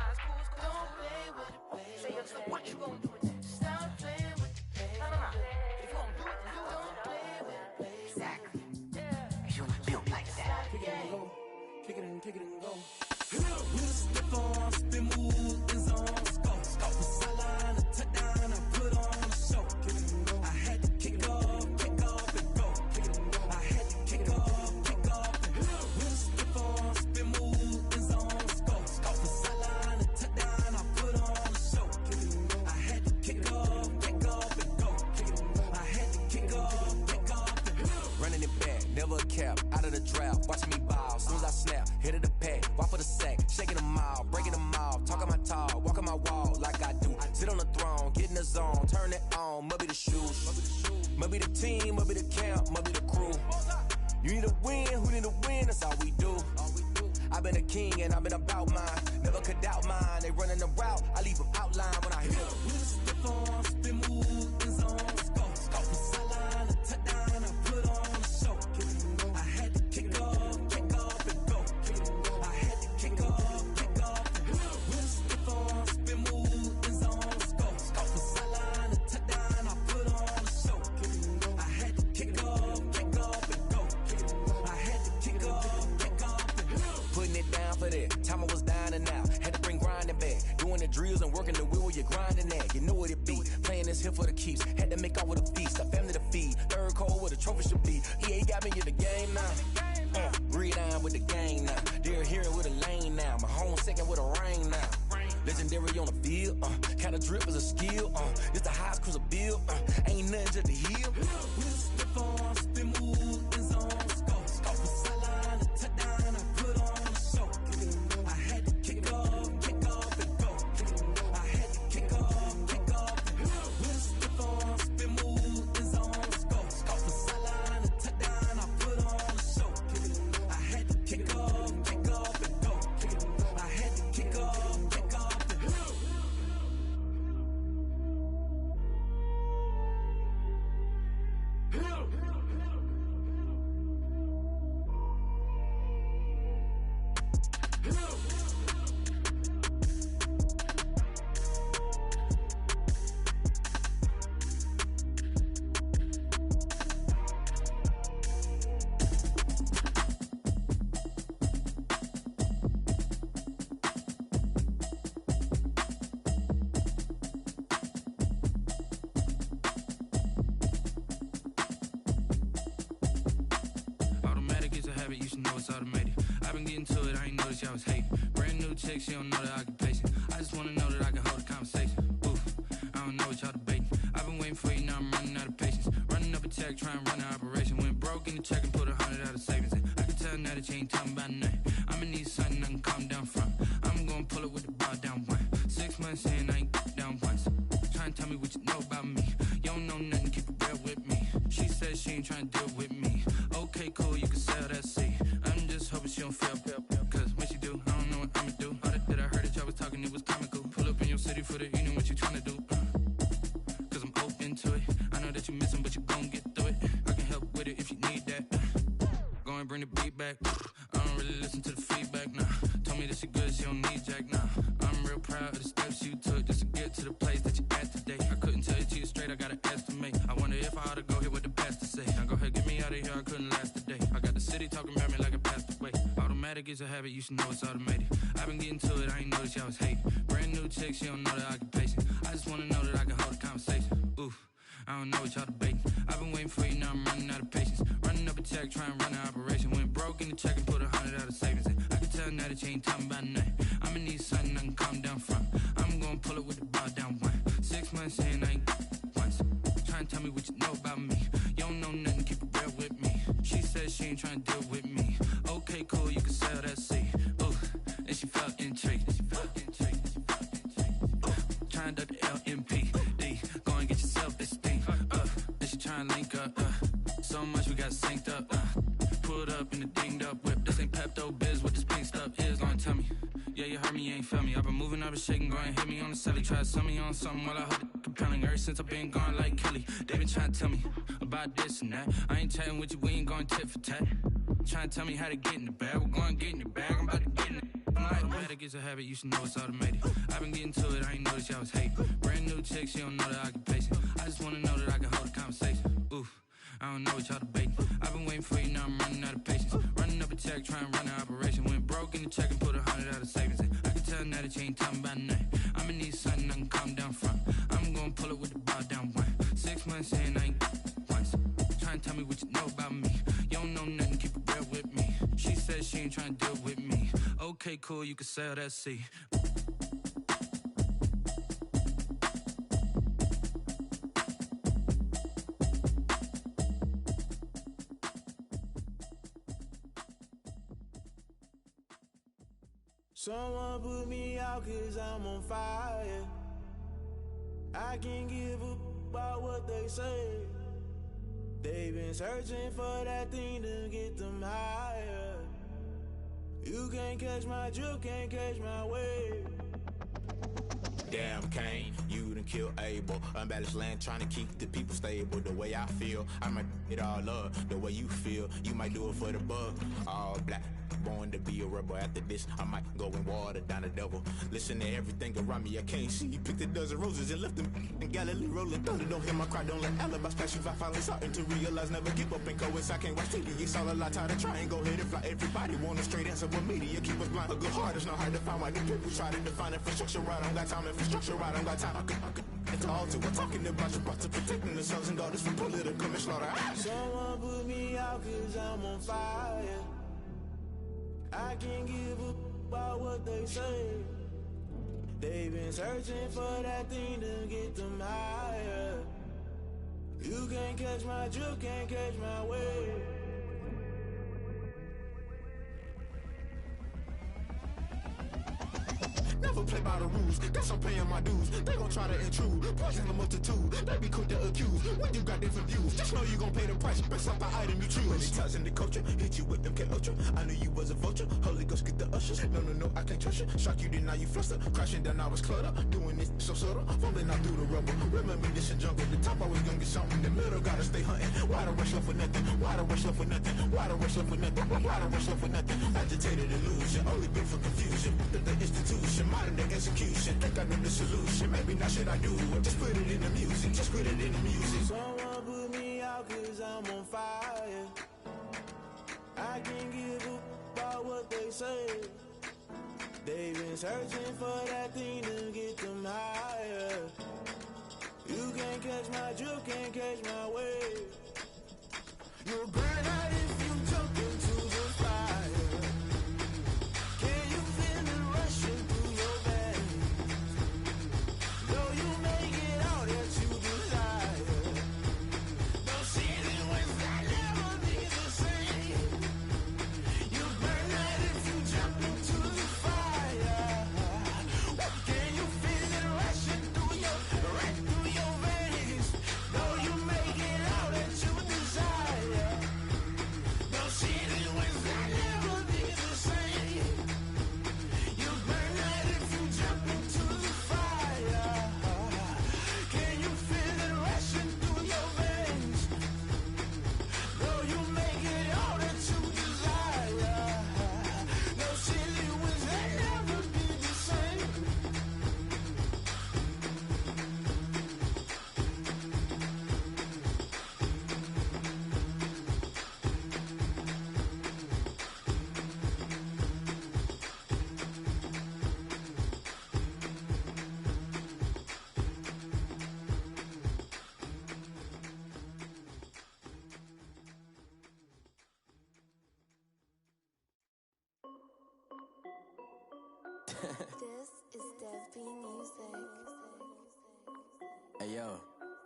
Speaker 7: it's cool, it's cool. Don't play with it, baby. Say so what you gon' do with that? Stop playing with it, baby. Nah. If you gon' do it, then you don't play with it, baby. Exactly. Yeah. You built like that.
Speaker 17: Kick it and go. Kick it and go. We'll step on, spin move, and zone, scope. Sideline, a touchdown, I put on a show. I had to kick off and go. I had to kick off and go. We'll step on, spin move, and zone, scope. Sideline, a touchdown, I put on a show. I had to kick off and go. I had to kick off and go.
Speaker 15: Running it back, never a cap, out of the drought. Watching me ball, soon as I snap, hit of the pack, walk for the sack, shaking them all, breaking them off, talking my talk, walking my wall like I do. Sit on the throne, get in the zone, turn it on, must be the shoes, must be the team, must be the camp, must be the crew. You need a win, who need a win, that's all we do. I've been a king and I've been about mine, never could doubt mine. They running the route, I leave them outline when I hit them.
Speaker 17: We'll step on, spin move, and zone, scope. Sideline, a touchdown, I put on a show. I had to kick off and go. I had to kick off and go. We'll step on, spin move, and zone, scope. Sideline, a touchdown, I put on a show. I had to kick off and go. I had to kick off and go.
Speaker 15: Putting it down for that, time I was down and out. Had to bring grinding back, doing the drills and working the wheel where you're grinding at. You know what it be, playing this here for the keeps. Had to make off with a feast, a family to feed. Third cold where the trophy should be. EA got me in the game now. Breathe down with the game now. Dear hearing with a lane now. My home second with a rain now. Legendary on the field, kinda drip is a skill. This the highest cruiser bill, ain't nothing to the hill.
Speaker 17: We'll step on, spin move, and zone, scope. Sideline, a touchdown, I put on a show. I had to kick off and go. I had to kick off and go. We'll step on, spin move, and zone, scope. Sideline, a touchdown, I put on a show. I had to kick off and go. I had to kick off and go.
Speaker 3: Automatic is a habit, you should know it's automated. I've been getting to it, I ain't noticed y'all was hating. Brand new chick, she don't know the occupation. I just wanna know that I can hold a conversation. Oof, I don't know what y'all debating. I've been waiting for you, now I'm running out of patience. Running up a check, trying to run an operation. Went broke in the check and put 100 out of savings in. I can tell now that you ain't talking about nothing. I'ma need something I can calm down from. I'm gonna pull it with the bar down one. 6 months months in, I ain't down once. Trying to tell me what you know about me. You don't know nothing, keep it real with me. She said she ain't trying to deal with me. Okay, cool, you can sell that seat. I'm just hoping she don't feel cause when she do, I don't know what I'ma do. All that I heard that y'all was talking, it was comical. Pull up in your city for the evening, what you trying to do? Cause I'm open to it. I know that you missing, but you gon' get through it. I can help with it if you need that. Go and bring the beat back. I don't really listen to the feedback, nah. Told me that she good, she don't need jack, nah. I'm real proud of the steps you took just to get to the place that you at today. I couldn't tell it to you straight, I gotta estimate. I wonder if I ought to go here with the pastor say. Now go ahead, get me out of here, I couldn't last a day. I got the city talking about me like a passed away. Automatic is a habit, you should know it's automated. I've been getting to it, I ain't noticed y'all was hating. Brand new chick, she don't know the occupation. I just wanna know that I can hold a conversation. Oof, I don't know what y'all debating. I've been waiting for you, now I'm running out of patience. Running up a check, trying to run an operation. Went broke in the check and put 100 out of savings in. I can tell now that you ain't talking about nothing. I'ma need something I can calm down from. I'm gonna pull it with the bar down one. 6 months in, I ain't once. Trying to tell me what you know about me. You don't know nothing, keep it real with me. She said she ain't trying to deal with me. Okay, cool, you can sell that seat. Ooh, and she felt intrigued. Trying to duck the LMPD. Go and get your self-esteem. And she trying to link up. So much we got synced up. Pulled up in the dinged up whip. This ain't Pepto-Biz, what this pink stuff is. Gonna tell me. Yeah, you heard me, you ain't felt me. I've been moving, I've been shaking, go and hit me on the celly. Try to sell me on something while I hold it compelling. Ever since I've been gone like Kelly, they been trying to tell me about this and that. I ain't chatting with you, we ain't going tit for tat. Trying to tell me how to get in the bag. We're going to get in your bag, I'm about to get in it. Automatic is a habit, you should know it's automated. I've been getting to it, I ain't noticed y'all was hating. Brand new chick, she don't know the occupation. I just wanna know that I can hold a conversation. Oof, I don't know what y'all debating. I've been waiting for you, now I'm running out of patience. Running up a check, trying to run an operation. Went broke in the check and put 100 out of savings in. I can tell now that you ain't talking about nothing. I'ma need something I can calm down from. I'm gonna pull it with the bar down one. 6 months in, I ain't once. Trying to tell me what you know about me. You don't know nothing, keep it real with me. She said she ain't trying to deal with me. Okay, cool, you can sell that seat.
Speaker 4: Someone put me out cause I'm on fire. I can't give up about what they say. They've been searching for that thing to get them higher. You can't catch my drift, can't catch my wave.
Speaker 14: Damn, Kane, you done killed Abel. Unbalanced land, trying to keep the people stable. The way I feel, I might it all up. The way you feel, you might do it for the buck. All black, born to be a rebel. After this, I might go and water down the devil. Listen to everything around me, I can't see. Picked a dozen roses and left them in Galilee rolling thunder. Don't hear my cry, don't let alibis pass you. I finally starting to realize, never give up and coincide. Can't watch TV, it's all a lot. Tired of trying, go ahead and fly. Everybody want a straight answer with media, keep us blind. A good heart is not hard to find. Why the people try to define infrastructure right? I don't got time, infrastructure right, I don't got time. I could it's all to we're talking about your part to protecting the sons and daughters from political slaughter.
Speaker 4: Someone put me out cause I'm on fire. I can't give up about what they say. They've been searching for that thing to get them higher. You can't catch my drift, can't catch my wave.
Speaker 14: Never play by the rules, guess I'm paying my dues. They gon' try to intrude, poison the multitude. They be quick to accuse, when you got different views. Just know you gon' pay the price, best off the item you choose. Many times in the culture, hit you with them K-Ultra. I knew you was a vulture, Holy Ghost get the ushers. No, I can't trust you. Shock you, then now you fluster. Crashing down, I was cluttered. Doing this so subtle, fumbling out through the rubble. Remember this in jungle, the top always gonna get something. The middle gotta stay hunting. Why the rush love for nothing? Why the rush love for nothing? Why the rush love for nothing? Why the rush love for nothing? Agitated illusion, only built for confusion. The institution, modern day execution. Think I know the solution, maybe not should I do it. Just put it in the music, just put it in the music.
Speaker 4: Someone put me out cause I'm on fire. I can't give up about what they say. They've been searching for that thing to get them higher. You can't catch my drift, can't catch my wave. You'll burn out if you jump into the fire. Can you feel it rushing through your veins? Though you make it all that you desire. Those seasons when that never be the same. You burn out if you jump into the fire. Can you feel it
Speaker 18: This is Dev B Music.
Speaker 2: Hey yo,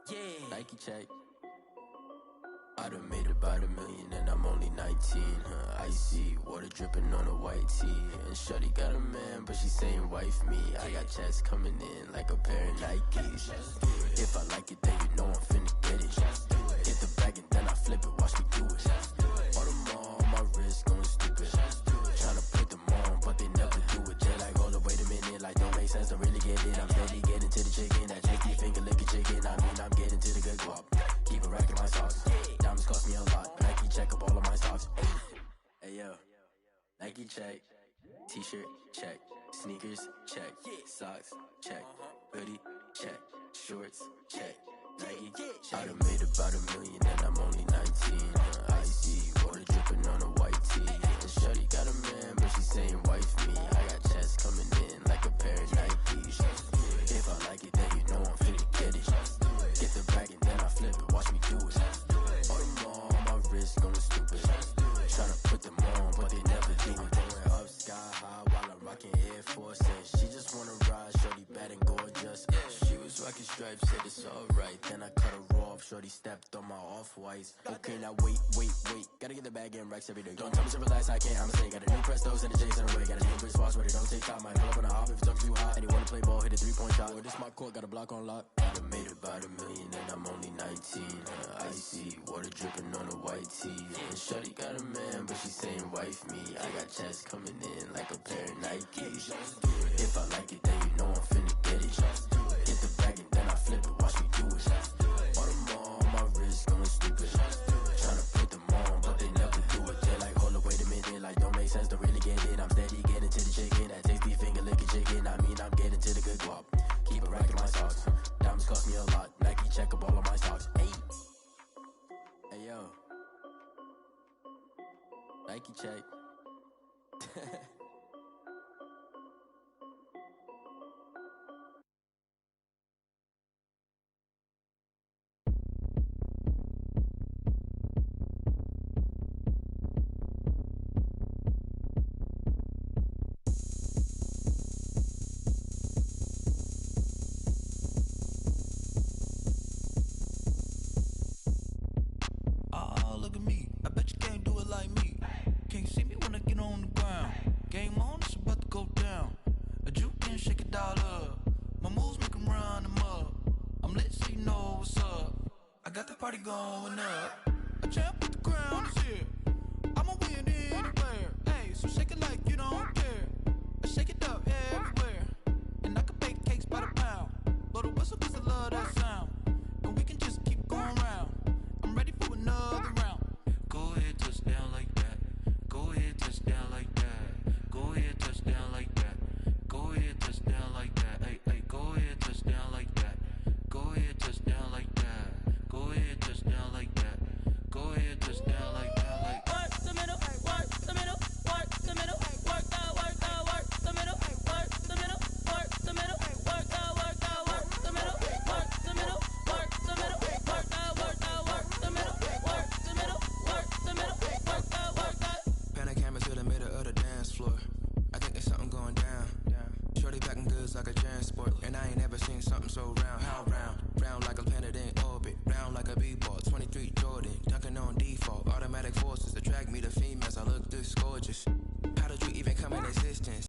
Speaker 2: yeah. Nike check. I done made about $1 million and I'm only 19. Icy water dripping on a white tee. And shorty got a man, but she saying wife me. I got checks coming in like a pair of Nikes. If I like it, then you know I'm finna get it. Get the bag and then I flip it, watch me do it. All them on my wrist going stupid. Tryna put them on, but they never do it. They're like, hold up, wait a minute, like don't make sense, don't really get it. I'm steady getting to the chicken, that chicky finger licking chicken. I mean, I'm getting to the good guap. Keep a rack in my socks. Diamonds cost me a lot. Nike check up all of my socks. Hey yo, Nike check. T-shirt check. Sneakers check. Socks check. Hoodie check. Shorts check. Nike I done made about $1 million and I'm only 19. Icy water dripping on a white tee. And shorty got a man, but she saying wife me. I got checks coming in like a pair of Nikes. If I like it, then you know I'm finna get it. Get the bag and then I flip it, watch me do it. All them on my wrist going stupid. Tryna put them on, but they never do it. Going up sky high while I'm rocking Air Force. And she just wanna ride, shorty bad and gorgeous. She was rocking stripes, said it's alright. Then I cut her off, shorty stepped on my off-whites. Okay, now wait. Gotta get the bag and racks every day. Don't tell me to relax, I can't, I'ma say. Got a new Prestos and a J's in the way. Got a new Chris Foss, but it don't take time. Might pull up on a hop if it's up too hot. And you wanna play ball, hit a 3-point shot. Or this my court, got a block on lock. I done made about $1 million and I'm only 19. Icy water dripping on a white tee. And shorty got a man, but she saying wife me. I got checks coming in like a pair of Nikes. If I like it, then you know I'm finna get it. Get the bag and then I flip it, watch me do it. All them on my wrist going stupid. Tryna put them on, but they never do it. They're like, hold up, wait a minute, like don't make sense, don't really get it. I'm steady getting to the chicken, that tasty finger licking chicken. I mean, I'm getting to the good guap. Keep a rack in my socks. Diamonds cost me a lot. Nike check up all of my socks. Hey yo, Nike check.
Speaker 5: Oh, look at me. I bet you can't do it like me. Can't see me when I get on the ground. Game on, it's about to go down. A juke and shake it all up. My moves make them run them up. I'm lit so you know what's up. I got the party going up. A champ with the crown is here. I'ma win anywhere. Hey, so shake it like you don't care. Shake it up everywhere.